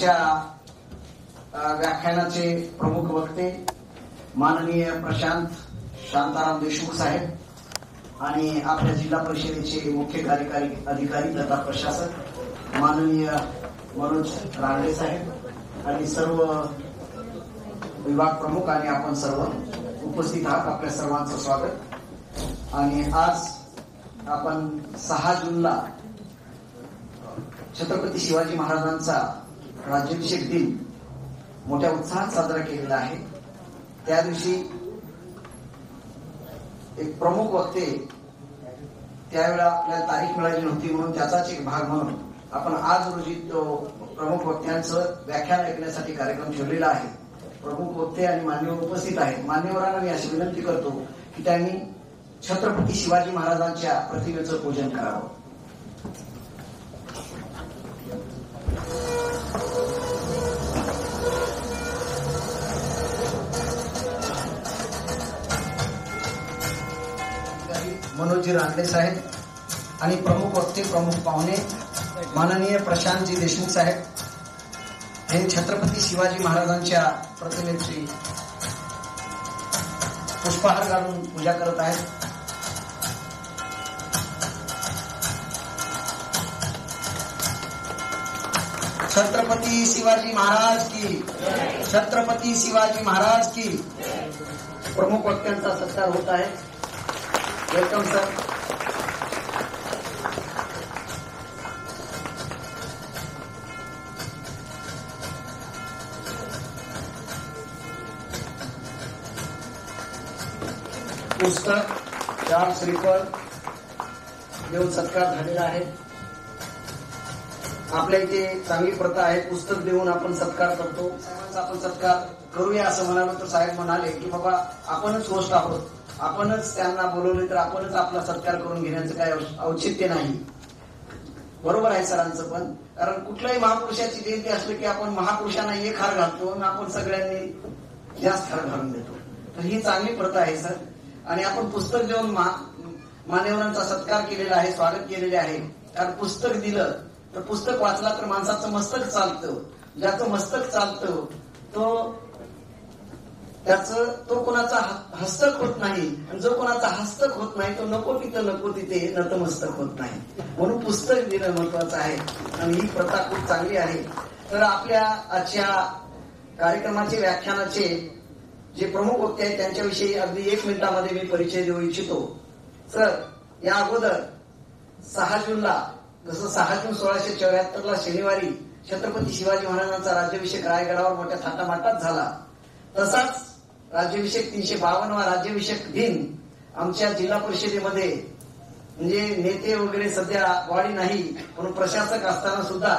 आजच्या व्याख्यानाचे प्रमुख वक्ते माननीय प्रशांत शांताराम देशमुख साहेब आणि आपल्या जिल्हा परिषदेचे मुख्य कार्यकारी अधिकारी तथा प्रशासक माननीय मनोज रांगडे साहेब आणि सर्व विभाग प्रमुख आणि आपण सर्व उपस्थित आहात. आपल्या सर्वांचं स्वागत. आणि आज आपण 6 जूनला छत्रपती शिवाजी महाराजांचा राज्याभिषेक दिन मोठ्या उत्साहात साजरा केलेला आहे. त्या दिवशी एक प्रमुख वक्ते त्यावेळेला आपल्याला तारीख मिळाली नव्हती म्हणून त्याचाच एक भाग म्हणून आपण आज रोजी तो प्रमुख वक्त्यांचं व्याख्यान ऐकण्यासाठी कार्यक्रम ठेवलेला आहे. प्रमुख वक्ते आणि मान्यवर उपस्थित आहेत. मान्यवरांना मी अशी विनंती करतो की त्यांनी छत्रपती शिवाजी महाराजांच्या प्रतिमेचं पूजन करावं. मनोजी रांगडे साहेब आणि प्रमुख वक्ते प्रमुख पाहुणे माननीय प्रशांतजी देशमुख साहेब हे छत्रपती शिवाजी महाराजांच्या प्रतिमेची पुष्पहार घालून पूजा करत आहेत. छत्रपती शिवाजी महाराज की, छत्रपती शिवाजी महाराज की. प्रमुख वक्त्यांचा सत्कार होत आहे. Welcome sir. पुस्तक, चार श्रीफळ देऊन सत्कार झालेला आहे. आपल्या इथे चांगली प्रथा आहे, पुस्तक देऊन आपण सत्कार करतो. आपण सत्कार करूया असं म्हणालो तर साहेब म्हणाले की बाबा आपणच होस्ट आहोत, आपणच त्यांना बोलवले तर आपणच आपला सत्कार करून घेण्याचं काय औचित्य नाही. बरोबर आहे सरांचं पण, कारण कुठल्याही महापुरुषाची जयंती असली की आपण महापुरुषांना एक हार घालतो आणि आपण सगळ्यांनी जास्त हार घालून देतो. तर ही चांगली प्रथा आहे सर. आणि आपण पुस्तक देऊन मान्यवरांचा सत्कार केलेला आहे, स्वागत केलेले आहे. कारण पुस्तक दिलं तर पुस्तक वाचला तर माणसाचं मस्तक चालतं. ज्याचं मस्तक चालतं तो कोणाचा हस्तक होत नाही आणि जो कोणाचा हस्तक होत नाही तो नको तिथं नको तिथे नतमस्तक होत नाही. म्हणून पुस्तक देणं महत्वाचं आहे आणि ही प्रथा खूप चांगली आहे. तर आपल्या आजच्या कार्यक्रमाचे व्याख्यानाचे जे प्रमुख वक्ते आहेत त्यांच्याविषयी अगदी 1 मिनिटामध्ये मी परिचय देऊ इच्छितो. सर, या अगोदर 6 जूनला जसं 6 जून 1674 शनिवारी छत्रपती शिवाजी महाराजांचा राज्याभिषेक रायगडावर मोठ्या थाटामाटात झाला, तसाच राज्याभिषेक 352वा राज्याभिषेक दिन आमच्या जिल्हा परिषदेमध्ये म्हणजे नेते वगैरे सध्या बॉडी नाही पण प्रशासक असताना सुद्धा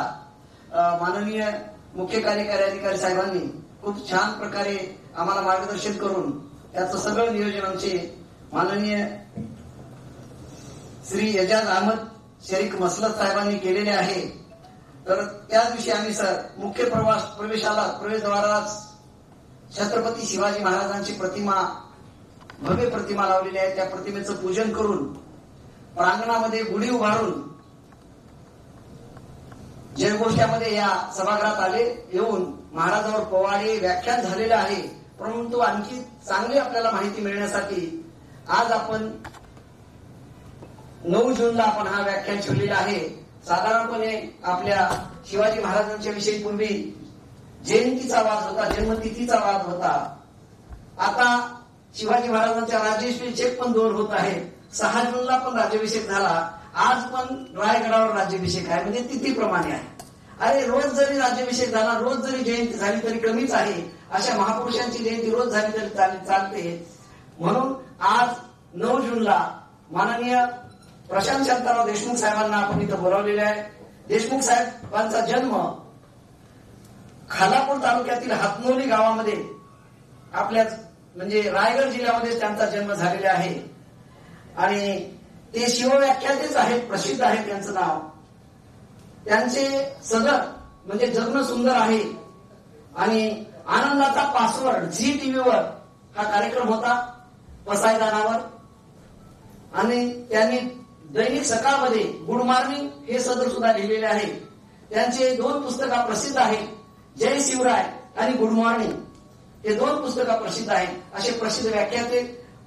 माननीय मुख्य कार्यकारी अधिकारी साहेबांनी खूप छान प्रकारे आम्हाला मार्गदर्शन करून त्याचं सगळं नियोजन आमचे माननीय श्री एजाज अहमद शरीक मसलत साहेबांनी केलेले आहे. तर त्या दिवशी आम्ही सर मुख्य प्रवेशद्वारात छत्रपती शिवाजी महाराजांची प्रतिमा, भव्य प्रतिमा लावलेली आहे. त्या प्रतिमेचं पूजन करून प्रांगणामध्ये गुढी उभारून जयघोषामध्ये या सभागृहात आले. येऊन महाराजांवर पोवाडे व्याख्यान झालेलं आहे. परंतु आणखी चांगली आपल्याला माहिती मिळण्यासाठी आज आपण 9 जूनला आपण हा व्याख्यान ठेवलेला आहे. साधारणपणे आपल्या शिवाजी महाराजांच्या विषयी पूर्वी जयंतीचा वाद होता, जन्मतिथीचा वाद होता. आता शिवाजी महाराजांच्या राज्याभिषेक पण 2 होत आहे. 6 जूनला पण राज्याभिषेक झाला, आज पण रायगडावर राज्याभिषेक आहे, म्हणजे तिथीप्रमाणे आहे. अरे रोज जरी राज्याभिषेक झाला, रोज जरी जयंती झाली तरी कमीच आहे. अशा महापुरुषांची जयंती रोज झाली तरी चालते. म्हणून आज 9 जूनला माननीय प्रशांत शांताराम देशमुख साहेबांना आपण इथं बोलावलेले आहे. देशमुख साहेबांचा जन्म खालापूर तालुक्यातील हातनोली गावामध्ये आपल्या म्हणजे रायगड जिल्ह्यामध्ये त्यांचा जन्म झालेला आहे. आणि ते शिवव्याख्यातेच आहेत, प्रसिद्ध आहे त्यांचं नाव. त्यांचे सदर म्हणजे जगणं सुंदर आहे. आणि आनंदाचा पासवर्ड झी टीव्हीवर हा कार्यक्रम होता पसायदानावर. आणि त्यांनी दैनिक सकाळमध्ये गुड मॉर्निंग हे सदर सुद्धा लिहिलेले आहे. त्यांचे 2 पुस्तकं प्रसिद्ध आहेत. जय शिवराय आणि गुड मॉर्निंग हे 2 पुस्तकं प्रसिद्ध आहेत. असे प्रसिद्ध व्याख्याते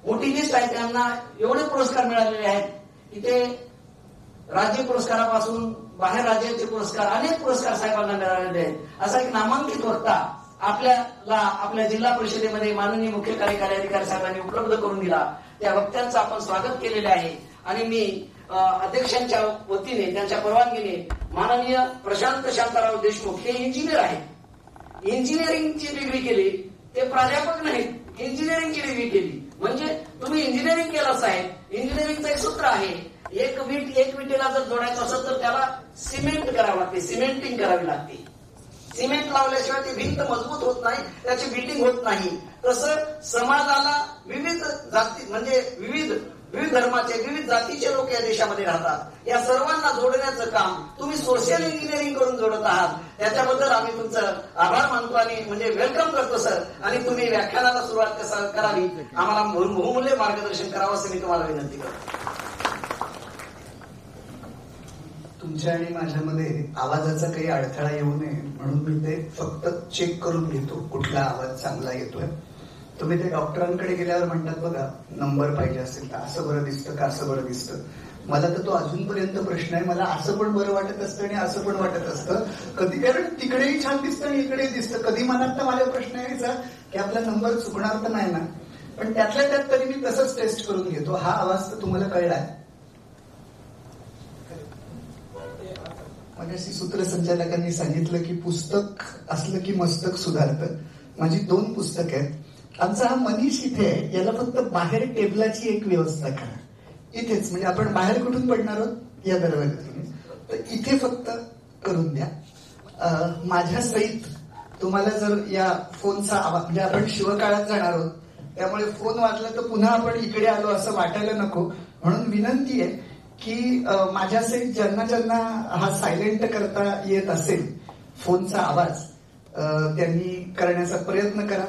मोठी लिस्ट आहे. त्यांना एवढे पुरस्कार मिळालेले आहेत की ते राज्य पुरस्कारापासून बाहेर राज्याचे पुरस्कार, अनेक पुरस्कार साहेबांना मिळालेले आहेत. असा एक नामांकित वक्ता आपल्याला आपल्या जिल्हा परिषदेमध्ये माननीय मुख्य कार्यकारी अधिकारी साहेबांनी उपलब्ध करून दिला. त्या वक्त्यांचं आपण स्वागत केलेले आहे. आणि मी अध्यक्षांच्या वतीने त्यांच्या परवानगीने माननीय प्रशांत शांताराव देशमुख हे इंजिनियर आहेत. इंजिनिअरिंगची डिग्री केली, ते प्राध्यापक नाहीत, इंजिनिअरिंगची डिग्री केली. म्हणजे तुम्ही इंजिनिअरिंग केलं साहेब. इंजिनिअरिंगचं एक सूत्र आहे, एक विटेला जर जोडायचं असेल तर त्याला सिमेंट करावं लागते, सिमेंटिंग करावी लागते. सिमेंट लावल्याशिवाय ती भिंत मजबूत होत नाही, त्याची बिल्डिंग होत नाही. तसं समाजाला विविध जाती म्हणजे विविध धर्माचे, विविध जातीचे लोक या देशामध्ये राहतात. या सर्वांना जोडण्याचं काम तुम्ही सोशल इंजिनिअरिंग करून जोडत आहात. त्याच्याबद्दल आम्ही तुमचं आभार मानतो आणि म्हणजे वेलकम करतो सर. आणि तुम्ही व्याख्यानाला सुरुवात करावी, आम्हाला बहुमूल्य मार्गदर्शन करावं असं मी तुम्हाला विनंती करतो. तुमच्या आणि माझ्यामध्ये आवाजाचा काही अडथळा येऊ नये म्हणून मी ते फक्त चेक करून घेतो कुठला आवाज चांगला येतोय. तुम्ही ते डॉक्टरांकडे गेल्यावर म्हणतात बघा, नंबर पाहिजे असेल तर असं बरं दिसतं का असं बरं दिसतं. मला तर तो अजूनपर्यंत प्रश्न आहे. मला असं पण बरं वाटत असतं आणि असं पण वाटत असतं कधी, कारण तिकडेही छान दिसतं आणि इकडेही दिसतं. कधी मनात तर माझा प्रश्न यायचा की आपला नंबर चुकणार तर नाही ना. पण त्यातल्या त्यात तरी मी तसंच टेस्ट करून घेतो. हा आवाज तर तुम्हाला कळलाय. माझ्याशी सूत्रसंचालकांनी सांगितलं की पुस्तक असलं की मस्तक सुधारतं. माझी 2 पुस्तकं आहेत. आमचा हा मनीष इथे आहे, याला फक्त बाहेर टेबलाची एक व्यवस्था करा. इथेच म्हणजे आपण बाहेर कुठून पडणार आहोत या दरवाज्यातून, तर इथे फक्त करून द्या. माझ्या सहित तुम्हाला जर या फोनचा आवाज, म्हणजे आपण शिवकाळात जाणार आहोत त्यामुळे फोन वाजला तर पुन्हा आपण इकडे आलो असं वाटायला नको. म्हणून विनंती आहे की माझ्या सहित ज्यांना ज्यांना हा सायलेंट करता येत असेल फोनचा आवाज, त्यांनी करण्याचा प्रयत्न करा.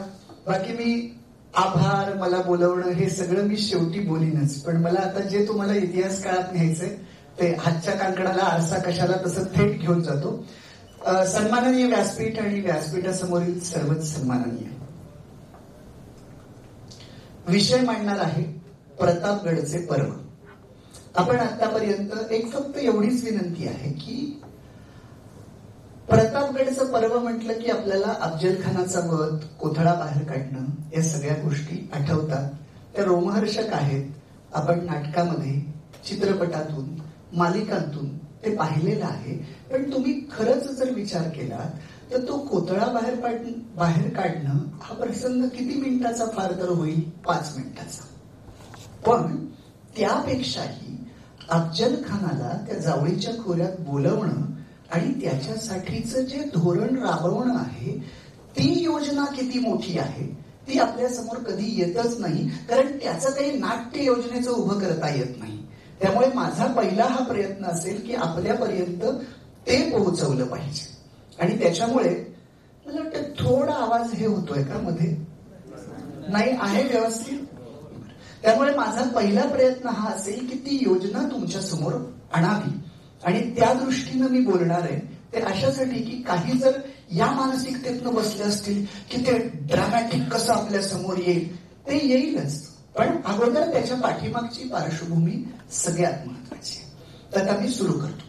बाकी मी आभार, मला बोलवणं हे सगळं मी शेवटी बोलीनच. पण मला आता जे तुम्हाला इतिहास काळात न्यायचंय ते हातच्या कांकणाला आरसा कशाला तसं थेट घेऊन जातो. सन्माननीय व्यासपीठ आणि व्यासपीठासमोरील सर्वच सन्माननीय. विषय मांडणार आहे प्रतापगडचे पर्व. आपण आतापर्यंत एक फक्त एवढीच विनंती आहे की प्रतापगडचं पर्व म्हटलं की आपल्याला अफजलखानाचा वध, कोथळा बाहेर काढणं या सगळ्या गोष्टी आठवतात. त्या रोमहर्षक आहेत. आपण नाटकामध्ये, चित्रपटातून, मालिकांतून ते पाहिलेलं आहे. पण तुम्ही खरंच जर विचार केला तर तो कोथळा बाहेर काढणं हा प्रसंग किती मिनिटाचा फार तर होईल, 5 मिनिटाचा. पण त्यापेक्षाही अफजलखानाला त्या जावळीच्या खोऱ्यात बोलवणं आणि त्याच्यासाठीचं जे धोरण राबवणं आहे, ती योजना किती मोठी आहे ती आपल्या समोर कधी येतच नाही. कारण त्याचं काही नाट्य योजनेचं उभं करता येत नाही. त्यामुळे माझा पहिला हा प्रयत्न असेल की आपल्यापर्यंत ते पोहोचवलं पाहिजे. आणि त्याच्यामुळे मला वाटतं थोडा आवाज हे होतोय का मध्ये, नाही आहे व्यवस्थित. त्यामुळे माझा पहिला प्रयत्न हा असेल की ती योजना तुमच्या समोर आणावी. आणि त्या दृष्टीनं मी बोलणार आहे ते अशासाठी की काही जर या मानसिकतेतनं बसले असतील की ते ड्रामॅटिक कसं आपल्या समोर येईल, ते येईलच. पण अगोदर त्याच्या पाठीमागची पार्श्वभूमी सगळ्यात महत्वाची आहे. तर आता मी सुरू करतो.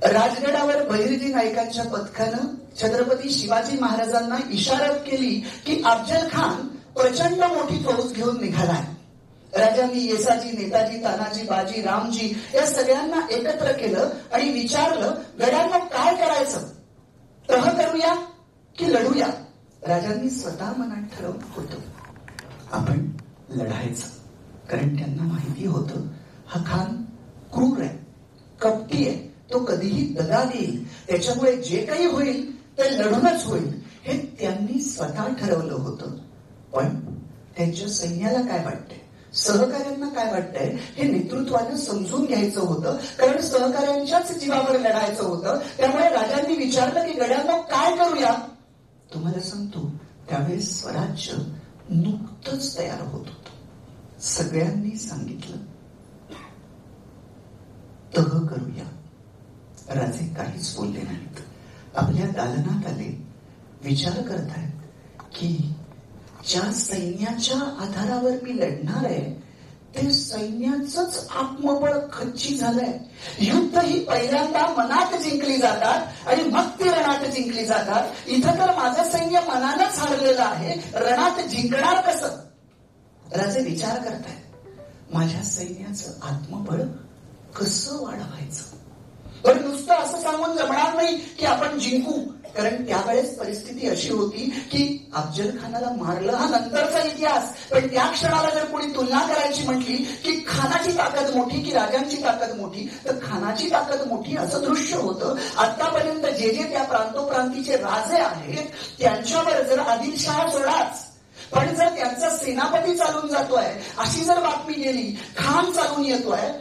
राजगडावर बहिर्जी नायकांच्या पथकानं छत्रपती शिवाजी महाराजांना इशारत केली की अफजल खान प्रचंड मोठी फौज घेऊन निघालाय. राजांनी येसाजी, नेताजी, तानाजी, बाजी, रामजी या सगळ्यांना एकत्र केलं आणि विचारलं, गड्यांना काय करायचं, तह करूया की लढूया. राजांनी स्वतः मनात ठरवलं होतं आपण लढायचं. कारण त्यांना माहिती होतं हा खान क्रूर आहे, कपटी आहे, तो कधीही दगा देईल. त्याच्यामुळे जे काही होईल ते लढूनच होईल हे त्यांनी स्वतः ठरवलं होतं. पण त्यांच्या सैन्याला काय वाटतंय, सहकार्यांना काय वाटतंय हे नेतृत्वानं समजून घ्यायचं होतं. कारण सहकार्यांच्याच जीवावर लढायचं होतं. त्यामुळे राजांनी विचारलं की गड्यांना काय करूया. तुम्हाला सांगतो त्यावेळेस स्वराज्य नुकतंच तयार होत होतं. सगळ्यांनी सांगितलं तह करूया. राजे काहीच बोलले नाहीत. आपल्या दालनात आले, विचार करतायत की ज्या सैन्याच्या आधारावर मी लढणार आहे ते सैन्याचंच आत्मबळ खच्ची झालंय. युद्ध ही पहिल्यांदा मनात जिंकली जातात आणि मग ती रणात जिंकली जातात. इथं तर माझं सैन्य मनानच हारलेलं आहे, रणात जिंकणार कसं? राजे विचार करतायत, माझ्या सैन्याचं आत्मबळ कसं वाढवायचं? पण नुसतं असं सांगून जमणार नाही की आपण जिंकू, कारण त्यावेळेस परिस्थिती अशी होती की अफजल खानाला मारलं हा नंतरचा इतिहास, पण त्या क्षणाला जर कोणी तुलना करायची म्हटली की खानाची ताकद मोठी की राजांची ताकद मोठी, तर खानाची ताकद मोठी असं दृश्य होतं. आतापर्यंत जे जे त्या प्रांतोप्रांतीचे राजे आहेत त्यांच्यावर जर आदिलशाह सोडाच, पण जर त्यांचा सेनापती चालून जातोय अशी जर बातमी गेली, खान चालून येतोय,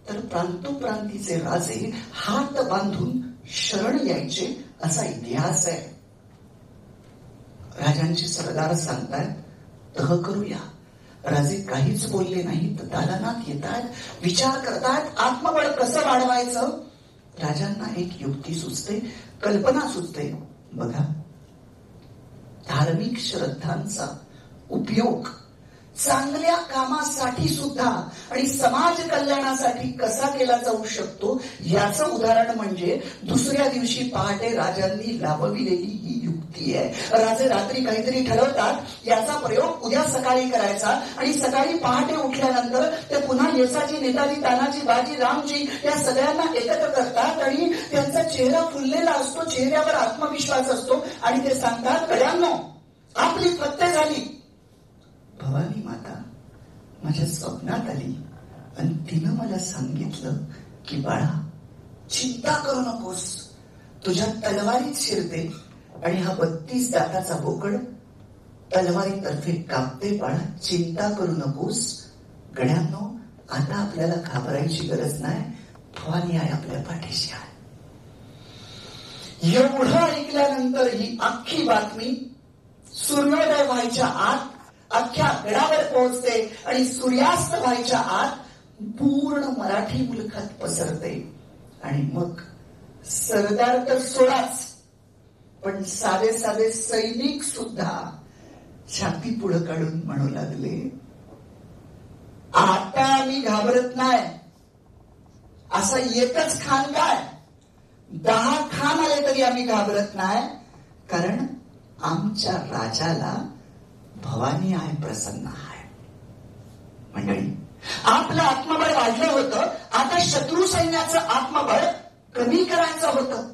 तर प्रांतोप्रांतीचे राजे हात बांधून शरण यायचे असा इतिहास आहे. राजांचे सरदार सांगतायत तह करूया. राजे काहीच बोलले नाहीत, दालनात येतात, विचार करतात आत्मबळ कसं वाढवायचं. राजांना एक युक्ती सुचते, कल्पना सुचते. बघा, धार्मिक श्रद्धांचा उपयोग चांगल्या कामासाठी सुद्धा आणि समाज कल्याणासाठी कसा केला जाऊ शकतो याचं उदाहरण म्हणजे दुसऱ्या दिवशी पहाटे राजांनी लाभविलेली ही युक्ती आहे. राजे रात्री काहीतरी ठरवतात, याचा प्रयोग उद्या सकाळी करायचा, आणि सकाळी पहाटे उठल्यानंतर ते पुन्हा येसाजी, नेताजी, तानाजी, बाजी, रामजी या सगळ्यांना एकत्र करतात आणि त्यांचा चेहरा फुललेला असतो, चेहऱ्यावर आत्मविश्वास असतो, आणि ते सांगतात, कड्यांनो, आपली फत्ते झाली. भवानी माता माझ्या स्वप्नात आली आणि तिनं मला सांगितलं की बाळा, चिंता करू नकोस, तुझ्या तलवारीत शिरते आणि हा 32 दाताचा बोकड तलवारीतर्फे कापते. बाळा, चिंता करू नकोस. गड्यांनो, आता आपल्याला घाबरायची गरज नाही, भवानी आहे आपल्या पाठीशी आहे. एवढं ऐकल्यानंतर ही अख्खी बातमी सूर्योदय व्हायच्या आत अख्ख्या गडावर पोहोचते आणि सूर्यास्त व्हायच्या आत पूर्ण मराठी मुलखात पसरते. आणि मग सरदार तर सोडाच, पण साधे साधे सैनिक सुद्धा छाती पुढे काढून म्हणू लागले, आता आम्ही घाबरत नाही. असा एकच खान काय, 10 खान आले तरी आम्ही घाबरत नाही, कारण आमच्या राजाला भवानी आहे, प्रसन्न आहे. मंडळी, आपलं आत्मबळ वाढलं होतं, आता शत्रू सैन्याचं आत्मबळ कमी करायचं होतं.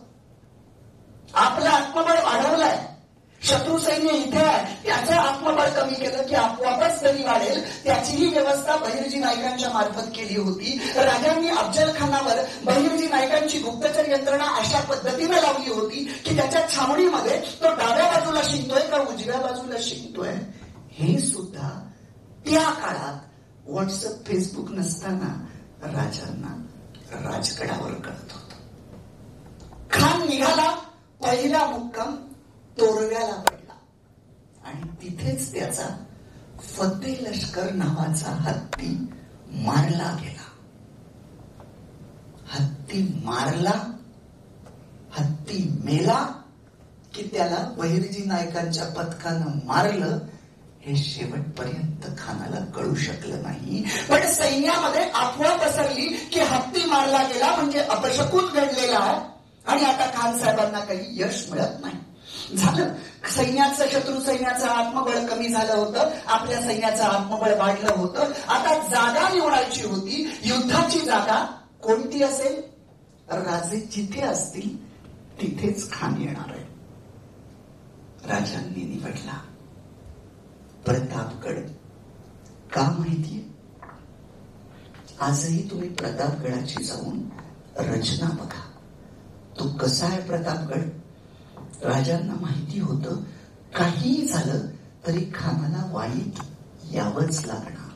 आपलं आत्मबळ वाढवलंय, शत्रू सैन्य इथे आहे, त्याचं आत्मबळ कमी केलं की आपोआपच तरी वाढेल. त्याचीही व्यवस्था बहिर्जी नायकांच्या मार्फत केली होती. राजांनी अफजल खानावर बहिर्जी नायकांची गुप्तचर यंत्रणा अशा पद्धतीने लावली होती की त्याच्या छावणीमध्ये तो डाव्या बाजूला शिंकतोय का उजव्या बाजूला शिंकतोय हे सुद्धा त्या काळात व्हॉट्सअप, फेसबुक नसताना राजांना राजगडावर कळत होत. खान निघाला, पहिला मुक्काम तोरव्याला पडला आणि तिथेच त्याचा फतेह लष्कर नावाचा हत्ती मारला गेला. हत्ती मारला, हत्ती मेला की त्याला बहिर्जी नायकांच्या पथकानं मारलं हे शेवटपर्यंत खानाला कळू शकलं नाही. पण सैन्यामध्ये अफवा पसरली की हत्ती मारला गेला म्हणजे अपशकुन घडलेला आहे आणि आता खान साहेबांना काही यश मिळत नाही. झालं, सैन्याचं, शत्रू सैन्याचं आत्मबळ कमी झालं होतं, आपल्या सैन्याचं आत्मबळ वाढलं होतं. आता जागा निवडायची होती. युद्धाची जागा कोणती असेल? राजे जिथे असतील तिथेच खान येणार आहे. राजांनी निवडला प्रतापगड. का माहितीये? आजही तुम्ही प्रतापगडाची जाऊन रचना बघा. तो कसा आहे प्रतापगड? राजांना माहिती होतं काहीही झालं तरी खानाला वाईत यावंच लागणार.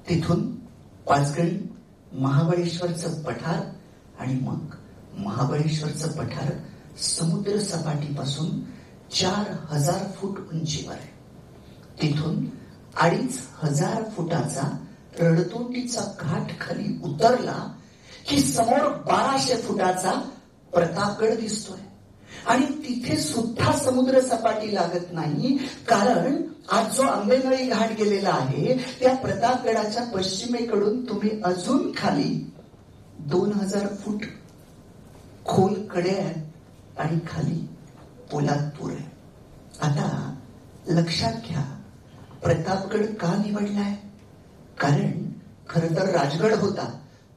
तिथून पाचगणी, महाबळेश्वरचं पठार आणि मग महाबळेश्वरचं पठार समुद्र सपाटीपासून 4000 फूट उंचीवर आहे. तिथून 2500 फुटाचा रडतोंडीचा घाट खाली उतरला की समोर 1200 फुटाचा प्रतापगड दिसतोय आणि तिथे सुद्धा समुद्र सपाटी लागत नाही. कारण आज जो आंबेनळी घाट गेलेला आहे त्या प्रतापगडाच्या पश्चिमेकडून तुम्ही अजून खाली 2000 फूट खोल कडे आहेत आणि खाली पोलादपूर आहे. आता लक्षात घ्या, प्रतापगड का निवडलाय? कारण खरं तर राजगड होता,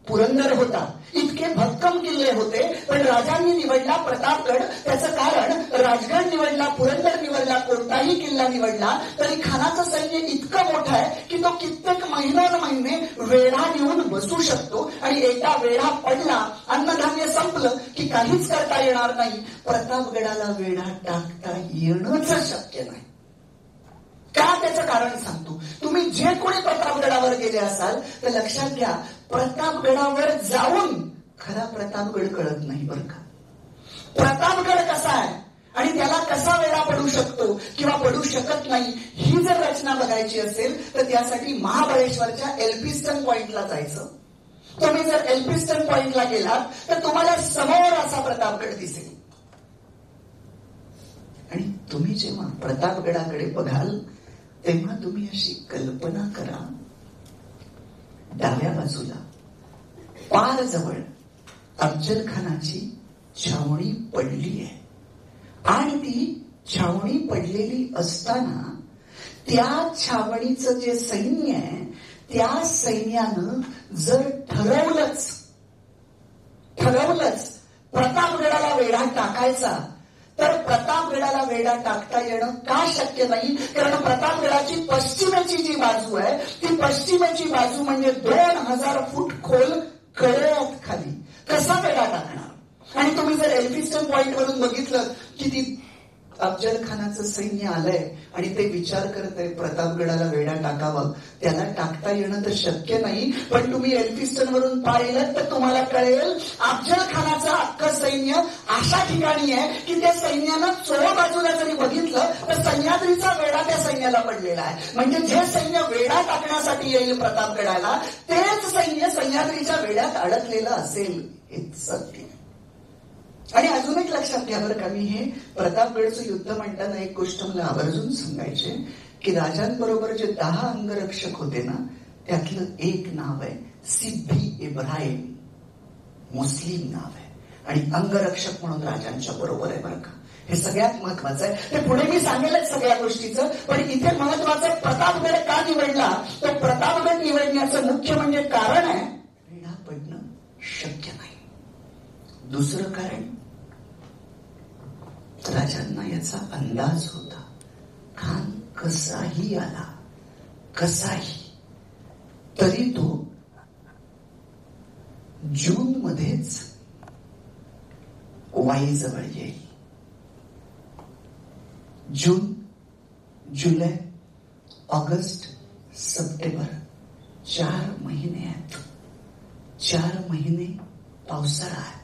पुरंदर होता, इतके भक्कम किल्ले होते, पण राजांनी निवडला प्रतापगड. त्याचं कारण राजगड निवडला, पुरंदर निवडला, कोणताही किल्ला निवडला तरी खानाचं सैन्य इतकं मोठं आहे की तो कित्येक महिने वेढा घेऊन बसू शकतो आणि एकदा वेढा पडला, अन्नधान्य संपलं की काहीच करता येणार नाही. प्रतापगडाला वेढा टाकता येणंच शक्य नाही. का? त्याचं कारण सांगतो. तुम्ही जे कोणी प्रतापगडावर गेले असाल तर लक्षात घ्या, प्रतापगडावर जाऊन खरा प्रतापगड कळत नाही बरं का. प्रतापगड कसा आहे आणि त्याला कसा वेढा पडू शकतो किंवा पडू शकत नाही ही जर रचना बघायची असेल तर त्यासाठी महाबळेश्वरच्या एल्फिस्टन पॉइंटला जायचं. तुम्ही जर एल्फिस्टन पॉइंटला गेलात तर तुम्हाला समोर असा प्रतापगड दिसेल आणि तुम्ही जेव्हा प्रतापगडाकडे बघाल तेव्हा तुम्ही अशी कल्पना करा, डाव्या बाजूला पार जवळ अफजल खानाची छावणी पडली आहे आणि ती छावणी पडलेली असताना त्या छावणीचं जे सैन्य आहे त्या सैन्यानं जर ठरवलंच प्रतापगडाला वेढा टाकायचा तर प्रतापगडाला वेढा टाकता येणं का शक्य नाही? कारण प्रतापगडाची पश्चिमेची जी बाजू आहे ती पश्चिमेची बाजू म्हणजे 2000 फूट खोल कडे आहेत खाली. कसा वेढा टाकणार? आणि तुम्ही जर एल्फिस्टन पॉइंट वरून बघितलं की ती अफजल खानाचं सैन्य आलंय आणि ते विचार करत आहे प्रतापगडाला वेढा टाकावा, त्याला टाकता येणं तर शक्य नाही. पण तुम्ही एल्फिस्टन वरून पाहिलं तर तुम्हाला कळेल अफजल खानाचं अख्खं सैन्य अशा ठिकाणी आहे की त्या सैन्यानं चोर बाजूला जरी बघितलं तर सह्याद्रीचा वेढा त्या सैन्याला पडलेला आहे. म्हणजे जे सैन्य वेढा टाकण्यासाठी येईल प्रतापगडाला तेच सैन्य सह्याद्रीच्या वेढ्यात अडकलेलं असेल, हे सत्य. आणि अजून एक लक्षात घ्या बरं का, मी हे प्रतापगडचं युद्ध म्हणताना एक गोष्ट मला आवर्जून सांगायची की राजांबरोबर जे 10 अंगरक्षक होते ना त्यातलं एक नाव आहे सिद्धी इब्राहिम, मुस्लिम नाव आहे आणि अंगरक्षक म्हणून राजांच्या बरोबर आहे बरं का. हे सगळ्यात महत्वाचं आहे. ते पुढे मी सांगेलच सगळ्या गोष्टीचं, पण इथे महत्वाचं प्रतापगड का निवडला तर प्रतापगड निवडण्याचं मुख्य म्हणजे कारण आहे वेढा पडणं शक्य नाही. दुसरं कारण, राजांना याचा अंदाज होता खान कसाही आला कसाही तरी तो जून मध्येच वाईजवळ येईल. जून, जुलै, ऑगस्ट, सप्टेंबर 4 महिने आहेत. 4 महिने पावसाळा आहे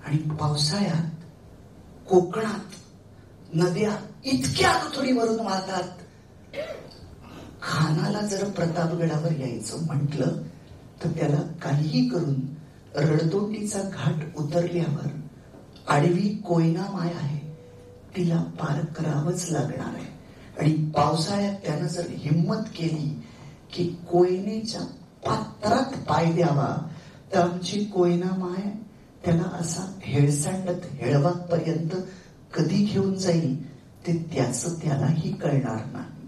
आणि पावसाळ्यात कोकणात नद्या इतक्या अडथळीवरून वाहतात. खानाला जर प्रतापगडावर यायचं म्हटलं तर त्याला काहीही करून रणतोंडीचा घाट उतरल्यावर आडवी कोयना माय आहे तिला पार करावंच लागणार आहे. आणि पावसाळ्यात त्यानं जर हिंमत केली की कोयनेच्या पात्रात पाय द्यावा तर आमची कोयना माय त्याला असा हेळसांडत हेळवापर्यंत कधी घेऊन जाईल ते त्याचं त्यालाही कळणार नाही.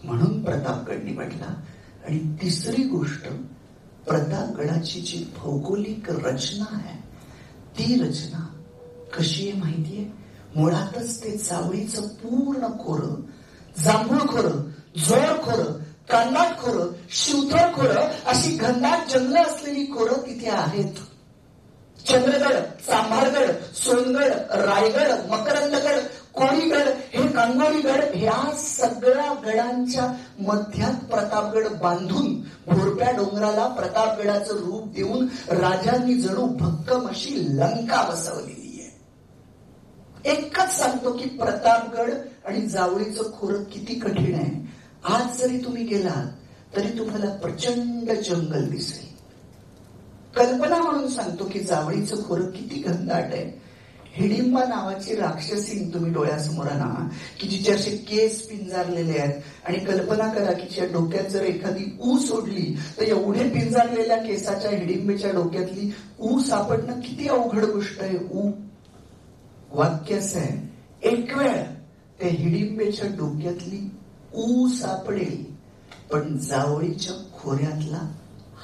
म्हणून प्रतापगड निवडला. आणि तिसरी गोष्ट, प्रतापगडाची जी भौगोलिक रचना आहे ती रचना कशी आहे माहितीये? मुळातच ते जावळीचं पूर्ण खोरं, जांभूळ खोरं, जोर खोरं, कांदाट खोरं, शिवथळ खोरं अशी घनदाट जंगलं असलेली खोरं तिथे आहेत. चंद्रगड, चांभारगड, सोनगड, रायगड, मकरंदगड, कोळीगड, हे कांगोरीगड, ह्या सगळ्या गडांच्या मध्यात प्रतापगड बांधून भोरप्या डोंगराला प्रतापगडाचं रूप देऊन राजांनी जणू भक्कम अशी लंका बसवलेली आहे. एकच सांगतो की प्रतापगड आणि जावळीचं खोरं किती कठीण आहे. आज जरी तुम्ही गेलात तरी तुम्हाला प्रचंड जंगल दिसेल कल्पना म्हणून सांगतो की जावळीचं खोरं किती घनदाट आहे. हिडिंबा नावाची राक्षसी तुम्ही डोळ्यासमोर आणा की जिचे असे केस पिंजारलेले आहेत, आणि कल्पना करा की तिच्या डोक्यात जर एखादी ऊ सोडली तर एवढे पिंजारलेल्या केसाच्या हिडिंबेच्या डोक्यातली ऊ सापडणं किती अवघड गोष्ट आहे. ऊ वाक्य असं आहे, एक वेळ त्या हिडिंबेच्या डोक्यातली ऊ सापडेल पण जावळीच्या खोऱ्यातला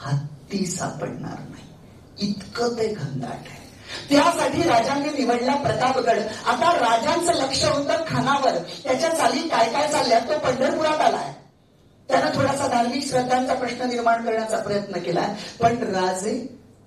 हत्ती सापडणार नाही. इतकं ते घनदाट आहे. त्यासाठी राजांनी निवडला प्रतापगड. आता राजांचं लक्ष होतं खानावर, त्याच्या चाली काय काय चालल्या. तो पंढरपुरात आलाय. त्यानं थोडासा धार्मिक श्रद्धांचा प्रश्न निर्माण करण्याचा प्रयत्न केलाय, पण राजे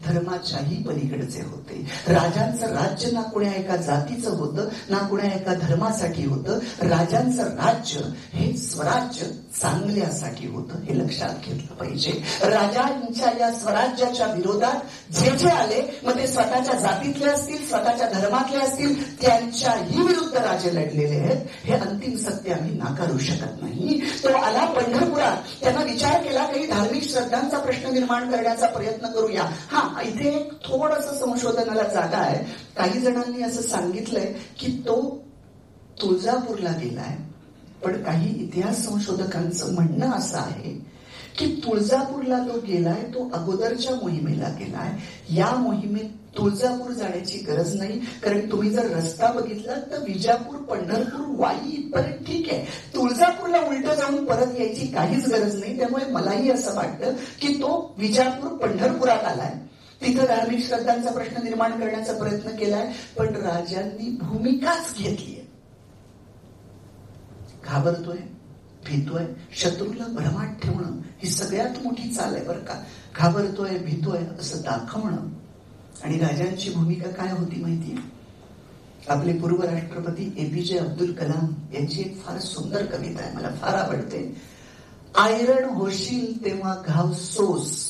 धर्माच्याही पलीकडचे होते. राजांचं राज्य ना कुण्या एका जातीचं होतं ना कुण्या एका धर्मासाठी होतं. राजांचं राज्य हे स्वराज्य चांगल्यासाठी होतं, हे लक्षात घेतलं पाहिजे. राजांच्या या स्वराज्याच्या विरोधात जे जे आले, मग ते स्वतःच्या जातीतले असतील, स्वतःच्या धर्मातले असतील, त्यांच्याही विरुद्ध राजे लढलेले आहेत. हे अंतिम सत्य आम्ही नाकारू शकत नाही. तो आला पंढरपुरात. त्यांना विचार केला काही धार्मिक श्रद्धांचा प्रश्न निर्माण करण्याचा प्रयत्न करूया. हा, इथे एक थोडंसं संशोधनाला जागा आहे. काही जणांनी असं सांगितलंय की तो तुळजापूरला गेलाय, पण काही इतिहास संशोधकांचं म्हणणं असं आहे की तुळजापूरला तो गेलाय, तो अगोदरच्या मोहिमेला गेलाय. या मोहिमेत तुळजापूर जाण्याची गरज नाही, कारण तुम्ही जर रस्ता बघितला तर विजापूर, पंढरपूर, वाई इथपर्यंत ठीक आहे. तुळजापूरला उलट जाऊन परत यायची काहीच गरज नाही. त्यामुळे मलाही असं वाटतं की तो विजापूर, पंढरपुरात आलाय, तिथं धार्मिक श्रद्धांचा प्रश्न निर्माण करण्याचा प्रयत्न केलाय, पण राजांनी भूमिकाच घेतलीय. घाबरतोय, भीतोय, शत्रूला भ्रमात ठेवणं ही सगळ्यात मोठी चाल आहे बरं का. घाबरतोय, भीतोय असं दाखवणं. आणि राजांची भूमिका काय होती माहितीये? आपले पूर्व राष्ट्रपती APJ अब्दुल कलाम यांची एक फार सुंदर कविता आहे, मला फार आवडते. आयरण होशील तेव्हा घाव सोस,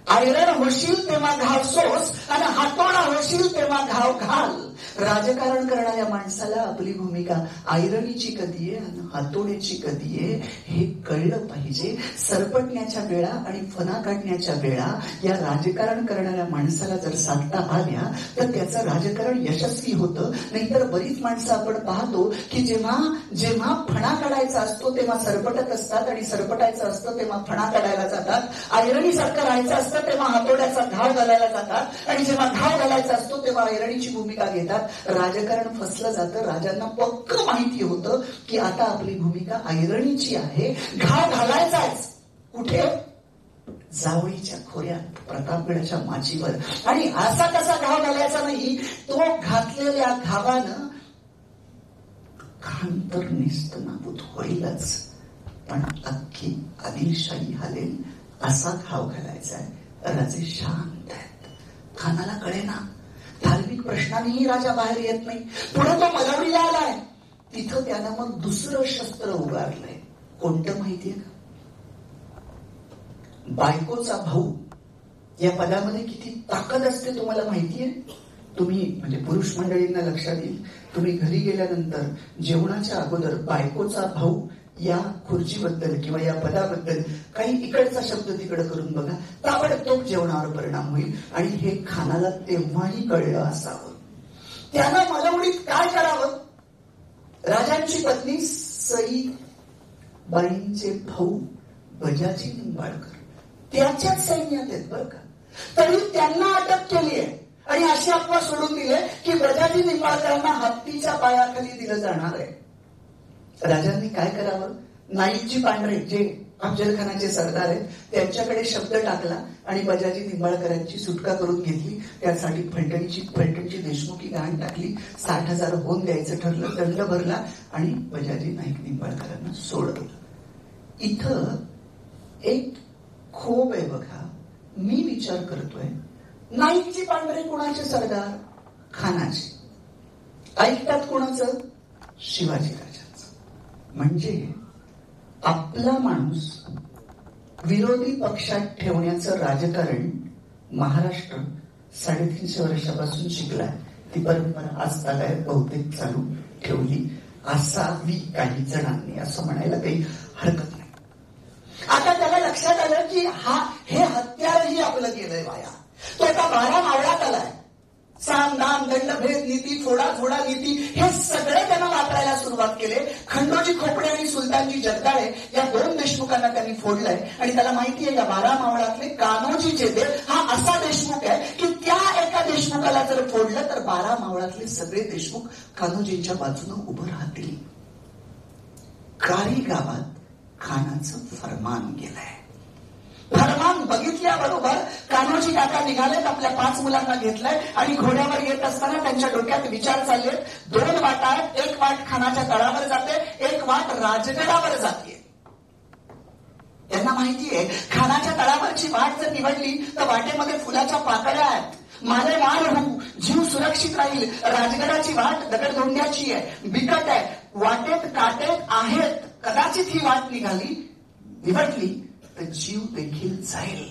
आयरण होशील तेव्हा घाव सोस, आणि हातोडा होशील तेव्हा घाव घाल. राजकारण करणाऱ्या माणसाला आपली भूमिका आयरणीची कधी आहे आणि हातोड्याची कधी आहे हे कळलं पाहिजे. सरपटण्याच्या वेळा आणि फणा काढण्याच्या वेळा या राजकारण करणाऱ्या माणसाला जर साधता आल्या तर त्याचं राजकारण यशस्वी होतं. नाहीतर बरीच माणसं आपण पाहतो की जेव्हा जेव्हा फणा काढायचा असतो तेव्हा सरपटत असतात, आणि सरपटायचं असतं तेव्हा फणा काढायला जातात. आयरणीसारखं राहायचं असतं तेव्हा हातोड्याचा घाव घालायला जातात, आणि जेव्हा घाव घालायचा असतो तेव्हा आयरणीची भूमिका घेतात. राजकारण फसलं जातं. राजांना पक्क माहिती होतं की आता आपली भूमिका आयरणीची आहे, घाव घालायचाच. कुठे? जावळीच्या खोऱ्यात, प्रतापगडाच्या माचीवर. आणि असा कसा घाव घालायचा नाही, तो घातलेल्या घावानं खान तर नेस्तनाबूत होईलच, पण अख्खी आदिलशाही हालेल असा घाव घालायचा आहे. राजे शांत आहेत. खानाला कळेना. धार्मिक प्रश्नानेही राजा बाहेर येत नाही. पुढे तो मलावडीला आलाय. तिथं त्यानं मग दुसरं शस्त्र उभारलंय. कोणतं माहितीये का? बायकोचा भाऊ या पदामध्ये किती ताकद असते तुम्हाला माहितीये? तुम्ही म्हणजे पुरुष मंडळींना लक्षात येईल, तुम्ही घरी गेल्यानंतर जेवणाच्या अगोदर बायकोचा भाऊ या खुर्चीबद्दल किंवा या पदाबद्दल काही इकडचा शब्द तिकडे करून बघा, ताबडतोब जेवणावर परिणाम होईल. आणि हे खानाला तेव्हाही कळलं असावं. त्यानं मलवडीत काय करावं? राजांची पत्नी सई बाईंचे भाऊ बजाजी निंबाळकर त्याच्याच सैन्यात आहेत बरं का. तरी त्यांना अटक केली आहे, आणि अशी अफवा सोडून दिली की बजाजी निंबाळकरांना हत्तीच्या पायाखाली दिलं जाणार आहे. राजांनी काय करावं? नाईकजी पांढरे जे अफजलखानाचे सरदार आहेत त्यांच्याकडे शब्द टाकला आणि बजाजी निंबाळकरांची सुटका करून घेतली. त्यासाठी फलटणची देशमुखी गहाण टाकली. 60,000 होऊन द्यायचं ठरलं, दंड भरला आणि बजाजी नाईक निंबाळकरांना सोडलं. इथं एक खोब आहे बघा. मी विचार करतोय, नाईकजी पांढरे कोणाचे सरदार? खानाचे. ऐकतात कोणाचं? शिवाजी राजांचं. म्हणजे आपला माणूस विरोधी पक्षात ठेवण्याचं राजकारण महाराष्ट्र 350 वर्षापासून शिकलाय. ती परंपरा आज तागायत बहुतेक चालू ठेवली असावी काही जणांनी, असं म्हणायला काही हरकत नाही. आता त्याला लक्षात आलं की हे हत्यारही आपल्या चांगलं केलंय वाया. तो आता 12 मावळात आलाय. साम दाम दंड भेद नीती थोडा थोडा नीती हे सगळे त्यांना वापरायला सुरुवात केले. खंडोजी खोपडे आणि सुलतानजी जगदाळे या 2 देशमुखांना त्यांनी फोडलंय. आणि त्याला माहिती आहे या 12 मावळातले कान्होजी जेधे हा असा देशमुख आहे की त्या एका देशमुखाला जर फोडलं तर 12 मावळातले सगळे देशमुख कान्होजींच्या बाजूने उभं राहतील. कारी गावात खानाचं फरमान गेलंय. फरमान बघितल्याबरोबर कान्होजी काका निघालेत. आपल्या 5 मुलांना घेतलंय आणि घोड्यावर येत असताना त्यांच्या डोक्यात विचार चालले. 2 वाटा आहेत. एक वाट खानाच्या तळावर जाते, एक वाट राजगडावर जाते. त्यांना माहितीये खानाच्या तळावरची वाट जर निवडली तर वाटेमध्ये फुलाच्या पाकळ्या आहेत. माले मार होऊ, जीव सुरक्षित राहील. राजगडाची वाट दगडधोंड्याची आहे, बिकट आहे, वाटेत काटे आहेत. कदाचित ही वाट निवडली तर जीव देखील जाईल.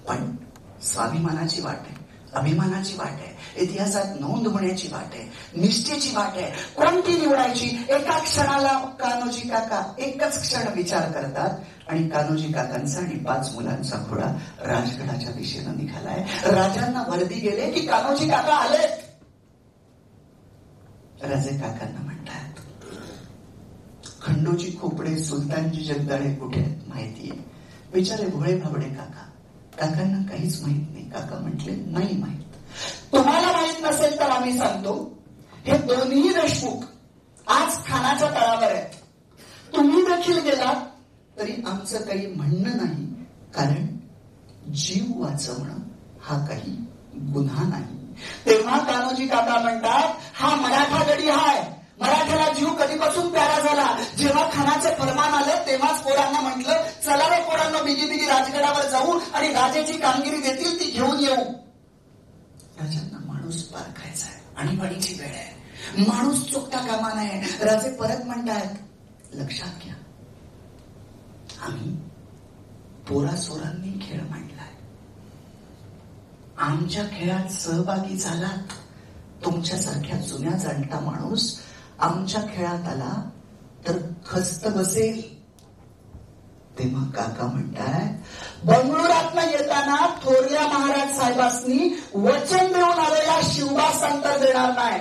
पण स्वाभिमानाची वाट आहे, अभिमानाची वाट आहे, इतिहासात नोंद होण्याची वाट आहे, निष्ठेची वाट आहे. कोणती निवडायची? एका क्षणाला कान्होजी काका एकच क्षण विचार करतात आणि कान्होजी काकांचा आणि 5 मुलांचा घोडा राजगडाच्या दिशेनं निघालाय. राजांना वर्दी गेले की कान्होजी काका आलेत. राजे काकांना म्हणतात खंडोजी खोपडे सुलतानजी जगदाळे कुठे आहेत माहितीये? विचारे भोळे भाबडे काका. काकांना काहीच माहित नाही. काका म्हटले नाही माहित. तुम्हाला माहित नसेल तर आम्ही सांगतो. हे दोन्ही देशमुख आज खानाच्या तळावर आहेत. तुम्ही देखील गेलात तरी आमचं काही म्हणणं नाही, कारण जीव वाचवणं हा काही गुन्हा नाही. तेव्हा कान्होजी काका म्हणतात हा मराठा गडी हाय. मराठ्याला जीव कधीपासून प्यारा झाला. जेव्हा खानाचे फरमान आले तेव्हाच पोरांना म्हटलं चला रे पोरांना बिगी बिगी राजगडावर जाऊ आणि राजाची कामगिरी देतील ती घेऊन येऊ. राजांना माणूस पारखायचा आहे. आणीबाणीची वेळ आहे. माणूस चुकता कामा नये. राजे परत म्हणतात लक्षात घ्या आम्ही पोरासोरांनी खेळ मांडलाय. आमच्या खेळात सहभागी झालात. तुमच्यासारख्या जुन्या जाणता माणूस आमच्या खेळात आला तर खस्त बसेल. तेव्हा काका म्हणताय बंगळुरातनं येताना थोरल्या महाराज साहेबांनी वचन देऊन आलेला शिवबास अंतर देणार नाही.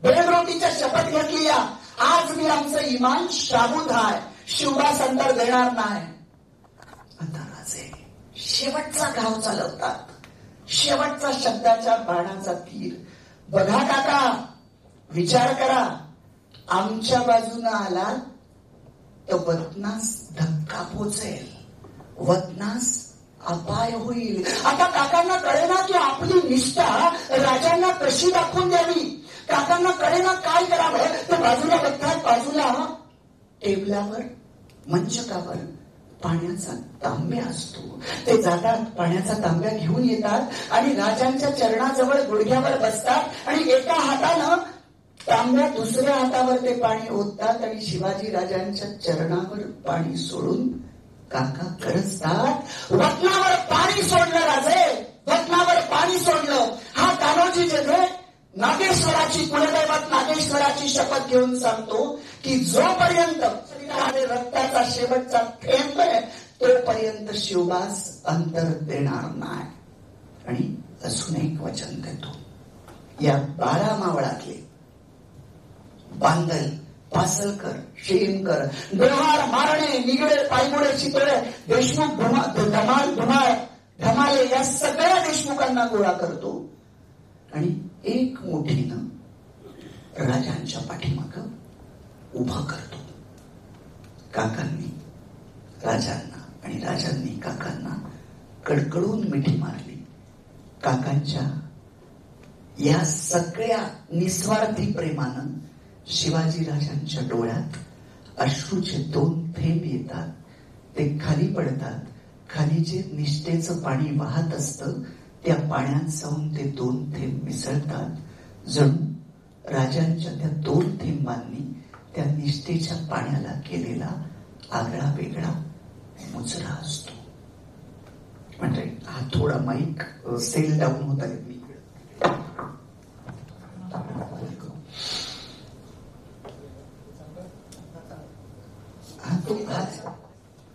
बेलरोटीच्या शपथ घेतली. आज मी आमचं इमान शाबूत आहे. शिवबास अंतर देणार नाही. आता राजे शेवटचा घाव चालवतात. शेवटचा शब्दाच्या बाणाचा तीर. बघा काका विचार करा. आमच्या बाजूने आला तर वतनास धक्का पोचेल. वतनास अपाय होईल. आता काकांना कळेना की आपली निष्ठा राजांना कशी दाखवून द्यावी. काकांना कळेना काय करावं. तर बाजूला बघतात. बाजूला टेबलावर मंचकावर पाण्याचा तांब्या असतो. ते जातात पाण्याचा तांब्या घेऊन येतात आणि राजांच्या चरणाजवळ गुडघ्यावर बसतात आणि एका हातानं तांब्या दुसऱ्या हातावर ते पाणी ओततात आणि शिवाजी राजांच्या चरणावर पाणी सोडून काका गरजतात वतनावर पाणी सोडलं. राजे वतनावर पाणी सोडलं. हा कान्होजी जेधे नागेश्वराची कुलदैवत नागेश्वराची शपथ घेऊन सांगतो की जोपर्यंत रक्ताचा शेवटचा थेंब आहे तोपर्यंत शिवबास अंतर देणार नाही. आणि अजून एक वचन देतो. या 12 मावळातले बांदल पासलकर शेनकर डोहार मारणे निगडे पायगुडे चितळे देशमुख धमाल धमाले या सगळ्या देशमुखांना गोळा करतो आणि एक मुठीनं राजांच्या पाठीमागं उभा करतो. काकांनी राजांना आणि राजांनी काकांना कडकडून मिठी मारली. काकांच्या या सगळ्या निस्वार्थी प्रेमानं शिवाजी राजांच्या डोळ्यात अश्रूचे 2 थेंब येतात. ते खाली पडतात. खाली जे निष्ठेचं पाणी वाहत असतं त्या पाण्यात जाऊन ते 2 थेंब मिसळतात. जणू राजांच्या त्या 2 थेंबांनी त्या निष्ठेच्या पाण्याला केलेला आगळा वेगळा मुजरा असतो. म्हणजे हा थोडा माईक सेल डाऊन होत आहे. मी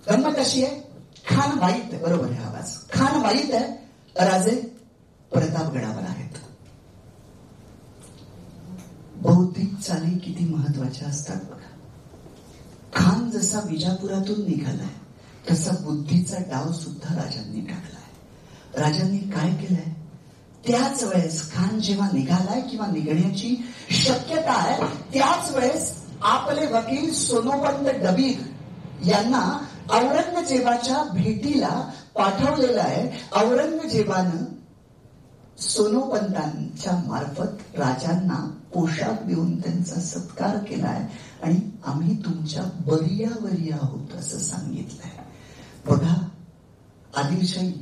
गंमत अशी आहे खान वाईट आहे. बरोबर आहे आवाज. खान वाईट आहे राजे प्रतापगडावर आहेत. बौद्धिक चाली किती महत्वाच्या असतात बघा. खान जसा विजापुरातून निघालाय तसा बुद्धीचा डाव सुद्धा राजांनी टाकलाय. राजांनी काय केलंय, त्याच वेळेस खान जेव्हा निघालाय किंवा निघण्याची शक्यता आहे त्याच वेळेस आपले वकील सोनोपंत डबीर यांना औरंगजेबाच्या भेटीला पाठवलेलं आहे. औरंगजेबानं सोनोपंतांच्या मार्फत राजांना पोशाख देऊन त्यांचा सत्कार केलाय आणि आम्ही तुमच्या बरियावरी आहोत असं सांगितलंय. बघा, आदिलशाही,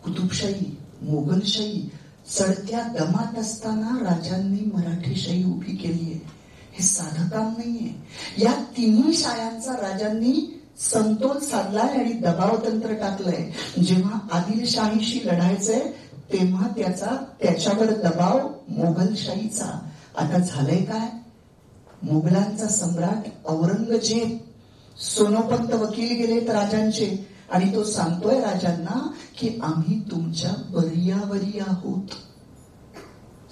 कुतुबशाही, मोगलशाही चढत्या दमात असताना राजांनी मराठीशाही उभी केली आहे. हे साधं काम नाहीये. या तिन्ही शायांचा राजांनी समतोल साधलाय आणि दबाव तंत्र टाकलंय. जेव्हा आदिलशाहीशी लढायचंय तेव्हा त्याच्यावर दबाव मोगलशाहीचा. आता झालंय काय, मोगलांचा सम्राट औरंगजेब, सोनोपंत वकील गेलेत राजांचे आणि तो सांगतोय राजांना की आम्ही तुमच्या बरियावरी आहोत,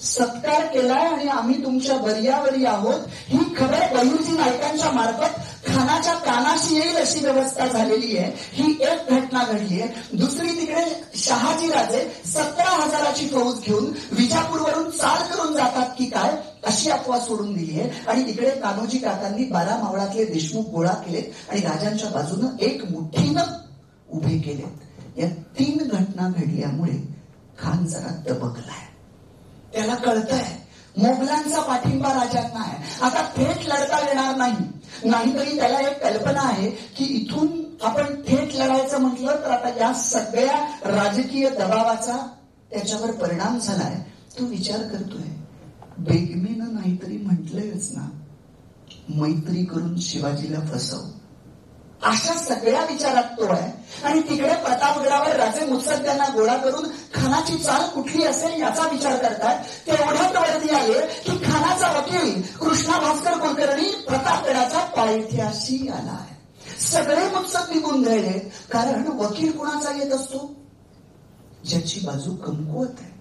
सत्कार केलाय आणि आम्ही तुमच्या बरियावरी आहोत. ही खबर बहिर्जी नायकांच्या मार्फत खानाच्या कानाशी येईल अशी व्यवस्था झालेली आहे. ही एक घटना घडली आहे. दुसरी तिकडे शहाजी राजे 17,000ची फौज घेऊन विजापूरवरून चाल करून जातात की काय अशी अफवा सोडून दिली आहे. आणि इकडे कान्होजी काकांनी 12 मावळातले देशमुख गोळा केलेत आणि राजांच्या बाजूनं एक मुठ्ठीनं उभे केलेत. या 3 घटना घडल्यामुळे खान जरा दबकलाय. त्याला कळतंय मोगलांचा पाठिंबा राजांना आहे. आता थेट लढता येणार नाही. नाहीतरी त्याला एक कल्पना आहे की इथून आपण थेट लढायचं म्हटलं तर आता या सगळ्या राजकीय दबावाचा त्याच्यावर परिणाम झालाय. तो विचार करतोय बेगमेनं नाहीतरी म्हटलंयच ना, मैत्री करून शिवाजीला फसव. अशा सगळ्या विचारात तो आहे. आणि तिकडे प्रतापगडावर राजे मुत्सद्द्यांना गोळा करून खानाची चाल कुठली असेल याचा विचार करतात. तेवढ्यात वरती आले की खानाचा वकील कृष्णा भास्कर कुलकर्णी प्रतापगडाच्या पायथ्याशी आलाय. सगळे मुत्सद्दी गोंधळले. कारण वकील कुणाचा येत असतो, ज्याची बाजू कमकुवत आहे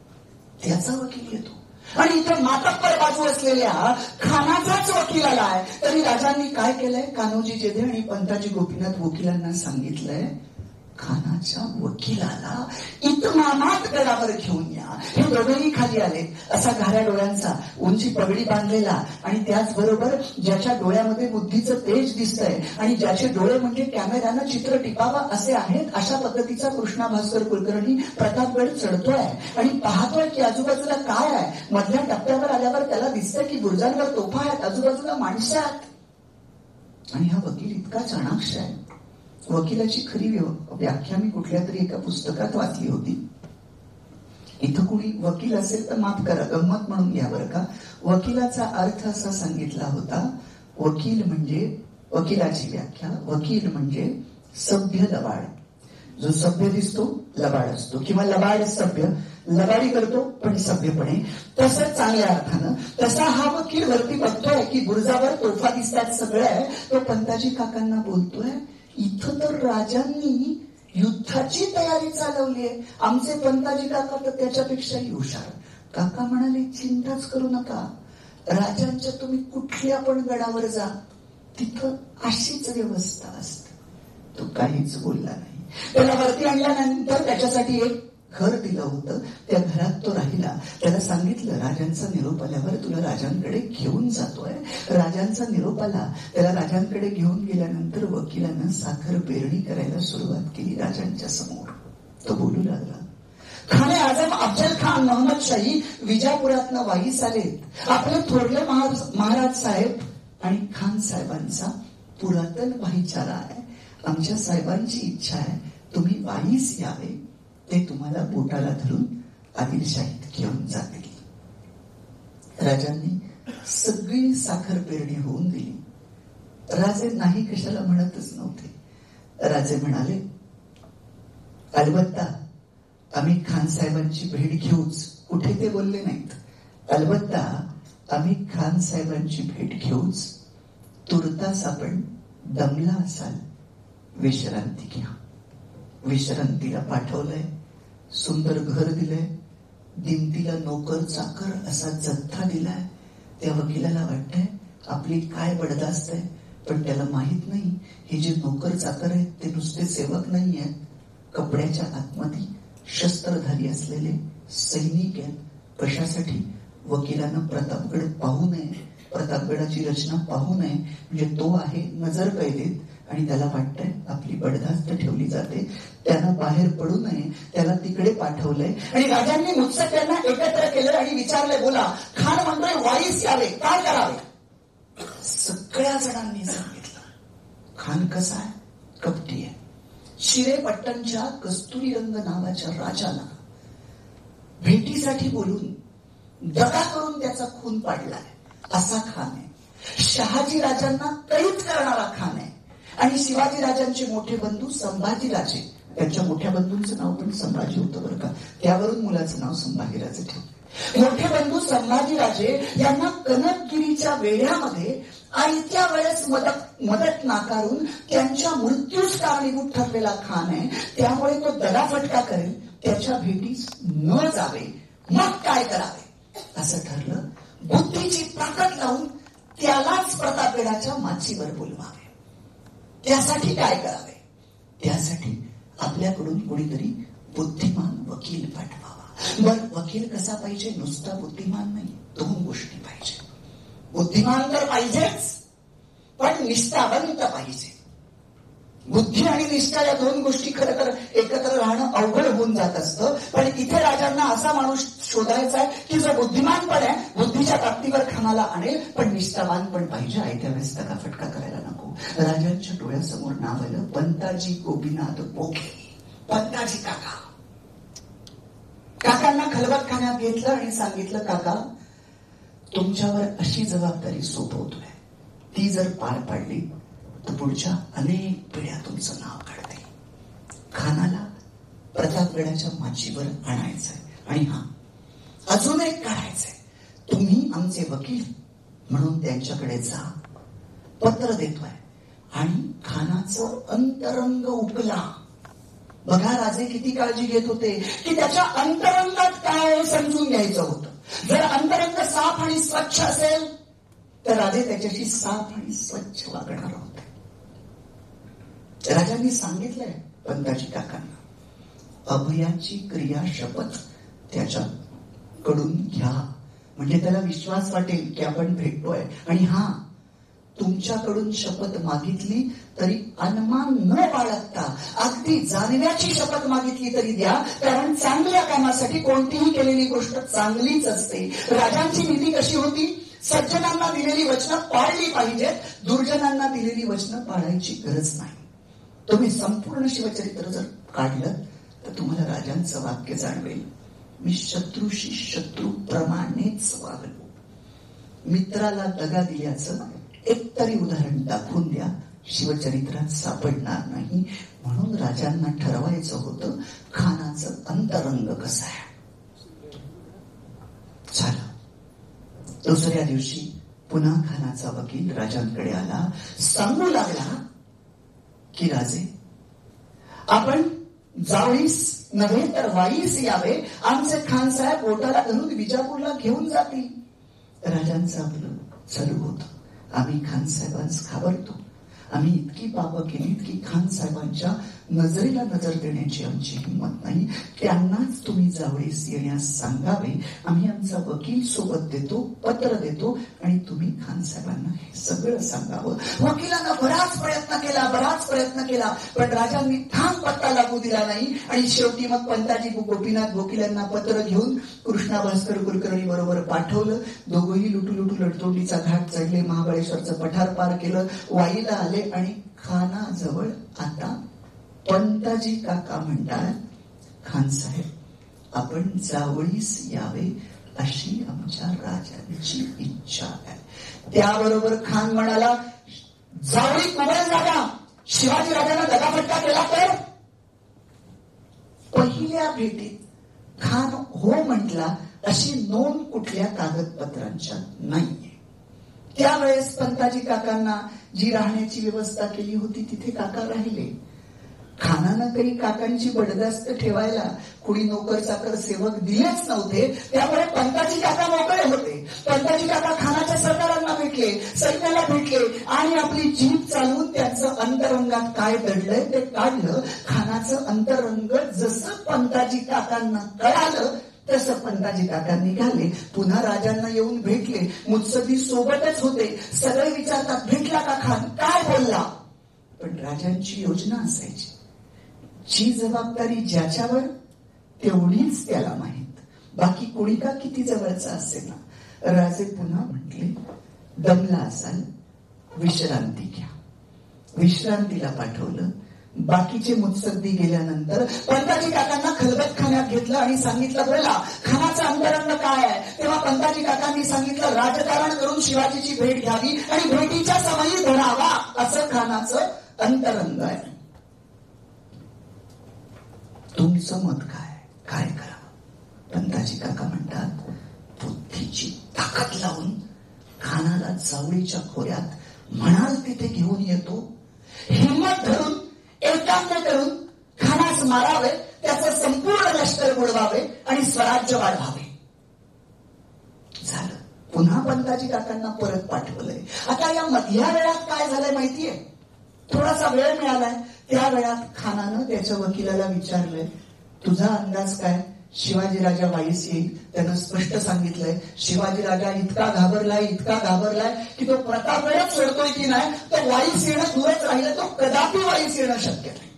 त्याचा वकील येतो. आणि इथे मातब्बर बाजू असलेल्या खानाचाच वकील आलाय. तरी राजांनी काय केलंय, कान्होजी जेधे आणि पंताजी गोपीनाथ वकिलांना सांगितलंय खानाच्या वकिलाला इतमामात गडावर घेऊन या. हे दोघेही खाली आले. असा घाऱ्या डोळ्यांचा, उंची पगडी बांधलेला आणि त्याचबरोबर ज्याच्या डोळ्यामध्ये बुद्धीचं तेज दिसतंय आणि ज्याचे डोळे म्हणजे कॅमेऱ्यानं चित्र टिपावा असे आहेत अशा पद्धतीचा कृष्णा भास्कर कुलकर्णी प्रतापगड चढतोय आणि पाहतोय की आजूबाजूला काय आहे. मधल्या टप्प्यावर आल्यावर त्याला दिसतंय की बुर्जांवर तोफा आहेत, आजूबाजूला माणसं आहेत. आणि हा वकील इतका चाणाक्ष आहे. वकिलाची खरी व्याख्या मी कुठल्या तरी एका पुस्तकात वाचली होती. इथं कुणी वकील असेल तर माफ करा, गंमत म्हणून घ्या बरं का. वकिलाचा अर्थ असा सांगितला होता, वकील म्हणजे, वकिलाची व्याख्या, वकील म्हणजे सभ्य लबाड. जो सभ्य दिसतो लबाड असतो, किंवा लबाड सभ्य, लबाडी करतो पण सभ्यपणे. तसं चांगल्या अर्थानं तसा हा वकील वरती बघतोय की बुर्जावर तोफा दिसतात, सगळं आहे. तो पंताजी काकांना बोलतोय इथं तर राजांनी युद्धाची तयारी चालवली आहे. आमचे पंताजी काका तर त्याच्यापेक्षाही हुशार. काका म्हणाले चिंताच करू नका, राजांच्या तुम्ही कुठल्या पण गडावर जा, तिथं अशीच व्यवस्था असते. तो काहीच बोलला नाही. त्याला वरती आणल्यानंतर त्याच्यासाठी एक घर दिलं होतं. त्या घरात तो राहिला. त्याला सांगितलं राजांचा निरोप आल्यावर तुला राजांकडे घेऊन जातोय. राजांचा निरोप आला. त्याला राजांकडे घेऊन गेल्यानंतर वकिलानं साखर पेरणी करायला सुरुवात केली राजांच्या समोर. तो बोलू लागला, खाने आजम अफजल खान मोहम्मद शाही विजापुरातनं वाईस आलेत. आपले थोरले महाराज साहेब आणि खान साहेबांचा पुरातन भाईचारा आहे. आमच्या साहेबांची इच्छा आहे तुम्ही वाईस यावे. ते तुम्हाला बोटाला धरून आदिलशाहीत घेऊन जातील. राजांनी सगळी साखर पेरणी होऊन दिली. राजे नाही कशाला म्हणतच नव्हते. राजे म्हणाले अलबत्ता आम्ही खान साहेबांची भेट घेऊच. कुठे ते बोलले नाहीत. अलबत्ता आम्ही खान साहेबांची भेट घेऊच. तुर्तास आपण दमला असाल, विश्रांती घ्या. विश्रांतीला पाठवलंय. सुंदर घर दिलंय, दिमतीला नोकर चाकर असा जथ्था दिलाय. त्या वकिलाला वाटतंय आपली काय बडदास्त आहे, पण त्याला माहित नाही हे जे नोकर चाकर आहेत ते नुसते सेवक नाही आहेत, कपड्याच्या आतमध्ये शस्त्रधारी असलेले सैनिक आहेत. कशासाठी? वकिलानं प्रतापगड पाहू नये, प्रतापगडाची रचना पाहू नये, म्हणजे तो आहे नजर कैदेत आणि त्याला वाटतंय आपली बडदास्त ठेवली जाते, त्यानं बाहेर पडू नये, त्याला तिकडे पाठवलंय. आणि राजांनी मुत्सद्द्यांना एकत्र केलं आणि विचारलंय, बोला. खान म्हणतोय वाईस यावे, काय करावे? सगळ्या जणांनी सांगितलं. खान कसा आहे? कपटी आहे. शिरेपट्टणच्या कस्तुरीरंग नावाच्या राजाला भेटीसाठी बोलून दगा करून त्याचा खून पाडलाय असा खान आहे. शहाजी राजांना कैद करणारा खान आहे. आणि शिवाजी राजांचे मोठे बंधू संभाजीराजे, त्यांच्या मोठ्या बंधूंचं नाव पण संभाजी होतं बरं का, त्यावरून मुलाचं नाव संभाजीराजे ठेवलं. मोठे बंधू संभाजीराजे यांना कनकगिरीच्या वेढ्यामध्ये आयत्या वेळेस मदत नाकारून त्यांच्या मृत्यूच कारणीभूत ठरलेला खान आहे. त्यामुळे तो दगाफटका करेल, त्याच्या भेटीस न जावे. मग काय करावे असं ठरलं. बुद्धीची ताकद लावून त्यालाच प्रतापगडाच्या माचीवर बोलवावे. त्यासाठी काय करावे? त्यासाठी आपल्याकडून कोणीतरी बुद्धिमान वकील पाठवावा. बर, वकील कसा पाहिजे? नुसता बुद्धिमान नाही, 2 गोष्टी पाहिजे. बुद्धिमान तर पाहिजेच, पण निष्ठावंत पाहिजे. बुद्धी आणि निष्ठा या 2 गोष्टी खरं तर एकत्र राहणं अवघड होऊन जात असतं. पण इथे राजांना असा माणूस शोधायचा आहे की जो बुद्धिमान पण आहे, बुद्धीच्या ताकदीवर खानाला आणेल, पण निष्ठावान पण पाहिजे. ऐत्या वेळेस फटका करायला नको. राजांच्या डोळ्यासमोर नाव आलं पंताजी गोपीनाथ बोके. पंताजी काका. काकांना खलबतखान्यात घेतलं आणि सांगितलं, काका तुमच्यावर अशी जबाबदारी सोपवतोय, ती जर पार पाडली तर पुढच्या अनेक पिढ्या तुमचं नाव काढते. खानाला प्रतापगडाच्या माचीवर आणायचंय. आणि हा अजून एक काढायचंय, तुम्ही आमचे वकील म्हणून त्यांच्याकडे जा. पत्र देतोय. आणि खानाचं अंतरंग उकला. बघा राजे किती काळजी घेत होते की त्याच्या अंतरंगात काय समजून घ्यायचं होतं. जर अंतरंग साफ आणि स्वच्छ असेल तर राजे त्याच्याशी साफ आणि स्वच्छ वागणार होते. राजांनी सांगितलंय पंताजी काकांना, अभयाची क्रिया शपथ त्याच्याकडून घ्या, म्हणजे त्याला विश्वास वाटेल की आपण भेटतोय. आणि हा, तुमच्याकडून शपथ मागितली तरी अनुमान न बाळगता अगदी जाणव्याची शपथ मागितली तरी द्या, कारण चांगल्या कामासाठी कोणतीही केलेली गोष्ट चांगलीच असते. राजांची नीती कशी होती? सज्जनांना दिलेली वचनं पाळली पाहिजेत, दुर्जनांना दिलेली वचनं पाळायची गरज नाही. तुम्ही संपूर्ण शिवचरित्र जर काढलं तर तुम्हाला राजांचं वाक्य जाणवेल, मी शत्रूशी शत्रूप्रमाणेच वागलो. मित्राला दगा दिल्याचं एक तरी उदाहरण दाखवून द्या, शिवचरित्रात सापडणार नाही. म्हणून राजांना ठरवायचं होतं खानाचं अंतरंग कसं आहे. झालं. दुसऱ्या दिवशी पुन्हा खानाचा वकील राजांकडे आला. सांगू लागला की राजे, आपण जावळीस नव्हे तर वाईस यावे. आमचे खान साहेब बोटाला धरून विजापूरला घेऊन जातील. राजांचं आपलं चालू होतं, आम्ही खान साहेबांस घाबरतो. आम्ही इतकी पापं केलीत की खान साहेबांच्या नजरेला नजर देण्याची आमची हिंमत नाही. त्यांनाच तुम्ही जावळीस येण्यास सांगावे. आम्ही आमचा वकील सोबत देतो, पत्र देतो आणि तुम्ही खान साहेबांना हे सगळं सांगावं. वकिलांना बराच प्रयत्न केला पण राजांनी ठाम पत्ता लागू दिला नाही. आणि शेवटी मग पंताजी गोपीनाथ वकिलांना पत्र घेऊन कृष्णा भास्कर कुलकर्णी बरोबर पाठवलं. दोघंही लुटू लटतोंडीचा घाट चढले, महाबळेश्वरचं पठार पार केलं, वाईला आले. आणि खानाजवळ आता पंताजी काका म्हणतात, खान साहेब आपण जावळीस यावे अशी आमच्या राजांची इच्छा आहे. त्याबरोबर खान म्हणाला, जावळी कुबल जागा, शिवाजी राजांना दगाफटका केला तर. पहिल्या भेटीत खान हो म्हटला अशी नोंद कुठल्या कागदपत्रांच्या नाहीये. त्यावेळेस पंताजी काकांना जी राहण्याची व्यवस्था केली होती तिथे काका राहिले. खानानं काही काकांची बडदास्त ठेवायला कुणी नोकर चाकर सेवक दिलेच नव्हते. त्यामुळे पंताजी काका मोकळे होते. पंताजी काका खानाच्या सरदारांना भेटले, सैन्याला भेटले आणि आपली जीभ चालवून त्यांचं अंतरंगात काय दडलंय ते काढलं. खानाचं अंतरंग जसं पंताजी काकांना कळालं तसं पंताजी काका निघाले. पुन्हा राजांना येऊन भेटले. मुत्सद्दी सोबतच होते. सगळे विचारतात, भेटला का खान, काय बोलला? पण राजांची योजना असायची, जी जबाबदारी ज्याच्यावर तेवढीच त्याला माहित, बाकी कोणी का किती जवळचा असेल ना. राजे पुन्हा म्हटले, दमला असाल, विश्रांती घ्या. विश्रांतीला पाठवलं. बाकीचे मुत्सद्दी गेल्यानंतर पंताजी काकांना खलबतखान्यात घेतलं आणि सांगितलं, बोला खानाचा अंतरंग काय आहे? तेव्हा पंताजी काकांनी सांगितलं, राजकारण करून शिवाजीची भेट घ्यावी आणि भेटीच्या समयी धरावा, असं खानाचं अंतरंग आहे. तुमचं मत काय? काय करावं? पंताजी काका म्हणतात, बुद्धीची ताकद लावून खानाला जावळीच्या खोऱ्यात म्हणाल तिथे घेऊन येतो. हिंमत धरून एकांत करून खानास मारावे, त्याचं संपूर्ण लष्कर बुडवावे आणि स्वराज्य वाढवावे. झालं. पुन्हा पंताजी काकांना परत पाठवलंय. आता या मधल्या वेळात काय झालंय माहितीये? थोडासा वेळ मिळालाय. त्या वेळात खानानं त्याच्या वकिलाला विचारलंय, तुझा अंदाज काय? शिवाजी राजा वाईस येईल. त्यानं स्पष्ट सांगितलंय, शिवाजी राजा इतका घाबरलाय की तो प्रतापगडच सोडतोय की नाही, तो वाईस येणं दूरच राहिलं, तो कदापि वाईस येणं शक्य नाही.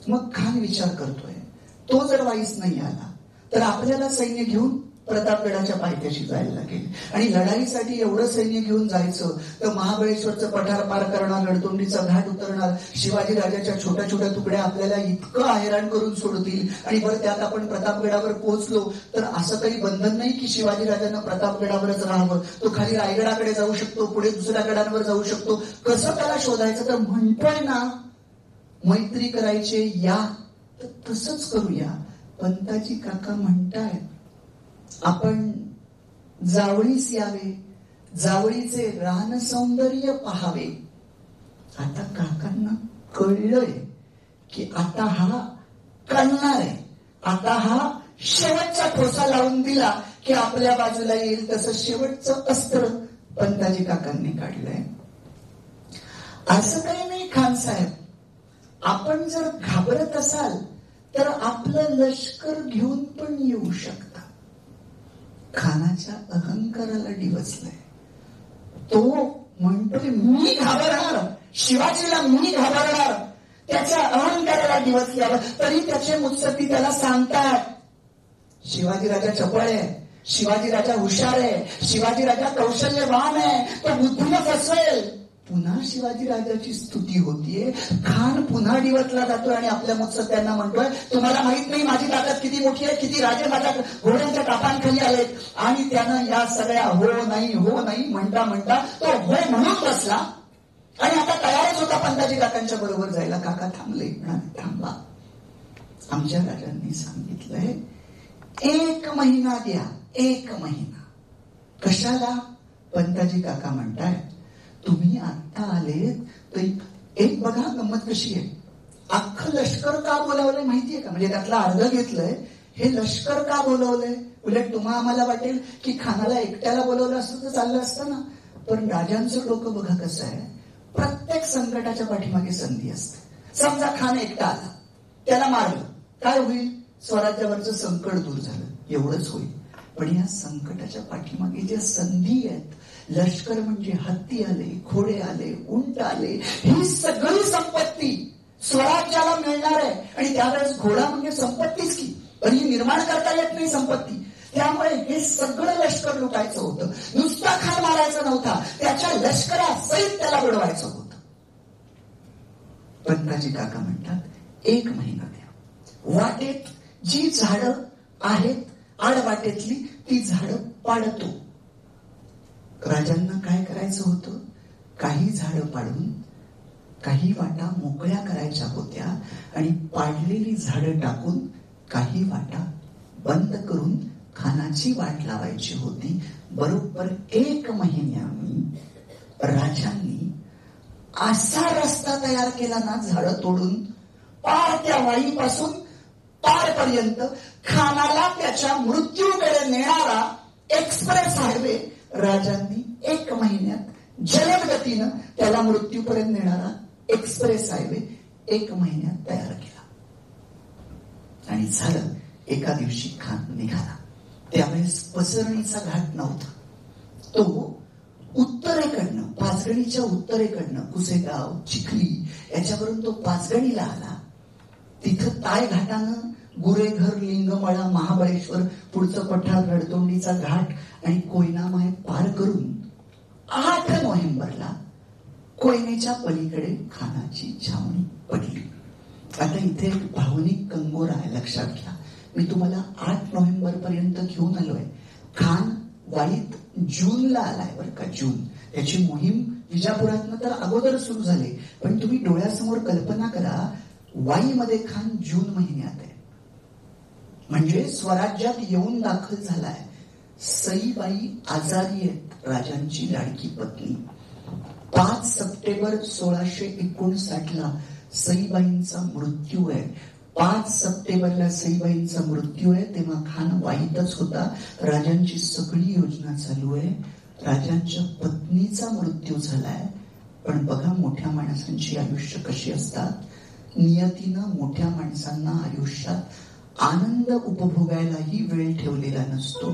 मग खान विचार करतोय, तो जर वाईस नाही आला तर आपल्याला सैन्य घेऊन प्रतापगडाच्या पायथ्याशी जायला लागेल. आणि लढाईसाठी एवढं सैन्य घेऊन जायचं तर महाबळेश्वरचं पठार पार करणार, लडतोंडीचा घाट उतरणार, शिवाजी राजाच्या छोट्या छोट्या तुकड्या आपल्याला इतकं हैराण करून सोडतील. आणि बरं त्यात आपण प्रतापगडावर पोहोचलो तर असं काही बंधन नाही की शिवाजी राजांना प्रतापगडावरच राहावं. तो खाली रायगडाकडे जाऊ शकतो, पुढे दुसऱ्या गडांवर जाऊ शकतो. कसं त्याला शोधायचं? तर म्हणतोय ना, मैत्री करायचे या, तर तसंच करूया. पंताजी काका म्हणतायत, आपण जावळीस यावे, जावळीचे रान सौंदर्य पहावे. आता काकांना कळलंय की आता हा कळणार आहे, आता हा शेवटचा ठोसा लावून दिला की आपल्या बाजूला येईल. तसं शेवटचं अस्त्र पंताजी काकांनी काढलंय. असं काही नाही खान साहेब, आपण जर घाबरत असाल तर आपलं लष्कर घेऊन पण येऊ शकता. खानाच्या अहंकाराला डिवचलंय. तो म्हणतोय, मी घाबरणार, शिवाजीला मी घाबरणार. त्याच्या अहंकाराला डिवचल्यावर तरी त्याचे मुत्सद्दी त्याला सांगतात, शिवाजी राजा चपळ आहे, शिवाजी राजा हुशार आहे, शिवाजी राजा कौशल्यवान आहे, तो बुद्धीनं फसवेल. पुन्हा शिवाजी राजाची स्तुती होतीये. खान पुन्हा डिवचला जातोय आणि आपल्या मुत्सद्द्यांना म्हणतोय, तुम्हाला माहित नाही माझी ताकद किती मोठी आहे, किती राजे माझ्या घोड्यांच्या कापांखाली आलेत. आणि त्यानं या सगळ्या हो नाही म्हणता म्हणता तो हो म्हणून बसला आणि आता तयारच होता पंताजी काकांच्या बरोबर जायला. काका थांबले, म्हणाले, थांबा, आमच्या राजांनी सांगितलंय 1 महिना द्या, 1 महिना. कशाला? पंताजी काका म्हणतायत, तुम्ही आता आलेत तर एक बघा गंमत कशी आहे. अख्खं लष्कर का बोलावलंय माहितीये का? म्हणजे त्यातला अर्ध घेतलंय. हे लष्कर का बोलवलंय? उलट तुम्हा आम्हाला वाटेल की खानाला एकट्याला बोलवलं असतं तर चाललं असतं ना. पण राजांचं डोकं बघा कसं आहे. प्रत्येक संकटाच्या पाठीमागे संधी असते. समजा खान एकटा आला, त्याला मारलं, काय होईल? स्वराज्यावरचं संकट दूर झालं, एवढंच होईल. पण या संकटाच्या पाठीमागे ज्या संधी आहेत, लष्कर म्हणजे हत्ती आले, घोडे आले, उंट आले, ही सगळी संपत्ती स्वराज्याला मिळणार आहे. आणि त्यावेळेस घोडा म्हणजे संपत्तीच की, पण ही निर्माण करता येत नाही संपत्ती. त्यामुळे हे सगळं लष्कर लुटायचं होतं. नुसता खान मारायचा नव्हता, त्याच्या लष्करासहित त्याला बुडवायचं होतं. पंताजी काका म्हणतात 1 महिना द्या. वाटेत जी झाडं आहेत, आडवाटेतली ती झाडं पाडतो. राजांना काय करायचं होतं? काही झाडं पाडून काही वाटा मोकळ्या करायच्या होत्या आणि पाडलेली झाडं टाकून काही वाटा बंद करून खानाची वाट लावायची होती. बरोबर 1 महिन्यानी राजांनी असा रस्ता तयार केला ना झाडं तोडून, पार त्या वाईपासून पारपर्यंत खानाला त्याच्या मृत्यूकडे नेणारा एक्सप्रेस हायवे राजांनी 1 महिन्यात जलद गतीनं त्याला मृत्यूपर्यंत नेणारा एक्सप्रेस हायवे 1 महिन्यात तयार केला. आणि झालं. एका दिवशी खान निघाला. त्यावेळेस पसरणीचा घाट नव्हता. तो उत्तरेकडनं, पाचगणीच्या उत्तरेकडनं कुसेगाव, चिखली याच्यावरून तो पाचगणीला आला. तिथं ताय घाटानं गुरेघर, लिंगमळा, महाबळेश्वर, पुढचं पठार, रडतोंडीचा घाट आणि कोयनामाय पार करून 8 नोव्हेंबरला कोयनेच्या पलीकडे खानाची छावणी पडली. आता इथे एक भावनिक कंगोरा आहे, लक्षात घ्या. मी तुम्हाला 8 नोव्हेंबर पर्यंत घेऊन आलोय. खान वाईत जूनला आलाय बरं का, जून. त्याची मोहीम विजापुरातनं तर अगोदर सुरू झाली, पण तुम्ही डोळ्यासमोर कल्पना करा, वाईमध्ये खान जून महिन्यात आहे. म्हणजे स्वराज्यात येऊन दाखल झालाय. सईबाई आजारी आहेत, राजांची लाडकी पत्नी. 5 सप्टेंबर 1659 सईबाईंचा मृत्यू आहे. 5 सप्टेंबरला सईबाईंचा मृत्यू आहे. तेव्हा खान वाईतच होता. राजांची सगळी योजना चालू आहे. राजांच्या पत्नीचा मृत्यू झालाय. पण बघा मोठ्या माणसांची आयुष्य कशी असतात. नियतीनं मोठ्या माणसांना आयुष्यात आनंद उपभोगायलाही वेळ ठेवलेला नसतो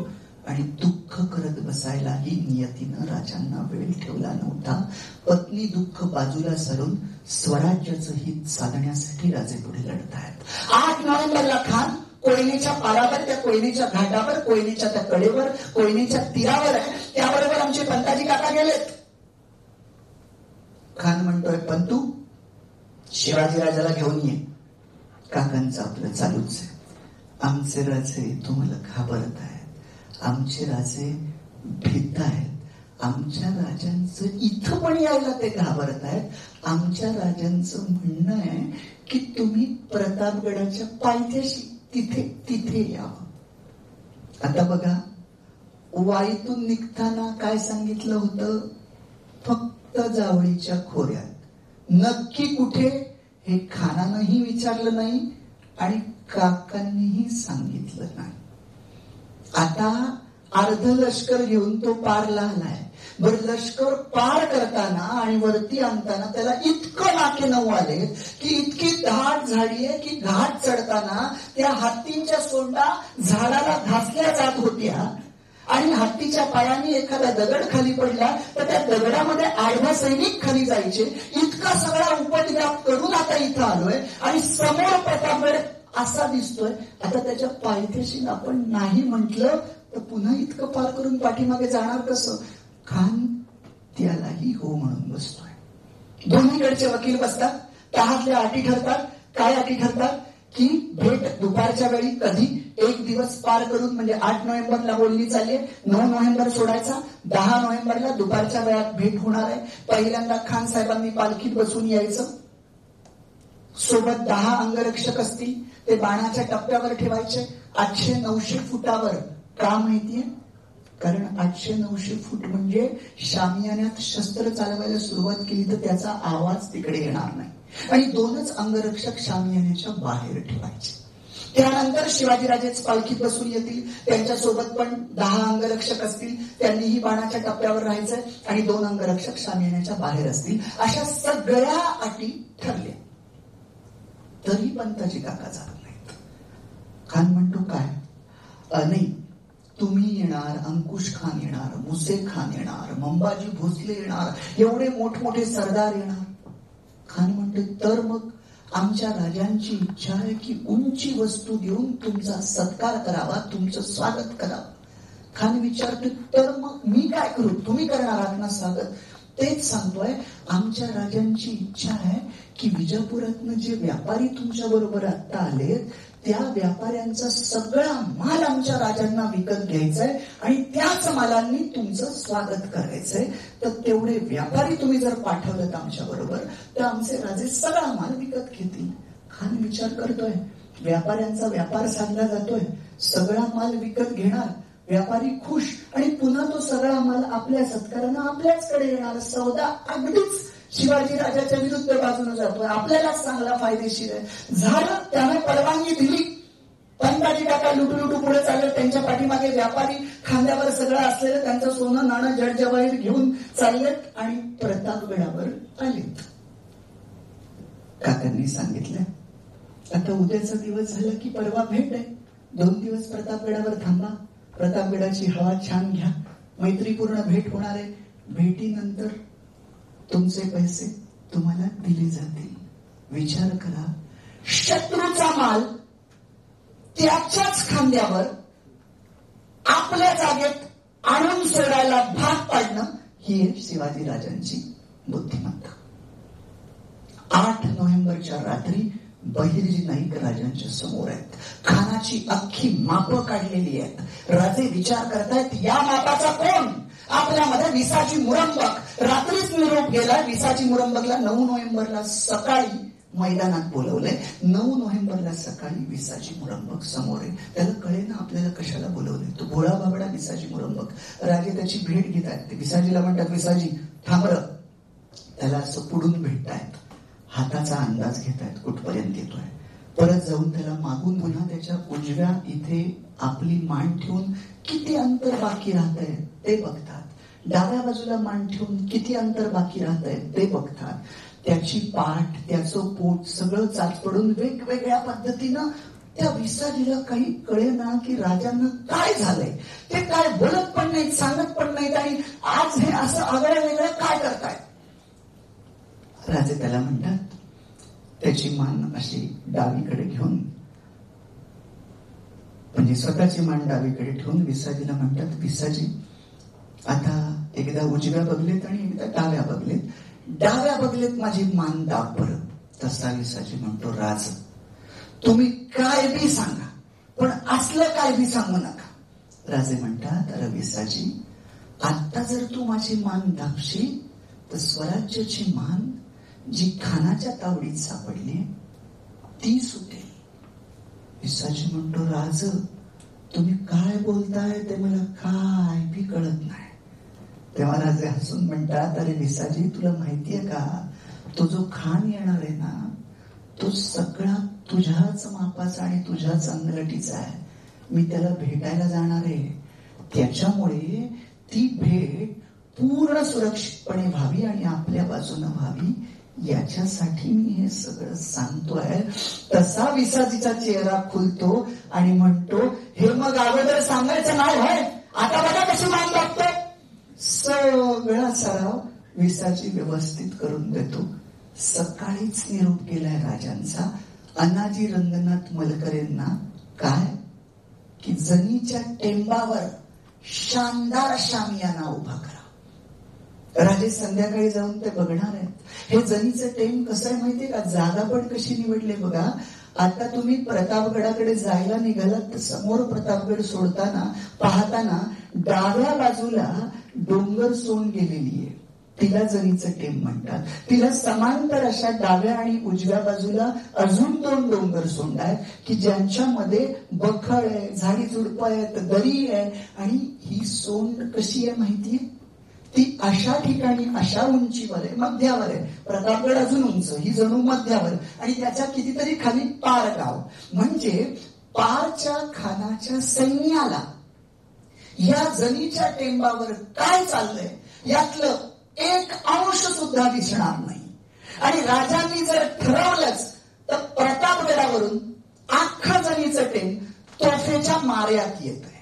आणि दुःख करत बसायलाही नियतीनं राजांना वेळ ठेवला नव्हता. पत्नी दुःख बाजूला सरून स्वराज्याचं हित साधण्यासाठी राजे पुढे लढत आहेत. 8 नोव्हेंबरला खान कोयनेच्या पारावर, त्या कोयनेच्या घाटावर, कोयनेच्या त्या कडेवर, कोयनेच्या तीरावर आहे. त्याबरोबर आमचे पंताजी काका गेलेत. खान म्हणतोय, पंतू शिवाजीराजाला घेऊन ये. काकांचं आपलं चालूच आहे. आमचे राजे तुम्हाला घाबरत आहेत, आमचे राजे भीत आहेत, आमच्या राजांचं इथं पण यायला ते घाबरत आहेत. आमच्या राजांचं म्हणणं आहे की तुम्ही प्रतापगडाच्या पायथ्याशी तिथे यावं. आता बघा, वाईतून निघताना काय सांगितलं होतं? फक्त जावळीच्या खोऱ्यात. नक्की कुठे हे खानानंही विचारलं नाही आणि काकांनीही सांगितलं नाही. आता अर्ध लष्कर घेऊन तो पारला आलाय. बरं, लष्कर पार करताना आणि वरती आणताना त्याला इतकं नाके नऊ आले की इतकी दाट झाडी आहे की घाट चढताना त्या हत्तींच्या सोंडा झाडाला घासल्या जात होत्या आणि हत्तीच्या पायाने एखादा दगड खाली पडला तर त्या दगडामध्ये आडवा सैनिक खाली जायचे. इतका सगळा उपद्व्याप करून आता इथं आलोय आणि समोर प्रतापगड असा दिसतोय. आता त्याच्या पायथ्याशी आपण नाही म्हटलं तर पुन्हा इतकं पार करून पाठीमागे जाणार कसं? खान त्यालाही हो म्हणून बसतोय. दोन्हीकडचे वकील बसतात. तहातल्या अटी ठरतात. काय अटी ठरतात? की भेट दुपारच्या वेळी कधी, 1 दिवस पार करून, म्हणजे 8 नोव्हेंबरला बोलणी चालली, 9 नोव्हेंबर सोडायचा, 10 नोव्हेंबरला दुपारच्या वेळात भेट होणार आहे. पहिल्यांदा खान साहेबांनी पालखीत बसून यायचं. सोबत 10 अंगरक्षक असतील. ते बाणाच्या टप्प्यावर ठेवायचे 800-900 फुटावर. का माहितीये? कारण 800-900 फूट म्हणजे शामियान्यात शस्त्र चालवायला सुरुवात केली तर त्याचा आवाज तिकडे येणार नाही. आणि 2च अंगरक्षक शामियान्याच्या बाहेर ठेवायचे. त्यानंतर शिवाजीराजेच पालखीत बसून येतील. त्यांच्यासोबत पण 10 अंगरक्षक असतील. त्यांनीही बाणाच्या टप्प्यावर राहायचंय आणि 2 अंगरक्षक शामियान्याच्या बाहेर असतील. अशा सगळ्या अटी ठरल्या. तरी पंताजी काका जात नाहीत. खान म्हणतो, काय नाही, तुम्ही येणार, अंकुश खान येणार, मुसे खान येणार, मंबाजी भोसले येणार, एवढे मोठमोठे सरदार येणार. खान म्हणतो, तर मग आमच्या राजांची इच्छा आहे की उंची वस्तू देऊन तुमचा सत्कार करावा, तुमचं स्वागत करावं. खान विचारतो, तर मग मी काय करू? तुम्ही करणार आहात ना स्वागत? तेच सांगतोय, आमच्या राजांची इच्छा आहे की विजापुरातनं जे व्यापारी तुमच्या बरोबर आता आले त्या व्यापाऱ्यांचा सगळा माल आमच्या राजांना विकत घ्यायचाय आणि त्याच मालांनी तुमचं स्वागत करायचंय. तर तेवढे व्यापारी तुम्ही जर पाठवलं आमच्या बरोबर तर आमचे राजे सगळा माल विकत घेतील. खान विचार करतोय, व्यापाऱ्यांचा व्यापार साधला जातोय, सगळा माल विकत घेणार, व्यापारी खुश आणि पुन्हा तो सगळा माल आपल्या सत्कारानं आपल्याचकडे येणार. सौदा अगदीच शिवाजी राजाच्या विरुद्ध बाजूने जातोय, आपल्यालाच चांगला फायदेशीर आहे. झालं, त्याने परवानगी दिली. पंताजी काका लुटू पुढे चालले, त्यांच्या पाठीमागे व्यापारी खांद्यावर सगळं असलेलं त्यांचं सोनं नाणं जडजवाहीर घेऊन चाललेत आणि प्रतापगडावर आलेत. काकांनी सांगितलं, आता उद्याचा दिवस झाला की परवा भेट आहे, 2 दिवस प्रतापगडावर थांबा, प्रतापगडाची हवा छान घ्या, मैत्रीपूर्ण भेट होणार आहे. भेटीनंतर तुमचे पैसे तुम्हाला दिले जातील. विचार करा, शत्रूचा माल त्याच्याच खांद्यावर आपल्या जागेत आणून सोडायला भाग पाडणं ही आहे शिवाजी राजांची बुद्धिमत्ता. 8 नोव्हेंबरच्या रात्री बहिर्जी नाईक राजांच्या समोर आहेत. खानाची अख्खी मापं काढलेली आहेत. राजे विचार करतायत, या मापाचा कोण? आपल्यामध्ये विसाजी मुरंबक रात्रीच निरोप गेला. विसाजी मुरंबकला 9 नोव्हेंबरला सकाळी मैदानात बोलवलंय. 9 नोव्हेंबरला सकाळी विसाजी मुरंबक समोर आहे. त्याला कळेना आपल्याला कशाला बोलवलंय. तो भोळा बाबडा विसाजी मुरंबक. राजे त्याची भेट घेत आहेत. ते विसाजीला म्हणतात, विसाजी थांब र. त्याला असं पुढून भेटतायत, हाताचा अंदाज घेतायत कुठपर्यंत येतोय. परत जाऊन त्याला मागून पुन्हा त्याच्या उजव्या इथे आपली मान ठेवून किती अंतर बाकी राहतंय ते बघतात. डाव्या बाजूला मान ठेवून किती अंतर बाकी राहतंय ते बघतात. त्याची पाठ, त्याचं पोट सगळं चाचपडून वेगवेगळ्या पद्धतीनं त्या विसाजीला काही कळेना की राजांना काय झालंय. ते काय बोलत पण नाहीत, सांगत पण नाहीत आणि आज हे असं आगळं वेगळं काय करताय. राजे त्याला म्हणतात, त्याची मान अशी डावीकडे घेऊन, म्हणजे स्वतःची मान डावीकडे ठेवून विसाजीला म्हणतात, विसाजी आता एकदा उजव्या बघलेत आणि एकदा डाव्या बघलेत. डाव्या बघलेत माझी मान दाब बरं. तसा विसाजी म्हणतो, राज तुम्ही काय बी सांगा, पण असलं काय बी सांगू नका. राजे म्हणतात, अरे विसाजी, आता जर तू माझी मान दाबशील तर स्वराज्याची मान जी खानाच्या तावडीत सापडली ती सुटेल. विसाजी म्हणतो, राज तुम्ही काय बोलताय ते मला काय बी कळत नाही. तेव्हा राजे हसून म्हणतात, अरे विसाजी, तुला माहितीये का, तो जो खान येणार आहे ना, तो सगळा तुझ्याच मापाचा आणि तुझ्याच अंगलटीचा आहे. मी त्याला भेटायला जाणार आहे. त्याच्यामुळे ती भेट पूर्ण सुरक्षितपणे व्हावी आणि आपल्या बाजूने व्हावी, याच्यासाठी मी हे सगळं सांगतोय. तसा विसाजीचा चेहरा खुलतो आणि म्हणतो, हे मग अगोदर सांगायचं नाही होय, आता बघा कशी मान लागतो. सगळा सराव विसाजी व्यवस्थित करून देतो. सकाळीच निरोप गेलाय राजांचा अनाजी रंगनाथ मलकरेंना, काय की जनीच्या टेंबावर शानदार शामियाना उभा करा. राजे संध्याकाळी जाऊन ते बघणार आहेत. हे जनीचं टेंब कसं आहे माहितीये का, जागा पण कशी निवडले बघा. आता तुम्ही प्रतापगडाकडे जायला निघालात तर समोर प्रतापगड सोडताना पाहताना डाव्या बाजूला डोंगर सोंड गेलेली आहे, तिला जनीचं टेंब म्हणतात. तिला समांतर अशा डाव्या आणि उजव्या बाजूला अजून 2 डोंगर सोंड आहेत की ज्यांच्यामध्ये बखळ आहे, झाडी झुडपं आहेत, दरी आहे. आणि ही सोंड कशी आहे माहितीये, ती अशा ठिकाणी अशा उंचीवर आहे, मध्यावर आहे. प्रतापगड अजून उंच, ही जणू मध्यावर, आणि त्याच्या कितीतरी खाली पार गाव. म्हणजे पारच्या खानाच्या सैन्याला या जनीच्या टेंबावर काय चाललंय यातलं 1 अंश सुद्धा दिसणार नाही. आणि राजांनी जर ठरवलंच तर प्रतापगडावरून अख्खा जनीचं टेंब तोफेच्या माऱ्यात येत आहे.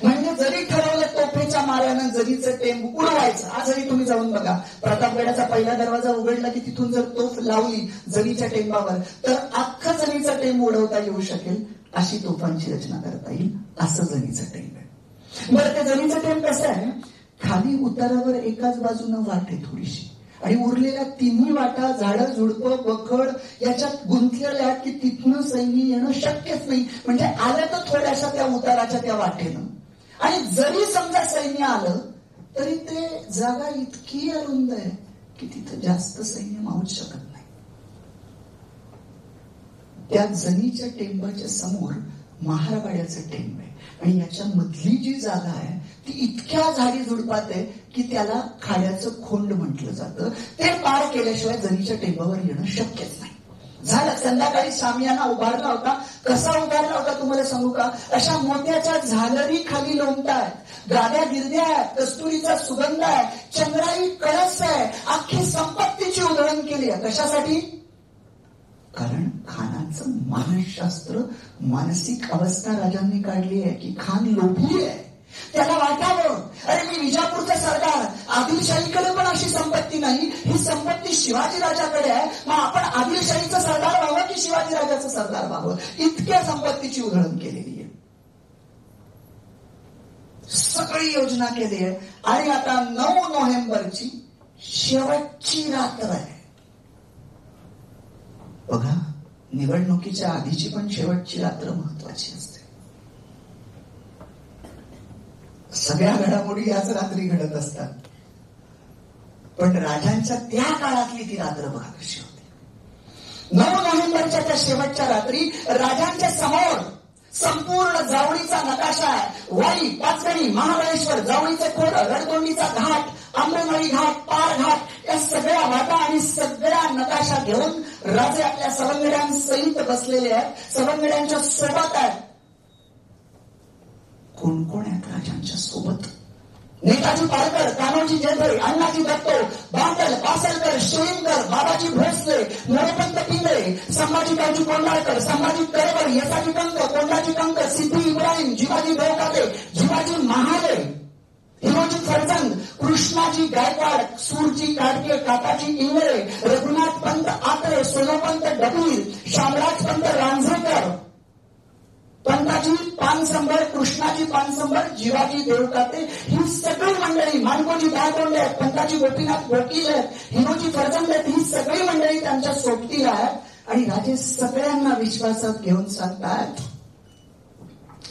म्हणजे जरी ठरवलं तोफेच्या माऱ्यानं जरीचं टेंब उडवायचं. आजही तुम्ही जाऊन बघा, प्रतापगडाचा पहिला दरवाजा उघडला की तिथून जर तोफ लावली जरीच्या टेंबावर तर अख्खं जरीचं टेंब उडवता येऊ शकेल, अशी तोफांची रचना करता येईल. असं जरीचं टेंब आहे. बरं, ते जरीचं टेंब कसं आहे, खाली उतारावर एकाच बाजूनं वाट आहे थोडीशी, आणि उरलेल्या 3 वाटा झाडं झुडपं बखड याच्यात गुंतलेल्या आहेत की तिथनं सैन्य येणं शक्यच नाही. म्हणजे आलं तर थोड्याशा त्या उताराच्या त्या वाटेनं, आणि जरी समजा सैन्य आलं तरी ते जागा इतकी अरुंद आहे की तिथं जास्त सैन्य मावूच शकत नाही. त्या जनीच्या टेंबाच्या समोर महारवाड्याचं टेंब आहे आणि याच्या मधली जी जागा आहे ती इतक्या झाडी झुडपात आहे की त्याला खाड्याचं खोंड म्हटलं जातं. ते पार केल्याशिवाय जरीच्या टेंबावर येणं शक्यच नाही. झालं. संध्याकाळी शामियाना उभारला होता. कसा उभारला होता तुम्हाला सांगू का? अशा मोत्याच्या झालरी खाली लोंबतायत, गाद्या गिरद्या आहेत, कस्तुरीचा सुगंध आहे, चंद्राई कळस आहे, अख्खी संपत्तीची उधळण केली आहे. कशासाठी? कारण खानाचं मानसशास्त्र, मानसिक अवस्था राजांनी काढली आहे की खान लोभी आहे. त्याला वाटावं, अरे मी विजापूरचा सरदार, आदिलशाहीकडे पण अशी संपत्ती नाही, ही संपत्ती शिवाजी राजाकडे आहे, मग आपण आदिलशाहीचं सरदार व्हावं की शिवाजी राजाचं सरदार व्हावं. इतक्या संपत्तीची उधळण केलेली आहे, सगळी योजना केली आहे. आणि आता 9 नोव्हेंबरची शेवटची रात्र आहे. बघा, निवडणुकीच्या आधीची पण शेवटची रात्र महत्वाची असते. सगळ्या घडामोडी याच रात्री घडत असतात, पण राजांच्या त्या काळातली ती रात्र बघा कशी होती. 9 नोव्हेंबरच्या त्या शेवटच्या रात्री राजांच्या समोर संपूर्ण जावळीचा नकाशा आहे. वाई, पाचगणी, महाबळेश्वर, जावळीचे खोड, रडतोंडीचा घाट, आंबेमाळी घाट, पार घाट, या सगळ्या वाटा आणि सगळ्या नकाशा घेऊन राजे आपल्या सवंगड्यांसहित बसलेले आहेत. सवंगड्यांच्या सोबत आहेत. कोण कोण आहेत राजांच्या सोबत? नेताजी पारकर, कान्होजी जेधळे, अण्णाजी दत्तो, बांदल, पासलकर, शिळीमकर, बाबाजी भोसले, मोरेपंत पिंगळे, संभाजी काळजी कोंडाळकर, संभाजी करकर, यसाजी कंक, कोंडाजी कंक, सिद्धी इब्राहिम, जिवाजी देवकाते, जिवाजी महाले, हिरोजी फरजंद, कृष्णाजी गायकवाड, सूरजी काडके, काकाजी इंगळे, रघुनाथ पंत आत्रे, सोनोपंत डबीर, शामराज पंत रांझेकर, पंताजी पानसंबर, कृष्णाजी पानसंबर, जिवाजी देवकाते, ही सगळी मंडळी, मानकोजी दायतोंडे आहेत, पंताजी गोपीनाथ गोकील आहेत, हिरोजी फरजंद आहेत, ही सगळी मंडळी त्यांच्या सोबतीला आहेत. आणि राजे सगळ्यांना विश्वासात घेऊन सांगतात,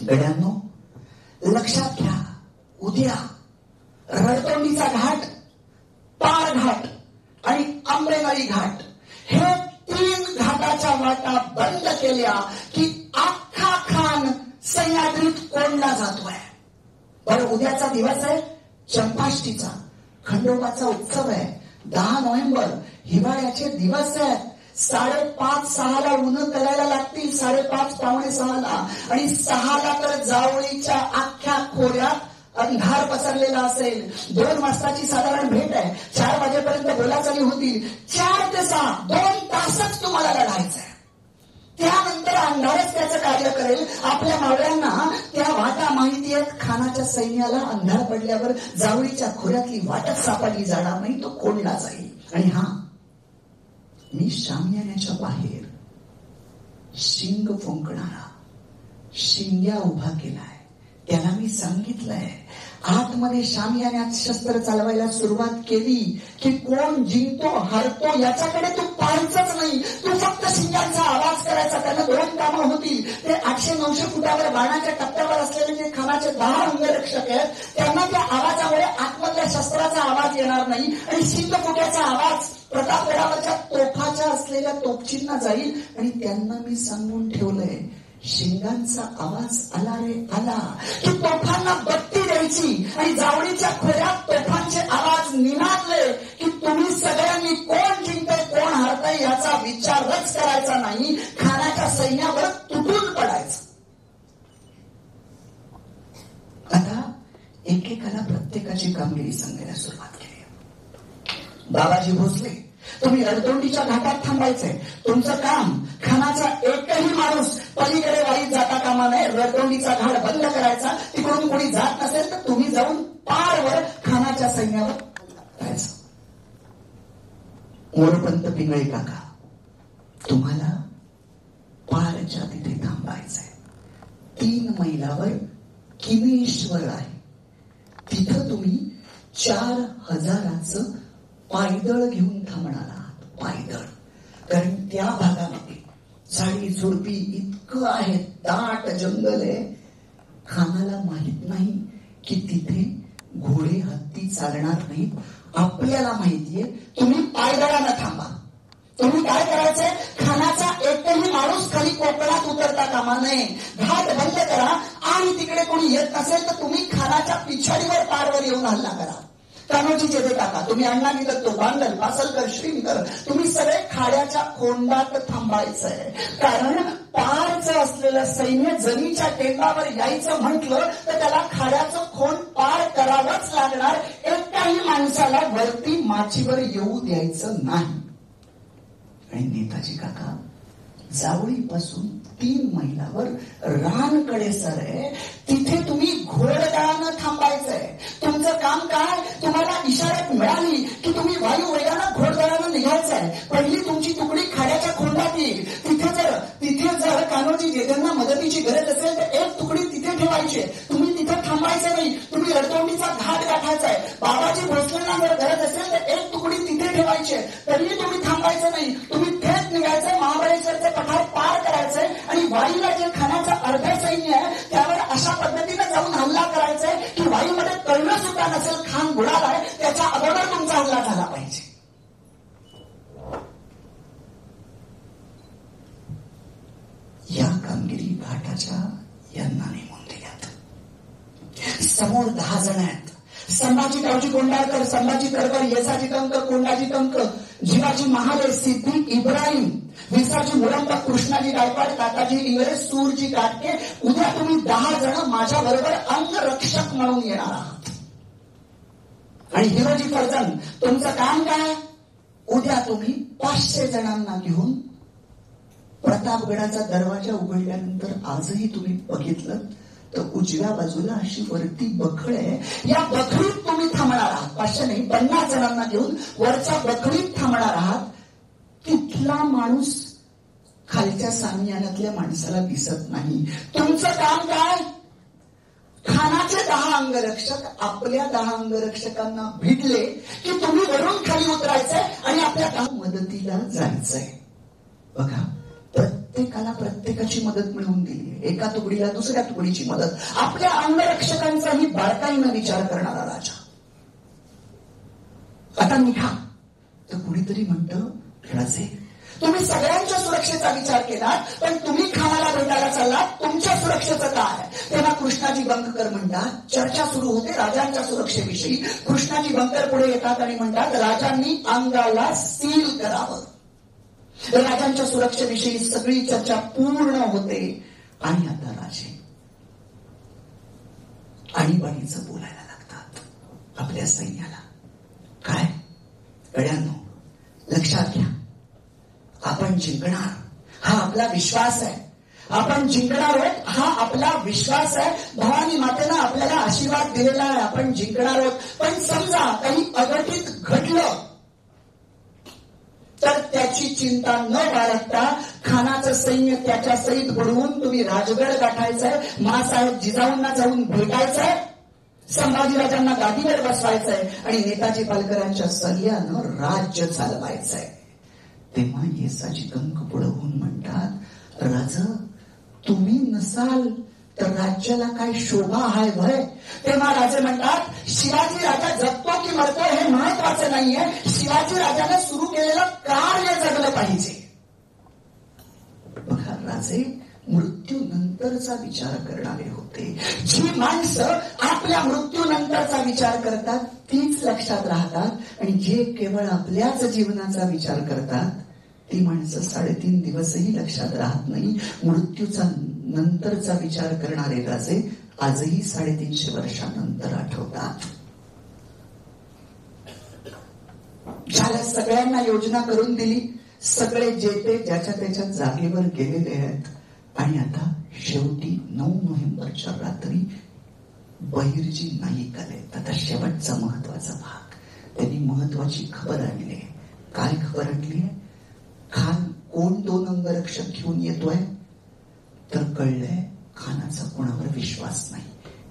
गड्यांनो लक्षात घ्या, उद्या रडतोंडीचा घाट, पार घाट आणि आंबेमाळी घाट, हे 3 घाटाच्या वाटा बंद केल्या की अख्खा खान सह्याद्रीत कोंडला जातोय. बरं, उद्याचा दिवस आहे चंपाष्टीचा, खंडोबाचा उत्सव आहे. 10 नोव्हेंबर, हिवाळ्याचे दिवस आहेत. 5:30-6ला उन्ह करायला लागतील, 5:30 पावणे 6ला, आणि 6ला तर जावळीच्या अख्ख्या खोऱ्यात अंधार पसरलेला असेल. 2 वाजताची साधारण भेट आहे. 4 वाजेपर्यंत बोलाचाली होतील. 4 ते 6 2 तासच तुम्हाला लढायचं आहे. त्यानंतर अंधारच त्याचं कार्य करेल. आपल्या मावळ्यांना त्या वाटा माहिती आहेत. खानाच्या सैन्याला अंधार पडल्यावर जावळीच्या खोऱ्यातली वाटच सापडली जाणार नाही, तो कोंडला जाईल. आणि मी शामियान्याच्या बाहेर शिंग फुंकणारा शिंग्या उभा केलाय. त्याला मी सांगितलंय, आतमध्ये शामियान्यात शस्त्र चालवायला सुरुवात केली की कोण जिंकतो हारतो याच्याकडे तू पाहायचंच नाही. तू फक्त शिंग्यांचा आवाज करायचा. त्यांना 2 कामं होतील. ते 800-900 फुटावर बाणाच्या टप्प्यावर असलेले जे खानाचे 10 अंगरक्षक आहेत, त्यांना त्या आवाजामुळे आतमधल्या शस्त्राचा आवाज येणार नाही आणि शिंग फुट्याचा आवाज प्रतापगडावरच्या तोफाच्या असलेल्या तोफचींना जाईल. आणि त्यांना मी सांगून ठेवलंय, शिंगांचा आवाज आला रे आला की तोफांना बत्ती द्यायची. आणि जावळीच्या खोऱ्यात तोफांचे आवाज निनादले की तुम्ही सगळ्यांनी कोण जिंकतंय कोण हारतंय याचा विचारच करायचा नाही. खानाच्या सैन्यावर तुटून पडायचं. आता एकेकाला प्रत्येकाची कामगिरी सांगायला सुरुवात केली. बाबाजी भोसले, तुम्ही रडतोंडीच्या घाटात थांबायचंय. तुमचं काम, खानाचा एकही माणूस पलीकडे वाईत जाता कामा नये. रडतोंडीचा घाट बंद करायचा. तिकडून कोणी जात नसेल तर तुम्ही जाऊन पारवर खानाच्या सैन्यावर जायचं. मोरपंत पिंगळे काका, तुम्हाला पारच्या तिथे थांबायचंय. 3 मैलावर किनेश्वर आहे. तिथं तुम्ही 4000चं पायदळ घेऊन थांबणार आहात. पायदळ, कारण त्या भागामध्ये झाडी झुडपी इतकं आहे, दाट जंगल आहे. खानाला माहित नाही की तिथे घोडे हत्ती चालणार नाहीत. आपल्याला माहितीये, तुम्ही पायदळानं थांबा. तुम्ही काय करायचंय, खानाचा एकही माणूस खाली कोकणात उतरता कामा नये. घाट बंद करा आणि तिकडे कोणी येत नसेल तर तुम्ही खानाच्या पिछाडीवर पारवर येऊन हल्ला करा. कान्होजी जेथे टाका, तुम्ही अण्णाजी दत्तो, बांदल, पासलकर, श्रींकर, तुम्ही सगळे खाड्याच्या खोंडात थांबायचंय. कारण पारचं असलेलं सैन्य जमीच्या टेकावर यायचं म्हटलं तर त्याला खाड्याचं खोंड पार करावंच लागणार. एकाही माणसाला वरती माचीवर येऊ द्यायचं नाही. आणि नेताजी काका जावळीपासून 3 मैलावर रानकडे सर आहे, तिथे तुम्ही घोडदळानं थांबायचंय. तुमचं काम काय, तुम्हाला इशाऱ्यात मिळाली की तुम्ही वायुवेगानं घोडदळानं निघायचंय. पहिली तुमची तुकडी खाड्याच्या खोंडात येईल. तिथे जर कान्होजी जेजांना मदतीची गरज असेल तर एक तुकडी तिथे ठेवायची. तुम्ही तिथे थांबायचं नाही, तुम्ही रडतोंडीचा घाट गाठायचाय. बाबाजी भोसलेंना जर गरज असेल तर एक तुकडी तिथे ठेवायची. तरीही तुम्ही थांबायचं नाही, तुम्ही थेट निघायचंय, महाबळेश्वरचे पठार पार करायचंय आणि वाईला जे खानाचं अर्ध सैन्य आहे त्यावर अशा पद्धतीने जाऊन हल्ला करायचाय की वाईमध्ये कळणं सुद्धा नसेल खान बुडालाय, त्याच्या अगोदर तुमचा हल्ला झाला पाहिजे. या कामगिरी घाटाच्या यांना नेमून दिल्यात. समोर 10 जण आहेत. संभाजी गावजी कोंडाळकर, संभाजी करकर, येसाजी कंक, कोंडाजी कंक, जीवाजी महाले, सिद्धी इब्राहिम, विसाजी मुरंबा, कृष्णाजी गायकवाड, काकाजी इंगळे, सूरजी काटके. उद्या तुम्ही 10 जण माझ्या बरोबर अंगरक्षक म्हणून येणार आहात. आणि हिरोजी फर्जन, तुमचं काम काय, उद्या तुम्ही 500 जणांना घेऊन प्रतापगडाचा दरवाजा उघडल्यानंतर आजही तुम्ही बघितलं तर उजव्या बाजूला अशी वरती बखळ आहे. या बखळीत तुम्ही थांबणार आहात. 500 नाही, 50 जणांना घेऊन वरच्या बखळीत थांबणार आहात. तिथला माणूस खालच्या सामियानातल्या माणसाला दिसत नाही. तुमचं काम काय, खानाचे 10 अंगरक्षक आपल्या 10 अंगरक्षकांना भिडले की तुम्ही वरून खाली उतरायचंय आणि आपल्या मदतीला जायचंय. बघा, प्रत्येकाला प्रत्येकाची मदत मिळवून दिली. एका तुकडीला दुसऱ्या तुकडीची मदत. आपल्या अंगरक्षकांचाही बारकाईनं विचार करणारा राजा. आता निघा तर कुणीतरी म्हणतं, राजे तुम्ही सगळ्यांच्या सुरक्षेचा विचार केला, पण तुम्ही खानाला भेटायला चाललात, तुमच्या सुरक्षेचं काय. तेव्हा कृष्णाजी बंककर म्हणतात, चर्चा सुरू होते राजांच्या सुरक्षेविषयी. कृष्णाजी बंकर पुढे येतात आणि म्हणतात, राजांनी अंगाला सील करावं. राजांच्या सुरक्षेविषयी सगळी चर्चा पूर्ण होते. आणि आता राजे आणीबाणीचं बोलायला लागतात आपल्या सैन्याला. काय गड्यांनो, लक्षात घ्या, आपण जिंकणार हा आपला विश्वास आहे. आपण जिंकणार आहोत हा आपला विश्वास आहे. भवानी मातेनं आपल्याला आशीर्वाद दिलेला आहे, आपण जिंकणार आहोत. पण समजा काही अघटित घडलं तर त्याची चिंता न बाळगता खानाचं सैन्य त्याच्या सहित बुडवून तुम्ही राजगड गाठायचंय. मासाहेब जिजाऊंना जाऊन भेटायचंय, संभाजीराजांना गादीवर बसवायचंय आणि नेताजी पालकरांच्या सल्ल्यानं राज्य चालवायचंय. तेव्हा येसाजी कंक पुढे होऊन म्हणतात, राज तुम्ही नसाल तर राज्याला काय शोभा आहे भय. तेव्हा राजे म्हणतात, शिवाजी राजा जगतो की मरतो हे महत्वाचं नाहीये, शिवाजी राजाने सुरू केलेलं कार्य जगलं पाहिजे. बघा, राजे मृत्यूनंतरचा विचार करणारे होते. जी माणसं आपल्या मृत्यूनंतरचा विचार करतात तीच लक्षात राहतात आणि जे केवळ आपल्याच जीवनाचा विचार करतात ती माणसं 3.5 दिवसही लक्षात राहत नाही. मृत्यूचा नंतरचा विचार करणारे राजे आजही 350 वर्षानंतर आठवतात. ज्याला सगळ्यांना योजना करून दिली, सगळे जेते ज्याच्या त्याच्या जागेवर गेलेले आहेत. आणि आता शेवटी 9 नोव्हेंबरच्या रात्री बहिर्जी नाईक आले. आता शेवटचा महत्वाचा भाग. त्यांनी महत्वाची खबर आणली आहे. काय खबर आणली आहे? खान कोण 2 अंगरक्षक घेऊन येतोय तर कळलंय खानाचा कोणावर विश्वास नाही.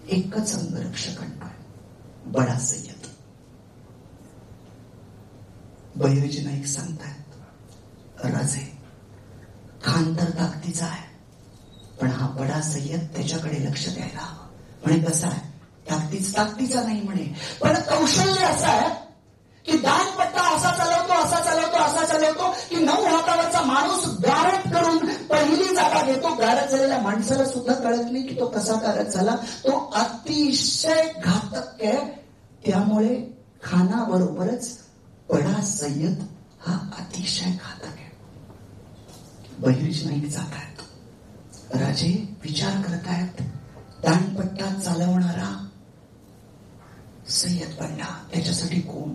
एकच अंगरक्षक आणतोय, बडा सय्यद. बहिर्जी नाईक सांगतायत, राजे खान तर ताकदीचा आहे, पण हा बडा सय्यद त्याच्याकडे लक्ष द्यायला हवं. म्हणे कसा आहे, ताकदीचा नाही म्हणे, पण कौशल्य असं आहे की दानपट्टा असा चालवतो की 9 हातावरचा माणूस गारट करून पहिली जागा घेतो. गारट झालेल्या माणसाला सुद्धा कळत नाही की तो कसा गारट झाला. तो अतिशय घातक आहे. त्यामुळे खानाबरोबरच बडा सय्यद हा अतिशय घातक आहे. बहिरीच नाईक जात आहेत. राजे विचार करतायत, दानपट्टा चालवणारा सय्यद बंडा, त्याच्यासाठी कोण?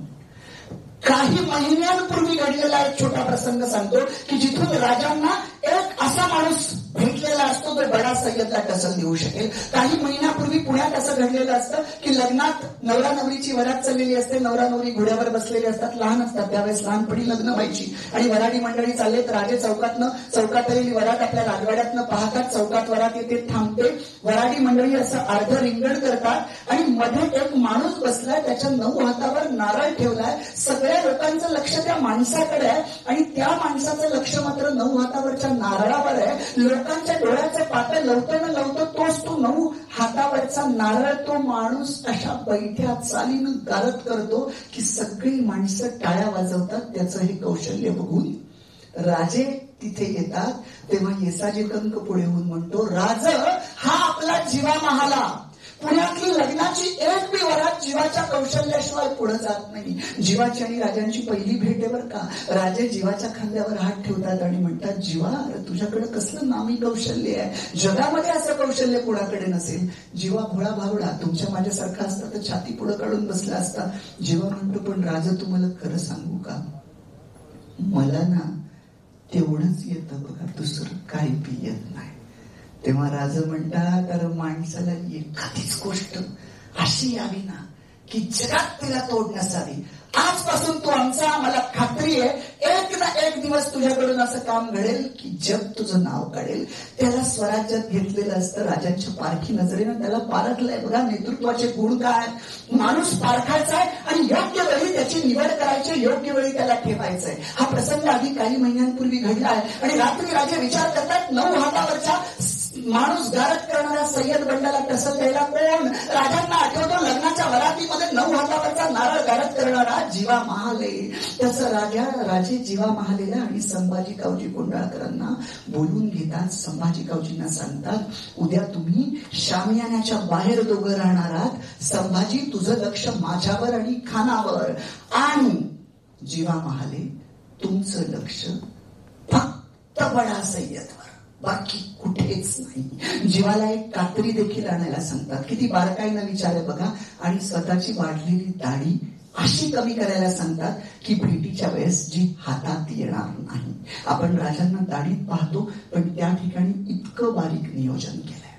काही महिन्यांपूर्वी घडलेला एक छोटा प्रसंग सांगतो की जिथून राजांना एक असा माणूस भेटलेला असतो जो बडा सय्यदला टसल देऊ शकेल. काही महिन्यापूर्वी पुण्यात असं घडलेलं असतं की लग्नात नवरा नवरीची वरात चाललेली असते. नवरा नवरी घोड्यावर बसलेले असतात, लहान असतात त्यावेळेस, लहानपणी लग्न व्हायची आणि वराडी मंडळी चालले. तर राजे चौकात आलेली वरात आपल्या राजवाड्यातनं पाहतात. चौकात वरात येते, थांबते. वराडी मंडळी असं अर्ध रिंगण करतात आणि मध्ये एक माणूस बसलाय, त्याच्या 9 हातावर नारळ ठेवलाय. सगळ्या लोकांचं लक्ष त्या माणसाकडे आहे आणि त्या माणसाचं लक्ष मात्र 9 हातावरच्या नारळावर आहे. लोकांच्या डोळ्याचे पाते लावतो तोच तो 9 हातावरचा नारळ तो माणूस अशा बैठ्या चालीनं गारत करतो की सगळी माणसं टाळ्या वाजवतात. त्याचं हे कौशल्य बघून राजे तिथे येतात. तेव्हा येसाजी कंक पुढे होऊन म्हणतो, राज हा आपला जीवा महाला. पुण्यातली लग्नाची एक बी वरात जीवाच्या कौशल्याशिवाय पुढे जात नाही. जीवाची आणि राजांची पहिली भेट आहे बरं का. राजे जीवाच्या खांद्यावर हात ठेवतात आणि म्हणतात, जीवा तुझ्याकडे कसलं नामी कौशल्य आहे, जगामध्ये असं कौशल्य कुणाकडे नसेल. जीवा भोळा भावडा तुमच्या माझ्यासारखा असता तर छाती पुढे काढून बसला असता. जीवा म्हणतो, पण राजा तुम्हाला खरं सांगू का, मला ना तेवढंच येतं बघा, दुसरं काही बी येत नाही. तेव्हा राजा म्हणतात, तर माणसाला एखादीच गोष्ट अशी यावी ना की जगात तिला तोड नसावी. आजपासून तू आमचा, मला खात्री आहे एक ना एक दिवस तुझ्याकडून असं काम घडेल की जग तुझं नाव काढेल. त्याला स्वराज्यात घेतलेलं असतं. राजांच्या पारखी नजरेनं त्याला पारखलंय बघा. नेतृत्वाचे गुण काय, माणूस पारखायचा आहे आणि योग्य वेळी त्याची निवड करायची, योग्य वेळी त्याला ठेवायचंय. हा प्रसंग आधी काही महिन्यांपूर्वी घडलाय आणि रात्री राजे विचार करतात, 9 हातावरच्या माणूस गारट करणाऱ्या सय्यद बंडाला टसल द्यायला कोण? राजांना आठवतो लग्नाच्या वरातीमध्ये 9 हातावरचा नारळ गारट करणारा जीवा महाले. तसं राजे जीवा महालेला आणि संभाजी कावजी कोंडाळकरांना बोलून घेतात. संभाजी कावजींना सांगतात, उद्या तुम्ही शामियानाच्या बाहेर दोघं राहणार आहात. संभाजी तुझं लक्ष माझ्यावर आणि खानावर, आणि जीवा महाले तुमचं लक्ष फक्त बडा सय्यदवर, बाकी कुठेच नाही. जीवाला एक कात्री देखील आणायला सांगतात. किती बारकाईनं विचार आहे बघा. आणि स्वतःची वाढलेली दाढी अशी कमी करायला सांगतात की भेटीच्या वेळेस जी हातात येणार नाही. आपण राजांना दाढीत पाहतो, पण त्या ठिकाणी इतकं बारीक नियोजन केलंय.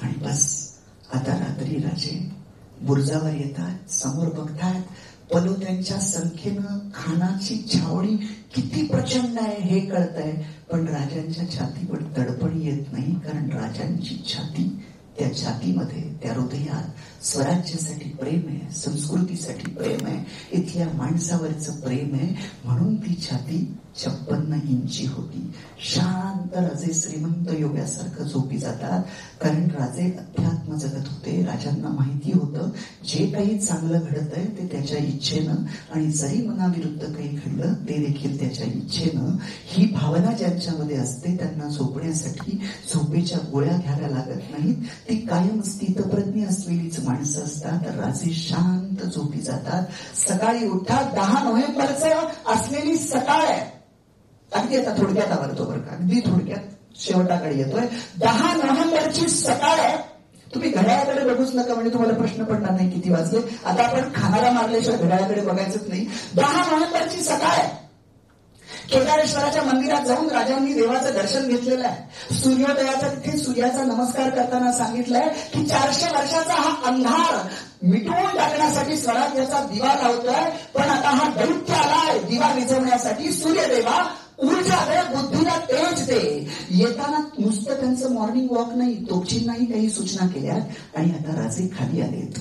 आणि बस आता रात्री राजे बुरुजावर येतात, समोर बघतात पलोत्यांच्या संख्येनं खानाची छावणी किती प्रचंड आहे हे कळतंय. पण राजांच्या छातीवर तडपण येत नाही, कारण राजांची छाती, त्या छातीमध्ये, त्या हृदयात स्वराज्यासाठी प्रेम आहे, संस्कृतीसाठी प्रेम आहे, इथल्या माणसावरचं प्रेम आहे. म्हणून ती छाती 56 इंची होती. शांत राजे श्रीमंत योग्यासारखं झोपी जातात, कारण राजे अध्यात्म जगत होते. राजांना माहिती होतं जे काही चांगलं घडत आहे ते त्याच्या इच्छेनं, आणि जरी मनाविरुद्ध काही घडलं ते देखील त्याच्या इच्छेनं. ही भावना ज्यांच्यामध्ये असते त्यांना झोपण्यासाठी झोपेच्या गोळ्या घ्यायला लागत नाहीत. ती कायम स्थितप्रज्ञ असलेलीच माणसं असतात. राजे शांत झोपी जातात. सकाळी उठतात. 10 नोव्हेंबरचं असलेली सकाळ आहे. अगदी आता थोडक्यात आवडतो बरं का, अगदी थोडक्यात शेवटाकडे येतोय. 10 नोव्हेंबरची सकाळ आहे. तुम्ही घड्याळाकडे बघूच नका, म्हणजे तुम्हाला प्रश्न पडणार नाही किती वाजले. आता आपण खानाला मारल्याशिवाय घड्याळाकडे बघायचंच नाही. 10 नोव्हेंबरची सकाळ आहे. केदारेश्वराच्या मंदिरात जाऊन राजांनी देवाचं दर्शन घेतलेलं आहे. सूर्योदयाचा तिथे सूर्याचा नमस्कार करताना सांगितलंय की 400 वर्षाचा हा अंधार मिटवून टाकण्यासाठी स्वराज्याचा दिवा लावतोय. पण आता हा दैत्य आलाय दिवा विझवण्यासाठी. सूर्यदेवा ऊर्जा दे, बुद्धीला तेज दे. येताना नुसतं त्यांचं मॉर्निंग वॉक नाही, तोपचींनाही काही सूचना केल्या. आणि आता राजे खाली आलेत.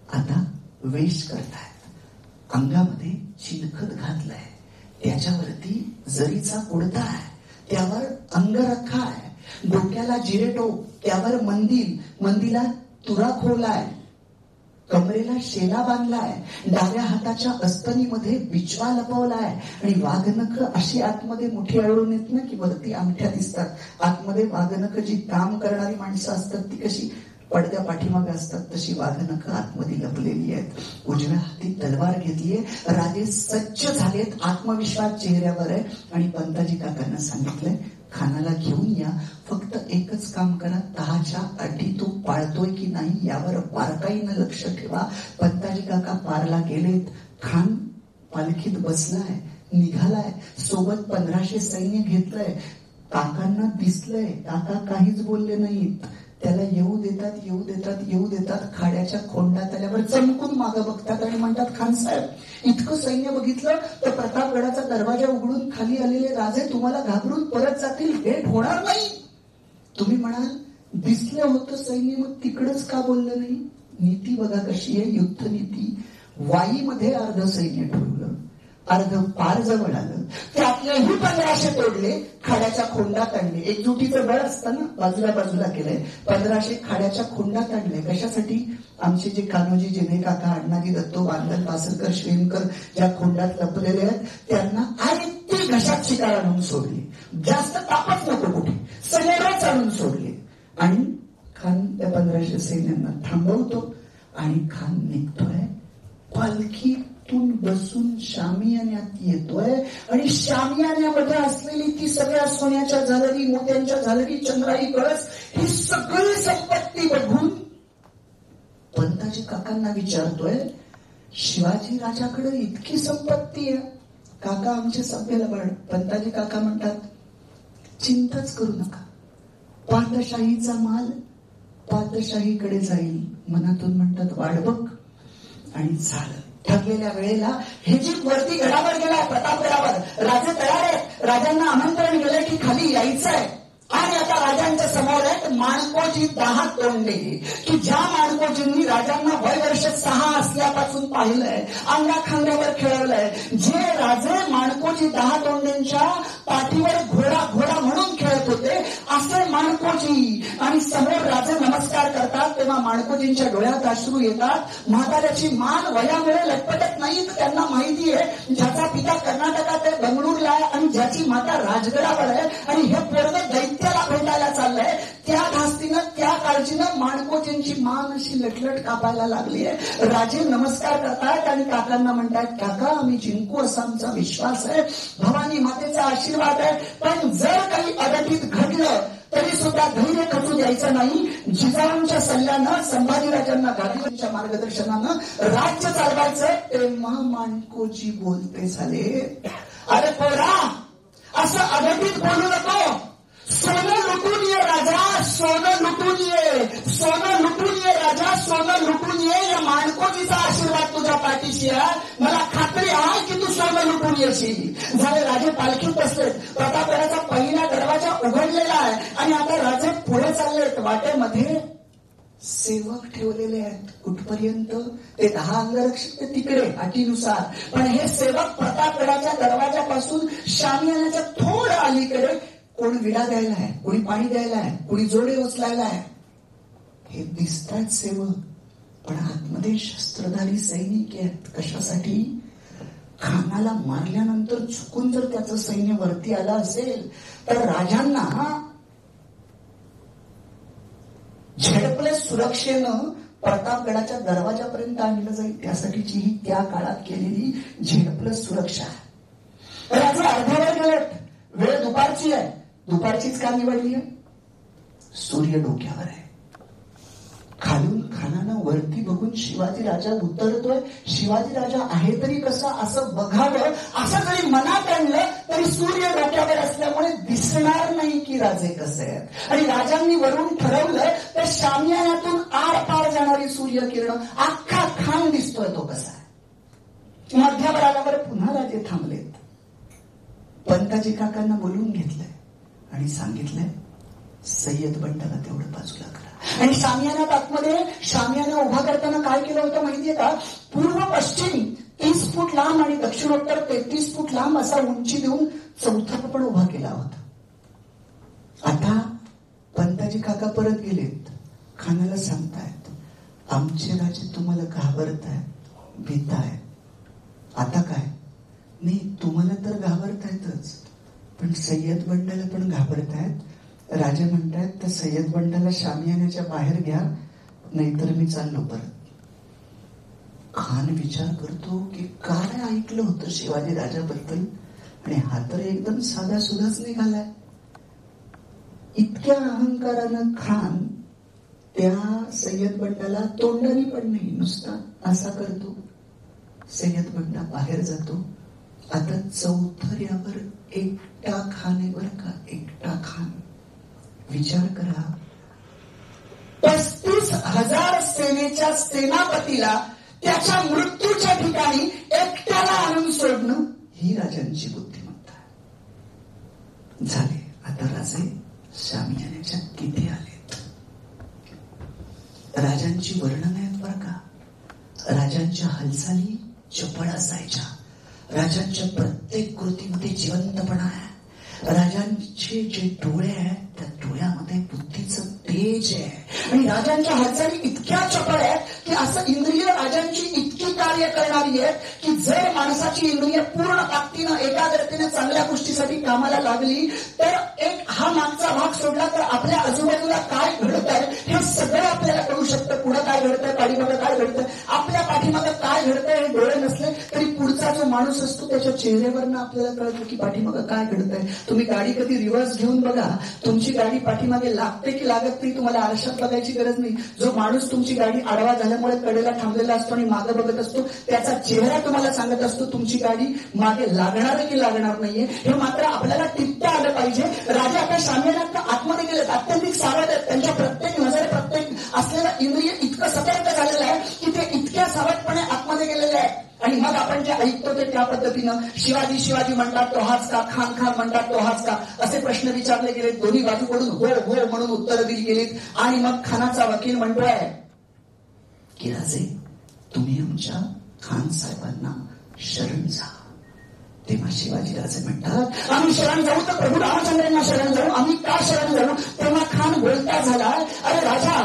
आता वेश करतायत. अंगामध्ये चिलखत घातलंय, त्याच्यावरती जरीचा कुडता आहे, त्यावर अंगरखा आहे, डोक्याला जिरेटोप, त्यावर मंदिला तुरा खोलाय, कमरेला शेला बांधलाय, डाव्या हाताच्या अस्तनीमध्ये बिचवा लपवलाय आणि वाघनख अशी आतमध्ये मोठी आढळून येत ना की वरती अंगठ्या दिसतात, आतमध्ये वाघनख जी काम करणारी माणसं असतात ती कशी पडद्या पाठीमागे असतात तशी वाघनख आतमध्ये लपलेली आहेत. उजव्या हाती तलवार घेतलीये, राजे सज्ज झालेत, आत्मविश्वास चेहऱ्यावर आहे आणि पंताजी काकांना सांगितलंय खानाला घेऊन या, फक्त एकच काम करा, 10च्या अटी तो पाळतोय की नाही यावर बारकाईनं लक्ष ठेवा. पंताजी काका पारला गेलेत, खान पालखीत बसलाय, निघालाय, सोबत 1500 सैन्य घेतलंय. काकांना दिसलंय, काका काहीच बोलले नाहीत, त्याला येऊ देतात. खाड्याच्या खोंडात आल्यावर चमकून मागं बघतात आणि म्हणतात, खान साहेब इतकं सैन्य बघितलं तर प्रतापगडाचा दरवाजा उघडून खाली आलेले राजे तुम्हाला घाबरून परत जातील, भेट होणार नाही. तुम्ही म्हणाल दिसलं होतं सैन्य, मग तिकडच का बोललं नाही? नीती बघा कशी आहे, युद्ध नीती. वाईमध्ये अर्ध सैन्य ठेवलं, अर्ध पार जवळ आलं, त्यातलेही 1500 तोडले, खाड्याच्या खोंडात आणले. एकजुटीचं बळ असतं ना, बाजूला केलंय. 1500 खाड्याच्या खोंडात आणले. कशासाठी? आमचे जे कान्होजी जेने काका, अण्णाजी दत्तो, बांधल, पासरकर, श्वेनकर ज्या खोंडात लपलेले आहेत त्यांना आणि ती घशात शिकार आणून सोडली. जास्त तापच नको कुठे, समोरच आणून सोडले. आणि खान त्या 1500 सैन्यांना थांबवतो आणि खान निघतोय. पालखीतून बसून शामियान्यात येतोय आणि शामियान्यामध्ये असलेली ती सगळ्या सोन्याच्या झालरी, मोत्यांच्या झालरी, चंद्राई कळस, ही सगळी संपत्ती बघून पंताजी काकांना विचारतोय, शिवाजी राजाकडे इतकी संपत्ती आहे, काका आमचे सभ्य लबाड. पंताजी काका म्हणतात, चिंताच करू नका, पातशाहीचा माल पातशाहीकडे जाईल. मनातून म्हणतात, वाढ बघ. आणि झालं. ठरलेल्या वेळेला हे जी वरती गडावर गेला, प्रतापगडावर, राजे तयार आहेत, राजांना आमंत्रण गेलंय की खाली यायचंय. आणि आता राजांच्या समोर आहेत माणकोजी 10 तोंडे, की ज्या माणकोजींनी राजांना वय वर्ष 6 असल्यापासून पाहिलंय, अंगाखांद्यावर खेळवलंय. जे राजे माणकोजी 10 तोंडेंच्या पाठीवर घोडा म्हणून खेळत होते, असे माणकोजी. आणि समोर राजे नमस्कार करतात तेव्हा माणकोजींच्या डोळ्यात अश्रू येतात. म्हाताऱ्याची मान वयामुळे लटपटत नाही, त्यांना माहिती आहे ज्याचा पिता कर्नाटकात आहे, बंगळूरला आहे, आणि ज्याची माता राजगडावर आहे, आणि हे पोरगं दैत्याला भेटायला चाललंय. त्या धास्तीनं, त्या काळजीनं माणकोजींची मान अशी लटलट कापायला लागली आहे. राजे नमस्कार करतात आणि काकांना म्हणतात, काका आम्ही जिंकू असा आमचा विश्वास आहे, भवानी मातेचा आशीर्वाद आहे, पण जर काही अडचणीत घडलं तरी सुद्धा धैर्य खचू द्यायचं नाही. जिजाऊंच्या सल्ल्यानं, संभाजीराजांना गांधीजींच्या मार्गदर्शनानं राज्य चालवायचं. तेव्हा माणकोजी बोलते झाले, अरे पोरा असं अघटित बोलू नको, सोनं लुटून ये राजा, सोनं लुटून ये, सोनं लुटून ये राजा, सोनं लुटून ये. या माणकोजीचा आशीर्वाद तुझ्या पाठीशी आहे, मला खात्री आहे की तू सोनं लुटून येशील. झाले. राजे पालखीत बसलेत, प्रतापगडाचा पहिला दरवाजा उघडलेला आहे आणि आता राजे पुढे चाललेत. वाटेमध्ये सेवक ठेवलेले आहेत. कुठपर्यंत? ते 10 अंगरक्षक ते तिकडे अटीनुसार, पण हे सेवक प्रतापगडाच्या दरवाजापासून शामियानाच्या थोडं अलीकडे. कोण विडा द्यायला आहे, कोणी पाणी द्यायला आहे, कोणी जोडे उचलायला आहे. हे दिसतात सेवक, पण आतमध्ये शस्त्रधारी सैनिक आहेत. कशासाठी? खानाला मारल्यानंतर चुकून जर त्याचं सैन्य वरती आलं असेल तर राजांना झेडपले सुरक्षेनं प्रतापगडाच्या दरवाजापर्यंत आणलं जाईल. त्यासाठीची ही त्या काळात केलेली झेडपले सुरक्षा आहे. राजे अर्ध्यावर गेलेत, वेळ दुपारची आहे. दुपारचीच का निवडली आहे? सूर्य डोक्यावर आहे. खालून खानानं वरती बघून शिवाजी राजा उतरतोय. शिवाजी राजा आहे तरी कसा असं बघावं असं जरी मनात आणलं तरी सूर्य डोक्यावर असल्यामुळे दिसणार नाही की राजे कसे आहेत. आणि राजांनी वरून ठरवलं तर शामियानातून आरपार जाणारी सूर्यकिरण अख्खा खान दिसतोय तो कसा आहे. मध्यावर आल्यावर पुन्हा राजे थांबलेत. पंताजी काकांना बोलवून घेतलंय आणि सांगितलंय, सय्यद बंडाला तेवढं बाजूला करा. आणि शामियानात आतमध्ये शामियाना उभा करताना काय केलं होतं माहितीये का? पूर्व पश्चिम 30 फूट लांब आणि दक्षिणोत्तर 33 फूट लांब असा उंची देऊन चौथा पण उभा केला होता. आता पंताजी काका परत गेलेत. खानाला सांगतायत, आमचे राजे तुम्हाला घाबरताय, भीताय. आता काय नाही, तुम्हाला तर घाबरतायतच, पण सय्यद बंडाला पण घाबरतायत. राजा म्हणतायत तर सय्यद बंडाला शामियान्याच्या बाहेर घ्या, नाहीतर मी चाललो परत. खान विचार करतो की काय ऐकलं होतं शिवाजी राजाबद्दल, आणि हा तर एकदम साधा सुधाच निघालाय. इतक्या अहंकारानं खान त्या सय्यद बंडाला तोंडाने पण नाही, नुसता असा करतो. सय्यद बंडा बाहेर जातो. आता चौथऱ्यावर एकटा खान आहे बर का, एकटा खान. विचार करा, 35,000 सेनेच्या सेनापतीला त्याच्या मृत्यूच्या ठिकाणी एकट्याला आणून सोडणं ही राजांची बुद्धिमत्ता झाली. आता राजे शामियान्याच्या किती आलेत. राजांची वर्णन आहेत बरं का. राजांच्या हालचाली चपळ असायच्या. राजांच्या प्रत्येक कृतीमध्ये जिवंतपणा आहे. राजांचे जे डोळे आहेत त्या डोळ्यामध्ये बुद्धीचं तेज आहे. आणि राजांच्या हालचाली इतक्या चपळ आहेत की असं इंद्रिय राजांची इतकी कार्य करणारी आहेत की जर माणसाची इंद्रिय पूर्ण ताकदीनं एकाग्रतेने चांगल्या गोष्टीसाठी कामाला लागली तर एक हा मागचा भाग सोडला तर आपल्या आजूबाजूला काय घडत आहे हे सगळं आपल्याला कळू शकतं. पुढं काय घडतंय, पाठीमागं काय घडतंय, आपल्या पाठीमागं काय घडतंय हे डोळे नसले तरी पुढचा जो माणूस असतो त्याच्या चेहऱ्यावरनं आपल्याला कळतं की पाठीमागं काय घडतंय. तुम्ही गाडी कधी रिव्हर्स घेऊन बघा, तुमची गाडी पाठीमागे लागते की लागत नाही तुम्हाला आरशात बघायची गरज नाही. जो माणूस तुमची गाडी आडवा झाल्यामुळे कडेला थांबलेला असतो आणि मागे बघत असतो त्याचा चेहरा तुम्हाला सांगत असतो तुमची गाडी मागे लागणार आहे की लागणार नाहीये. हे मात्र आपल्याला टिपता आलं पाहिजे. राजा आता शामियान्यात आतमध्ये गेलेत, अत्यंतिक सावध आहेत. त्यांच्या प्रत्येक नजरे प्रत्येक असलेलं इंद्रिय इतकं सतर्क झालेलं आहे की ते इतक्या सावधपणे आतमध्ये गेलेले आहेत. आणि मग आपण जे ऐकतो ते त्या पद्धतीनं शिवाजी शिवाजी म्हणतात तो हाच का, खान खान म्हणतात तो हाच का, असे प्रश्न विचारले गेले. दोन्ही बाजूकडून हो हो म्हणून उत्तरं दिली गेलीत. आणि मग खानाचा वकील म्हणतोय की राजे तुम्ही आमच्या खान साहेबांना शरण जा. तेव्हा शिवाजी राजे म्हणतात आम्ही शरण जाऊ तर प्रभू रामचंद्रांना शरण जाऊ. आम्ही का शरण जाऊ. तेव्हा खान बोलता झाला, अरे राजा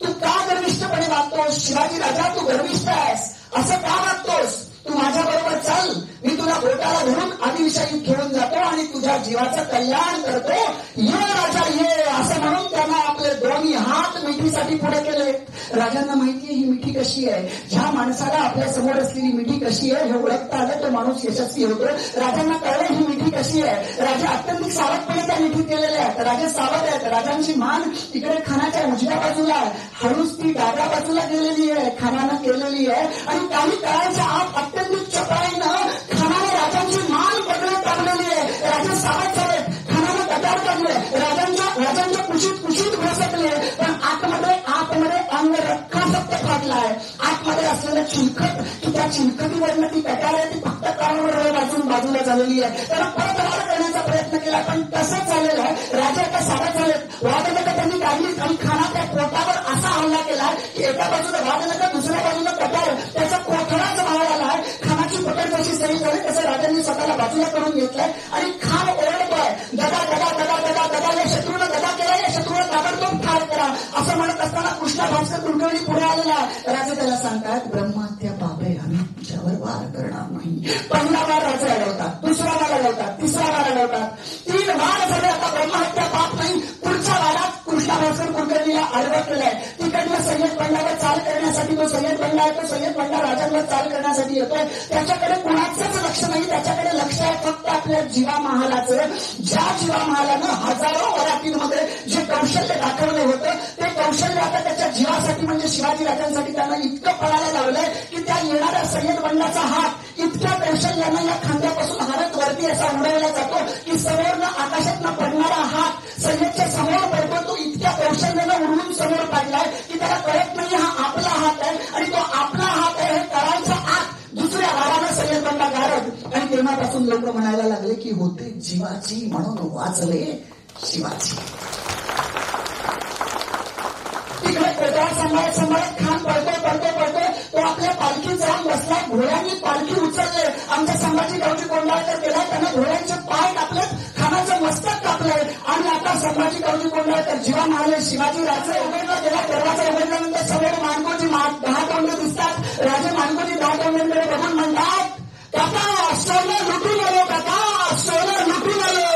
तू का गर्विष्ठपणे वागतोस. शिवाजी राजा तू गर्विष्ठ आहेस, असं का वागतोस. तू माझ्या बरोबर चल, मी तुला बोटाला धरून आदिविषयी घेऊन जातो आणि तुझ्या जीवाचं कल्याण करतो. ये राजा ये, असं म्हणून त्यांना आपले दोन्ही हात मिठीसाठी पुढे केले. राजांना माहितीये ही मिठी कशी आहे. ज्या माणसाला आपल्या समोर असलेली मिठी कशी आहे हे ओळखता आलं तो माणूस यशस्वी होतो. राजांना कळलं ही मिठी कशी आहे. राजे अत्यंत सावधपणे त्या मिठीत गेलेले आहेत. राजे सावध आहेत. राजांची मान इकडे खानाच्या उजव्या बाजूला आहे, हळूच ती डाव्या बाजूला गेलेली आहे, खानानं केलेली आहे. आणि काही काळाच्या आत अत्यंत चपळाईनं खानाने राजांची मान बदलत टाकलेली आहे. राजे सावध झाले, खानानं कटार काढले, राजांच्या कुशीत घोसकले. पण आतमध्ये अंग रक्कासक्त फाटलाय. आतमध्ये असलेलं चिलखत की त्या चिलखतीवरनं ती कटार आहे ती फक्त कानावर बाजूला झालेली आहे. त्याला परत वाढ करण्याचा प्रयत्न केला पण तसंच झालेलं आहे. राजा आता सावध झालेत. वादनका त्यांनी काढली आणि खाना त्या पोटावर असा हल्ला केला की एका बाजूला वादनका दुसऱ्या बाजूला कटार, त्याचा कोठडाच बाहेर आलाय. खानाची पकड जशी सही झाली तसं राजांनी स्वतःला बाजूला करून घेतलाय आणि खान ओरडतोय गदा गदा गदा गदा गदा, या शत्रूला गदा केला, या शत्रूला ताबडतोब ठार करा, असं म्हणत असताना कृष्णा भास्कर कुलकर्णी पुढे आलेला. राजे त्याला सांगतात ब्रह्महत्या पाप आहे, आम्ही तुझ्यावर वार करणार नाही. पहिला वार राजे अडवतात, दुसरा वार अडवतात, तिसरा वार अडवतात, 3 वार झाले. आता ब्रह्महत्या पाप नाही. पुढच्या वारात कृष्णा भास्कर कुलकर्णीला आडवं केलंय. तिकडनं सय्यद बंडावर चाल करण्यासाठी तो सय्यद बंडा येतो. सय्यद बंडा राजांवर चाल करण्यासाठी येतोय. त्याच्याकडे कुणाचंच लक्ष नाही. त्याच्याकडे लक्ष आहे फक्त आपल्या जीवा महालाचं. ज्या जीवा महालानं हजारो वरातींमध्ये जे कौशल्य दाखवलं होतं ते कौशल्य आता त्याच्या जीवासाठी म्हणजे शिवाजी राजांसाठी त्यांना इतकं पळायला लावलंय की त्या येणाऱ्या सय्यद बंडाचा हात इतक्या कौशल्यानं या खांद्यापासून हात वरती असा उडवला जातो की समोरनं आकाशातनं पडणारा हात सय्यदच्या समोर पडतो. तो इतक्या कौशल्यानं उडवून समोर पाडलाय की त्याला कळत नाही हा आपला हात आहे आणि तो आपला हात आहे हे करायचा आत दुसऱ्या वारानं सय्यद बंडा गारद. आणि तेव्हापासून लोक म्हणायला लागले की होते जीवाची म्हणून वाचले शिवाजी. तिकडे कोटार सांभाळत खान पडतो तो आपल्या पालखीत जाऊन बसलाय. घोड्यांनी पालखी उचलले. आमच्या संभाजी गावची कोंडाळकर केलाय, त्यांना घोड्यांचे पाय कापलेत, खानाचं मस्तक कापलंय. आणि आता संभाजी गावची कोंडाळकर जीवा महाले शिवाजी राजे उघडला गेला. दरवाजा उघडल्यानंतर समोर मानकोजी महाराज 10 तोंड दिसतात. राजे मानकोजी 10 तोंडांकडे बघून म्हणतात, काका सोनं लुटून आलो, काका सोनं लुटून आलो.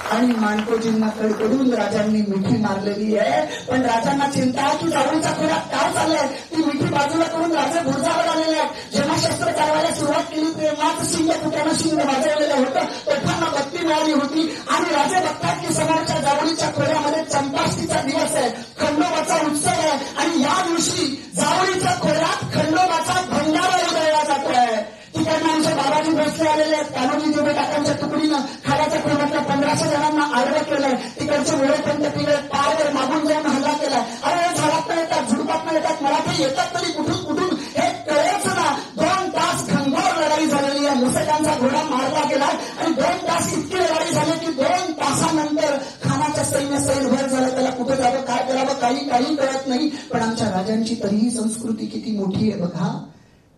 आणि मानकोजींना कडकडून राजांनी मिठी मारलेली आहे. पण राजांना चिंता आहे की जावळीचा खोऱ्यात काय चाललंय. ती मिठी बाजूला करून राजे बुरजावर आलेले आहेत. जेव्हा शस्त्र चालवायला सुरुवात केली तेव्हाच शिंग फुट्यानं शिंग वाजवलेलं होतं. तोफांना बत्ती मिळाली होती आणि राजे बघतात की समोरच्या जावळीच्या खोऱ्यामध्ये चंपाष्टीचा दिवस आहे, खंडोबाचा उत्सव आहे. आणि या दिवशी जावळीच्या खोऱ्यात खंडोबाचा भंडारा उधळला जातोय. तिकडनं आमचे बाबाजी भोसले आलेले आहेत. कान्होजी जेवढे टाकांच्या तुकडीनं खाड्याच्या खोऱ्यातल्या 1500 जणांना आडवं केलंय. तिकडचे मोळेपंत पिले पारवर मागून जाऊन हल्ला केलाय. अरे झाडात नाही येतात, झुडपात नाही येतात, मराठी येतात तरी कुठून कुठून हे कळेच ना. 2 तास घनघोर लढाई झालेली आहे. मुसळांचा घोडा मारला गेलाय आणि 2 तास इतकी लढाई झाली की 2 तासानंतर खानाच्या सैन्य सैलभर झालं. त्याला कुठे जावं, काय करावं, काही कळत नाही. पण आमच्या राजांची तरीही संस्कृती किती मोठी आहे बघा.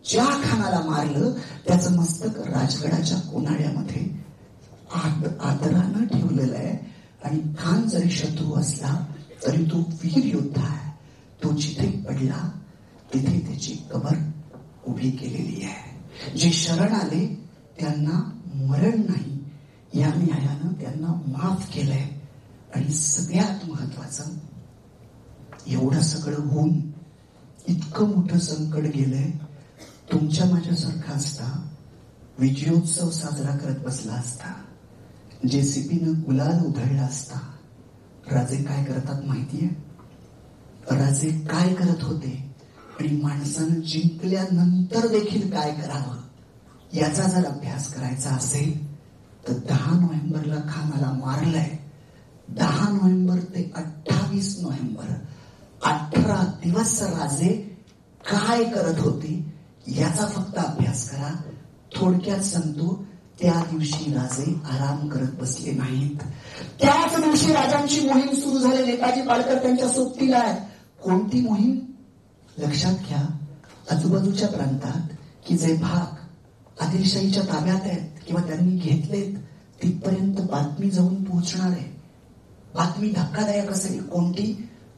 ज्या खानाला मारलं त्याचं मस्तक राजगडाच्या कोनाड्यामध्ये आदरानं ठेवलेलं आहे. आणि खान जरी शत्रू असला तरी तो वीर योद्धा आहे. तो जिथे पडला तिथे त्याची कबर उभी केलेली आहे. जे शरण आले त्यांना मरण नाही या न्यायानं त्यांना माफ केलंय. आणि सगळ्यात महत्वाचं, एवढं सगळं होऊन इतकं मोठं संकट गेलंय. तुमच्या माझ्यासारखा असता विजयोत्सव साजरा करत बसला असता, जेसीबीनं गुलाल उधळला असता. राजे काय करतात माहितीये? राजे काय करत होते आणि माणसानं जिंकल्यानंतर देखील काय करावं याचा जर अभ्यास करायचा असेल तर 10 नोव्हेंबरला खानाला मारलंय. 10 नोव्हेंबर ते 28 नोव्हेंबर 18 दिवस राजे काय करत होते याचा फक्त अभ्यास करा. थोडक्यात सांगतो, त्या दिवशी राजे आराम करत बसले नाहीत. त्याच दिवशी राजांची मोहीम सुरू झाली. नेताजी पालकर त्यांच्या सोबतीला आहे. कोणती मोहीम? लक्षात घ्या, आजूबाजूच्या प्रांतात की जे भाग आदिलशाहीच्या ताब्यात आहेत किंवा त्यांनी घेतलेत तिथपर्यंत बातमी जाऊन पोहोचणार आहे. बातमी धक्कादायक असेल. कोणती?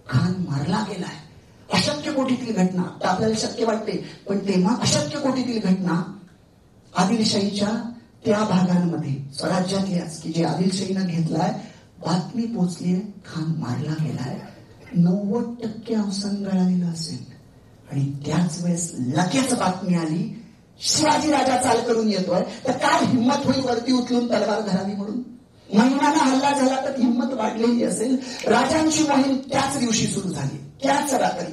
खान मारला गेलाय. अशक्य कोटीतील घटना. तर आपल्याला शक्य वाटते, पण तेव्हा अशक्य कोटीतील घटना आदिलशाहीच्या त्या भागांमध्ये स्वराज्यातल्याच की जे आदिलशाहीनं घेतलाय, बातमी पोचलीय खान मारला गेलाय. 90% अवसान गळालेलं असेल. आणि त्याच वेळेस लगेच बातमी आली शिवाजी राजा चाल करून येतोय. तर काय हिंमत होईल वरती उचलून तलवार धरावी म्हणून? महिन्यानं हल्ला झाला तर हिंमत वाढलेली असेल. राजांची मोहीम त्याच दिवशी सुरू झाली. त्याच रात्री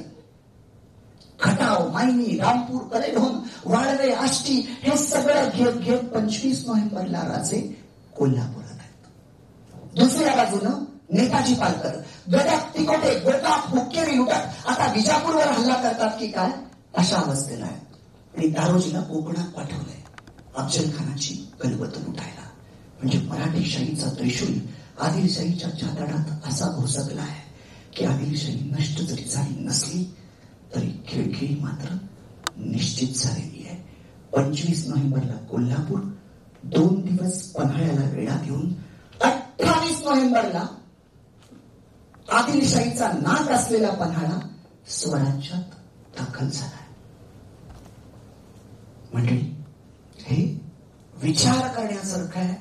खटाव, मायनी, रामपूर, कलेढोण, वाळवे, आष्टी हे सगळं घेत 25 नोव्हेंबरला राजे कोल्हापुरात आहेत. दुसऱ्या बाजूनं नेताजी पालकर गडात, तिकोटे, गोकाक, हुक्केरी लुटत आता विजापूरवर हल्ला करतात की काय अशा अवस्थेला आहे. आणि दारोजीला कोकणात पाठवलंय अफजल खानाची गलबत लुटायला. म्हणजे मराठीशाहीचा त्रिशूल आदिलशाहीच्या छाताडात असा घोसकला आहे की आदिलशाही नष्ट जरी झाली नसली तरी खिळखिळी मात्र निश्चित झालेली आहे. 25 नोव्हेंबरला कोल्हापूर, 2 दिवस पन्हाळ्याला वेढा देऊन 28 नोव्हेंबरला आदिलशाहीचा नाक असलेला पन्हाळा स्वराज्यात दाखल झाला. मंडळी, हे विचार करण्यासारखं आहे.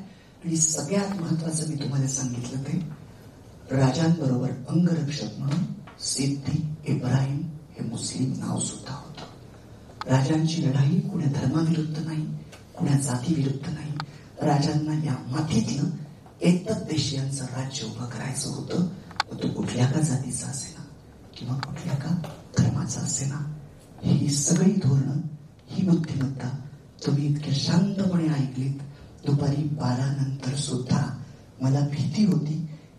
आणि सगळ्यात महत्वाचं मी तुम्हाला सांगितलं ते राजांबरोबर अंगरक्षक म्हणून सिद्दी इब्राहिम हे मुस्लिम नाव सुद्धा होतं. राजांची लढाई कुण्या धर्माविरुद्ध नाही, कुण्या जातीविरुद्ध नाही. राजांना या मातीतलं एतद्देशीयांचं राज्य उभं करायचं होतं. तो कुठल्या का जातीचा असेना किंवा कुठल्या का धर्माचा असेना. ही सगळी धोरणं, ही बुद्धिमत्ता तुम्ही इतक्या शांतपणे ऐकलीत. दुपारी 12 नंतर सुद्धा मला भीती होती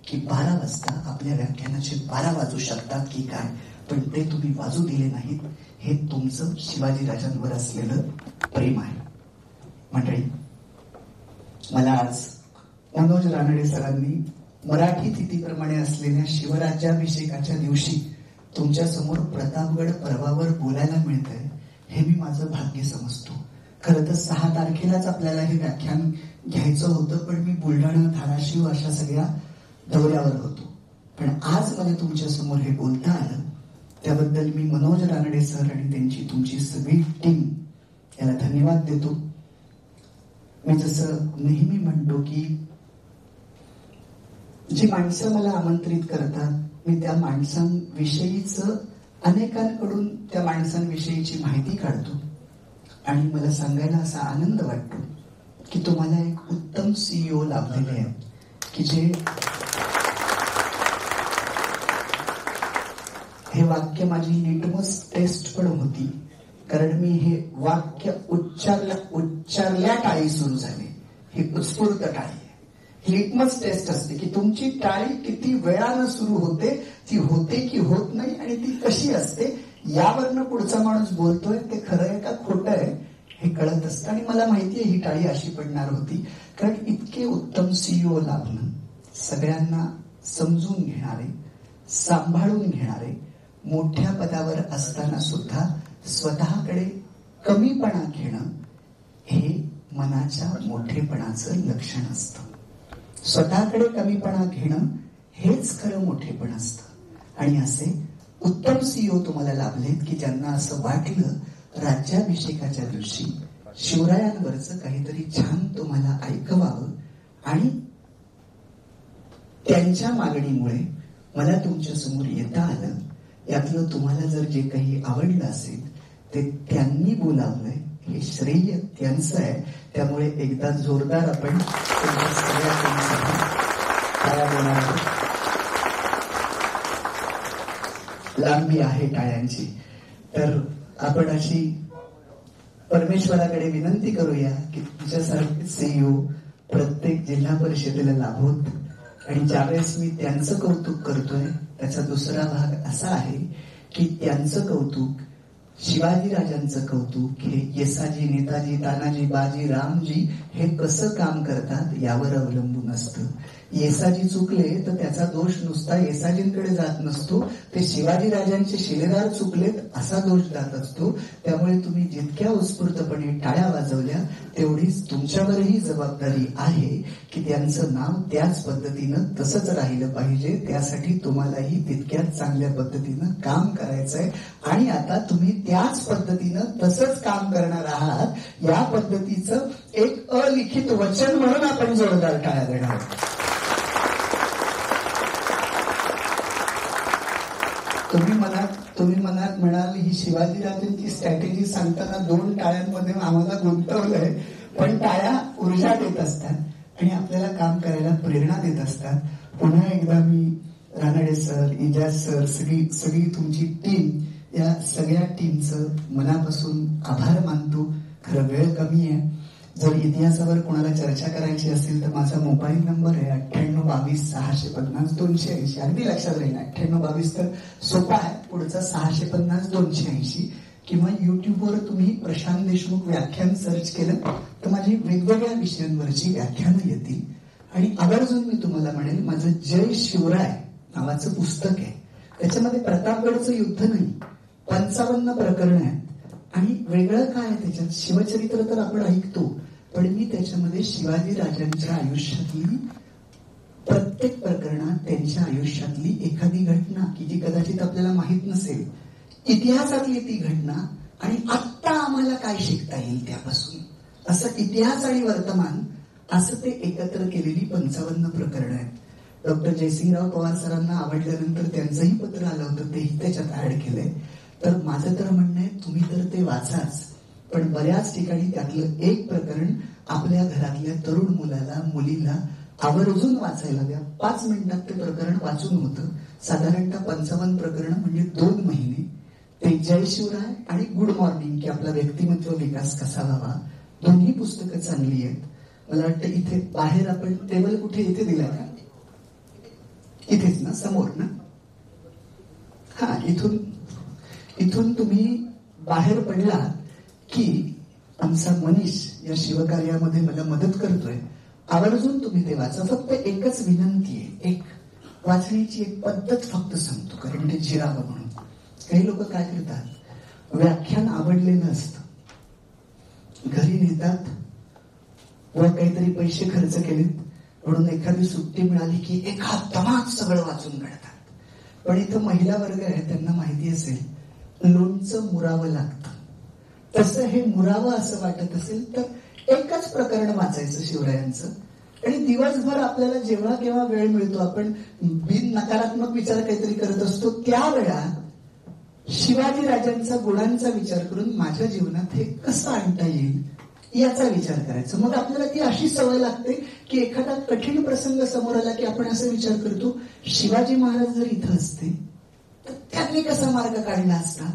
की 12 वाजता आपल्या व्याख्यानाचे 12 वाजू शकतात की काय, पण ते तुम्ही वाजू दिले नाहीत. हे तुमचं शिवाजी राजांवर असलेलं प्रेम आहे. मंडळी, मला आज मनोज रानडे सरांनी मराठी तिथीप्रमाणे असलेल्या शिवराज्याभिषेकाच्या दिवशी तुमच्या समोर प्रतापगड पर्वावर बोलायला मिळतंय हे मी माझं भाग्य समजतो. खरं तर 6 तारखेलाच आपल्याला हे व्याख्यान घ्यायचं होतं, पण मी बुलढाणा, धाराशिव अशा सगळ्या दौऱ्यावर होतो. पण आज मला तुमच्या समोर हे बोलता आलं त्याबद्दल मी मनोज रानडे सर आणि त्यांची तुमची सगळी टीम याला धन्यवाद देतो. मी जसं नेहमी म्हणतो की जी माणसं मला आमंत्रित करतात मी त्या माणसांविषयीच अनेकांकडून त्या माणसांविषयीची माहिती काढतो आणि मला सांगायला असा आनंद वाटतो की तुम्हाला एक उत्तम CEO लाभलेले आहेत की जे हे वाक्य माझी लिटमस टेस्ट पण होती, कारण मी हे वाक्य उच्चारल्या टाळी सुरू झाले. ही उत्स्फूर्त टाळी आहे. लिटमस टेस्ट असते की तुमची टाळी किती वेळानं सुरू होते, ती होते की होत नाही आणि ती कशी असते, यावरनं पुढचा माणूस बोलतोय ते खरं आहे का खोटं आहे हे कळत असतं. आणि मला माहितीये ही टाळी अशी पडणार होती, कारण इतके उत्तम CEO लाभणं, सगळ्यांना समजून घेणारे, सांभाळून घेणारे, मोठ्या पदावर असताना सुद्धा स्वतःकडे कमीपणा घेणं हे मनाच्या मोठेपणाचं लक्षण असतं. स्वतःकडे कमीपणा घेणं हेच खरं मोठेपण असतं. आणि असे उत्तम CEO तुम्हाला लाभलेत की ज्यांना असं वाटलं राज्याभिषेकाच्या दिवशी शिवरायांवरचं काहीतरी छान तुम्हाला ऐकवावं आणि त्यांच्या मागणीमुळे मला तुमच्या समोर येता आलं. यातलं तुम्हाला जर जे काही आवडलं असेल ते त्यांनी बोलावलंय हे श्रेय त्यांचं आहे. त्यामुळे एकदा जोरदार आपण सगळ्या टाळ्या देणार आहोत. लांबी आहे टाळ्यांची. तर आपण अशी परमेश्वराकडे विनंती करूया की तुमच्यासारखे CEO प्रत्येक जिल्हा परिषदेला लाभोत. आणि ज्यावेळेस मी त्यांचं कौतुक करतोय त्याचा दुसरा भाग असा आहे की त्यांचं कौतुक, शिवाजी राजांचं कौतुक हे येसाजी, नेताजी, तानाजी, बाजी, रामजी हे कसं काम करतात यावर अवलंबून असतं. येसाजी चुकले तर त्याचा दोष नुसता येसाजींकडे जात नसतो, ते शिवाजी राजांचे शिलेदार चुकलेत असा दोष जात असतो. त्यामुळे तुम्ही जितक्या उत्स्फूर्तपणे टाळ्या वाजवल्या तेवढीच तुमच्यावरही जबाबदारी आहे की त्यांचं नाव त्याच पद्धतीनं तसंच राहिलं पाहिजे. त्यासाठी तुम्हालाही तितक्याच चांगल्या पद्धतीनं काम करायचंय आणि आता तुम्ही त्याच पद्धतीनं तसंच काम करणार आहात. या पद्धतीचं एक अलिखित वचन म्हणून आपण जोरदार टाळ्या देणार आहोत. तुम्ही मनात म्हणाल ही शिवाजीराजांची स्ट्रॅटेजी सांगताना 2 टाळ्यांमध्ये आम्हाला गुंतवलंय, पण टाळ्या ऊर्जा देत असतात आणि आपल्याला काम करायला प्रेरणा देत असतात. पुन्हा एकदा मी रानडे सर, इजाज सर, सगळी तुमची टीम, या सगळ्या टीमचं मनापासून आभार मानतो. खरं वेळ कमी आहे. जर इतिहासावर कोणाला चर्चा करायची असेल तर माझा मोबाईल नंबर आहे 9822 650 280. अगदी लक्षात राहील 9822 तर सोपा आहे, पुढचा 650 280. किंवा युट्यूबवर तुम्ही प्रशांत देशमुख व्याख्यान सर्च केलं तर माझी वेगवेगळ्या विषयांवरची व्याख्यानं येतील. आणि आवर्जून मी तुम्हाला म्हणेल माझं जय शिवराय नावाचं पुस्तक आहे. त्याच्यामध्ये प्रतापगडचं युद्ध नाही, 55 प्रकरणं आहेत. आणि वेगळं काय आहे त्याच्यात, शिवचरित्र तर आपण ऐकतो, पण मी त्याच्यामध्ये शिवाजी राजांच्या आयुष्यातली प्रत्येक प्रकरणात त्यांच्या आयुष्यातली एखादी घटना की जी कदाचित आपल्याला माहित नसेल, इतिहासातली ती घटना आणि आत्ता आम्हाला काय शिकता येईल त्यापासून, असं इतिहास आणि वर्तमान असं ते एकत्र केलेली 55 प्रकरणं आहेत. डॉक्टर जयसिंगराव पवार सरांना आवडल्यानंतर त्यांचंही पत्र आलं होतं, तेही त्याच्यात ऍड केलंय. तर माझं तर म्हणणं आहे तुम्ही तर ते वाचाच, पण बऱ्याच ठिकाणी त्यातलं एक प्रकरण आपल्या घरातल्या तरुण मुलीला आवर्जून वाचायला द्या. 5 मिनिटात ते प्रकरण वाचून होतं. साधारणतः 55 प्रकरण म्हणजे 2 महिने. ते जय शिवराय आणि गुड मॉर्निंग की आपला व्यक्तिमत्व विकास कसा व्हावा, दोन्ही पुस्तकं चांगली आहेत. मला वाटतं इथे बाहेर आपण टेबल कुठे इथे दिलाय का, इथेच ना समोर ना, हा इथून तुम्ही बाहेर पडला की आमचा मनीष या शिवकार्यामध्ये मला मदत करतोय, आवर्जून तुम्ही ते वाचा. फक्त एकच विनंती आहे, एक वाचण्याची एक पद्धत फक्त सांगतो, कारण ते जिरावं म्हणून. काही लोक काय करतात, व्याख्यान आवडलेलं असतं, घरी नेतात व काहीतरी पैसे खर्च केलेत म्हणून एखादी सुट्टी मिळाली की एका दमात सगळं वाचून काढतात. पण इथं महिला वर्ग आहे, त्यांना माहिती असेल लोणचं मुरावं लागतं. तसं हे मुरावं असं वाटत असेल तर एकच प्रकरण वाचायचं शिवरायांचं, आणि दिवसभर आपल्याला जेव्हा केव्हा वेळ मिळतो आपण बिन नकारात्मक विचार काहीतरी करत असतो, त्यावेळा शिवाजी राजांचा गुणांचा विचार करून माझ्या जीवनात हे कसं आणता येईल याचा विचार करायचा. मग आपल्याला ती अशी सवय लागते की एखादा कठीण प्रसंग समोर आला की आपण असा विचार करतो, शिवाजी महाराज जर इथं असते तर त्यांनी कसा मार्ग काढला असता,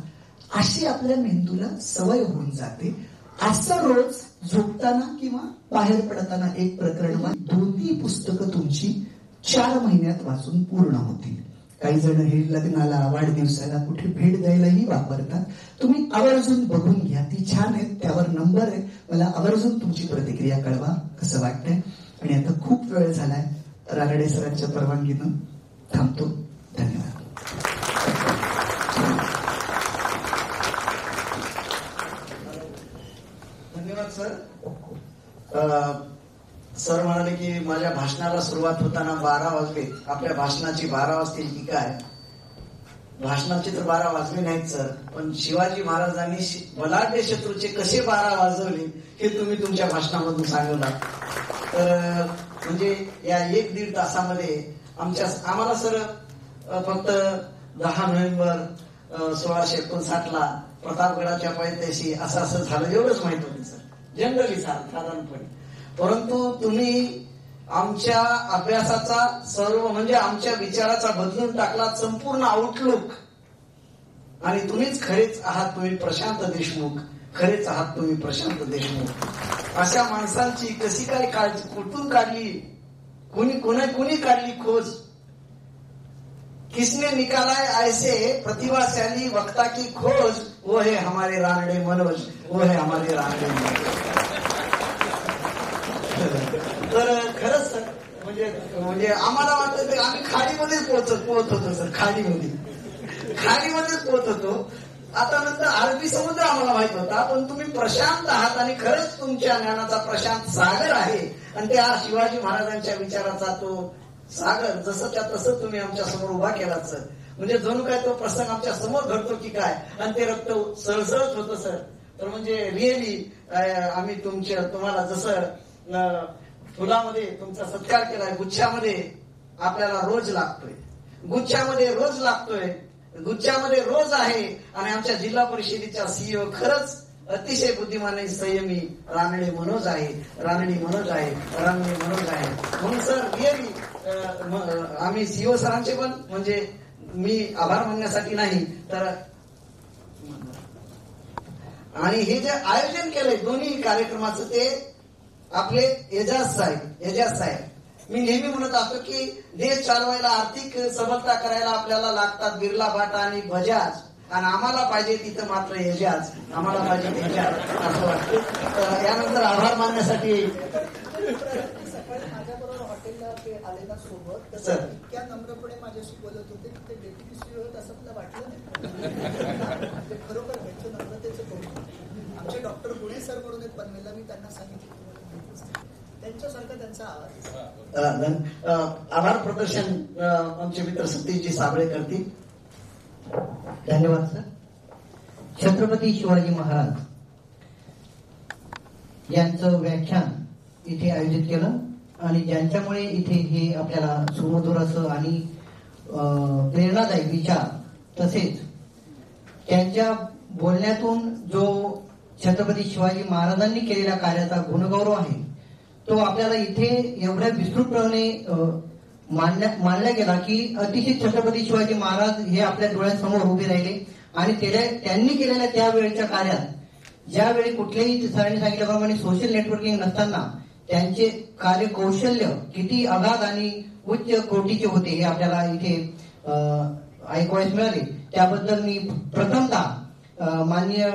अशी आपल्या मेंदूला सवय होऊन जाते. असं रोज झोपताना किंवा बाहेर पडताना एक प्रकरण, दोन्ही पुस्तकं तुमची 4 महिन्यात वाचून पूर्ण होतील. काही जण हे लग्नाला, वाढदिवसाला, कुठे भेट द्यायलाही वापरतात. तुम्ही आवर्जून बघून घ्या, ती छान आहेत, त्यावर नंबर आहे. मला आवर्जून तुमची प्रतिक्रिया कळवा, कसं वाटतंय. आणि आता खूप वेळ झालाय, रानडे सरांच्या परवानगीनं थांबतो. धन्यवाद. धन्यवाद सर. सर म्हणाले की माझ्या भाषणाला सुरुवात होताना 12 वाजले. आपल्या भाषणाची 12 वाजतील की काय? भाषणाचे तर 12 वाजले नाहीत सर, पण शिवाजी महाराजांनी बलाढ्य शत्रूचे कसे 12 वाजवले हे तुम्ही तुमच्या भाषणामधून सांगला. तर म्हणजे या 1-1.5 तासामध्ये आम्हाला सर फक्त 10 नोव्हेंबर 1659 प्रतापगडाच्या पायथ्याशी असं झालं एवढंच माहित होतं सर, जनरली साधारणपणे. परंतु तुम्ही आमच्या अभ्यासाचा सर्व म्हणजे आमच्या विचाराचा बदलून टाकला संपूर्ण आउटलुक. आणि तुम्हीच खरेच आहात, तुम्ही प्रशांत देशमुख, खरेच आहात तुम्ही प्रशांत देशमुख. अशा माणसांची कशी काय काळजी कुठून काढली, कुणी काढली खोज? किसने निकाला ऐसे प्रतिभाशाली वक्ता की खोज, वो है हमारे रानडे मनोज, वो है हमारे रानडे मनोज. तर खरंच सर म्हणजे आम्हाला वाटतं की आम्ही खाडीमध्येच पोहोच होतो सर, खाडीमध्येच पोहोच होतो. आता नंतर अरबी समुद्र आम्हाला माहित होता, पण तुम्ही प्रशांत आहात आणि खरंच तुमच्या ज्ञानाचा प्रशांत सागर आहे. आणि त्या शिवाजी महाराजांच्या विचाराचा तो सागर जसंच्या तसं तुम्ही आमच्या समोर उभा केलात सर. म्हणजे जणू काय तो प्रसंग आमच्या समोर घडतो की काय, आणि ते रक्त सळसळत होतं सर. तर म्हणजे रिअली आम्ही तुम्हाला जसं फुलामध्ये तुमचा सत्कार केलाय, गुच्छामध्ये आपल्याला रोज लागतोय, गुच्छामध्ये रोज आहे. आणि आमच्या जिल्हा परिषदेच्या सीईओ खरंच अतिशय बुद्धिमान आणि संयमी रानडे मनोज आहे. म्हणून सर रिअली आम्ही सीईओ सरांचे पण म्हणजे मी आभार मानण्यासाठी नाही तर, आणि हे जे आयोजन केलंय दोन्ही कार्यक्रमाचं ते आपले एजाज साहेब. मी नेहमी म्हणत असतो की देश चालवायला, आर्थिक सबलता करायला आपल्याला लागतात बिर्ला, बाटा आणि बजाज, आणि आम्हाला पाहिजे तिथं मात्र एजाज, आम्हाला पाहिजे एजाज असं वाटतं. यानंतर आभार मानण्यासाठी माझ्याबरोबर हॉटेलला ते आले ना सोबत, सर इतक्या नम्रपणे माझ्याशी बोलत होते की ते डेप्युटी सीईओ होत असं मला वाटलं नाही. ते खरोखर त्यांचं नम्रतेचं कौतुक. आमचे डॉक्टर गुणे सर म्हणून आहेत पनवेलला, मी त्यांना सांगितलं त्यांच्यासारखा त्यांचा आवाज. आभार प्रदर्शन आमचे मित्र सतीशजी साबळे करतील. धन्यवाद सर. छत्रपती शिवाजी महाराज यांचं व्याख्यान इथे आयोजित केलं, आणि ज्यांच्यामुळे इथे हे आपल्याला सुमधुर असं आणि प्रेरणादायी विचार, तसेच त्यांच्या बोलण्यातून जो छत्रपती शिवाजी महाराजांनी केलेल्या कार्याचा गुणगौरव आहे तो आपल्याला इथे एवढ्या विस्तृतपणे मांडला गेला की अतिशय छत्रपती शिवाजी महाराज हे आपल्या डोळ्यासमोर उभे राहिले. आणि त्यांनी केलेल्या त्यावेळेच्या कार्यात, ज्यावेळी कुठल्याही सरांनी सांगितल्याप्रमाणे सोशल नेटवर्किंग नसताना त्यांचे कार्यकौशल्य किती अगाध आणि उच्च कोटीचे होते हे आपल्याला इथे ऐकवायला मिळाले. त्याबद्दल मी प्रथमतः माननीय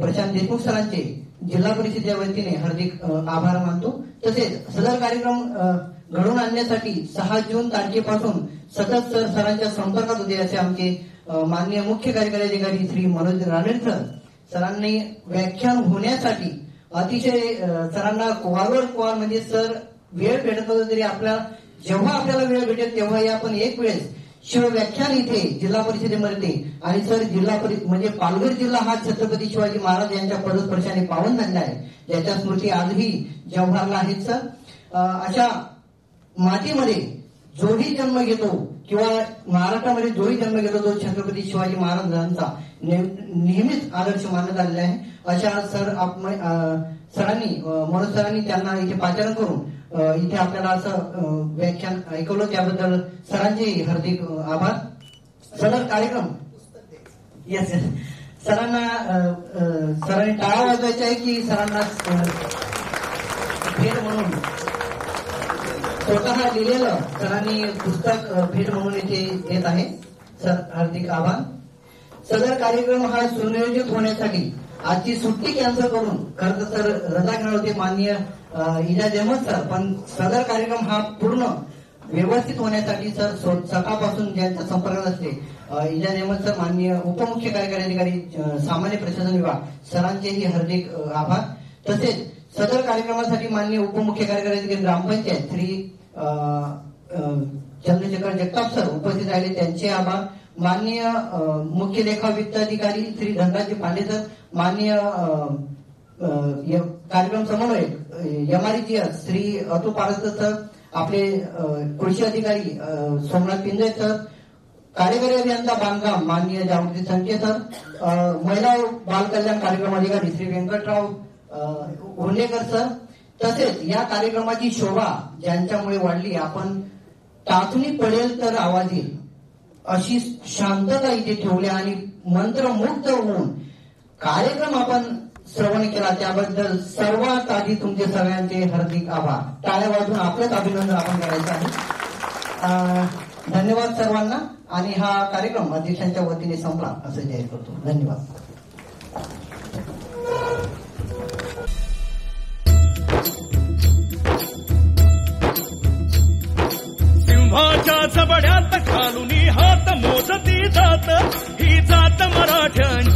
प्रशांत देशमुख सरांचे जिल्हा परिषदेच्या वतीने हार्दिक आभार मानतो. तसेच सदर कार्यक्रम घडवून आणण्यासाठी 6 जून तारखेपासून सतत सरांच्या संपर्कात होते असे आमचे माननीय मुख्य कार्यकारी अधिकारी श्री मनोज रानडे सरांनी व्याख्यान होण्यासाठी अतिशय सरांना कोवालवर म्हणजे सर वेळ भेटत होता तरी जेव्हा आपल्याला वेळ भेटेल तेव्हा आपण एक वेळेस शिवव्याख्यान इथे जिल्हा परिषदेमध्ये आणि सर जिल्हा परिषद म्हणजे पालघर जिल्हा हा छत्रपती शिवाजी महाराज यांच्या पदस्पर्शाने पावन झालेला आहे, ज्याच्या स्मृती आजही जव्हारला आहेत सर. अशा मातीमध्ये जोही जन्म घेतो किंवा महाराष्ट्रामध्ये जोही जन्म घेतो तो छत्रपती शिवाजी महाराजांचा नेहमीच आदर्श मानण्यात आलेला आहे. अशा सरांनी मनोज सरांनी त्यांना इथे पाचारण करून इथे आपल्याला असं व्याख्यान ऐकवलं, त्याबद्दल सरांचे हार्दिक आभार. सदर कार्यक्रम येस सरांनी टाळा वाजवायचा आहे की सरांना भेट म्हणून स्वतः लिहिलेलं सरांनी पुस्तक भेट म्हणून इथे देत आहे. सर हार्दिक आभार. सदर कार्यक्रम हा सुनियोजित होण्यासाठी आजची सुट्टी कॅन्सल करून खरं तर रजा घेणार होते माननीय इजाज अहमद सर, पण सदर कार्यक्रम हा पूर्ण व्यवस्थित होण्यासाठी सर सकाळपासून ज्यांच्या संपर्कात असते इजाज अहमद सर, माननीय उपमुख्य कार्यकारी अधिकारी सामान्य प्रशासन विभाग सरांचेही हार्दिक आभार. तसेच सदर कार्यक्रमासाठी माननीय उपमुख्य कार्यकारी अधिकारी ग्रामपंचायत श्री चंद्रशेखर जगताप सर उपस्थित राहिले, त्यांचे आभार. माननीय मुख्य लेखा वित्त अधिकारी श्री धनराज पांडे सर, माननीय कार्यक्रम समन्वयक एमआरजीएस श्री अतुल पारस्कर सर, आपले कृषी अधिकारी सोमनाथ पिंजरे सर, कार्यकारी अभियंता बांधकाम माननीय जागृती संके सर, महिला बाल कल्याण कार्यक्रम अधिकारी श्री व्यंकटराव उर्लेकर सर. तसेच या कार्यक्रमाची शोभा ज्यांच्यामुळे वाढली, आपण टाचणी पडेल तर आवाज येईल अशी शांतता इथे ठेवली आणि मंत्रमुग्ध होऊन कार्यक्रम आपण श्रवण केला, त्याबद्दल सर्वात आधी तुमचे सगळ्यांचे हार्दिक आभार. टाळ्या वाजवून आपलंच अभिनंदन आपण करायचं आहे. धन्यवाद सर्वांना. आणि हा कार्यक्रम अध्यक्षांच्या वतीने संपला असं जाहीर करतो. धन्यवाद. सिंहाच्या जबड्यात घालून हात मोजती जात ही जात मराठ्यांची.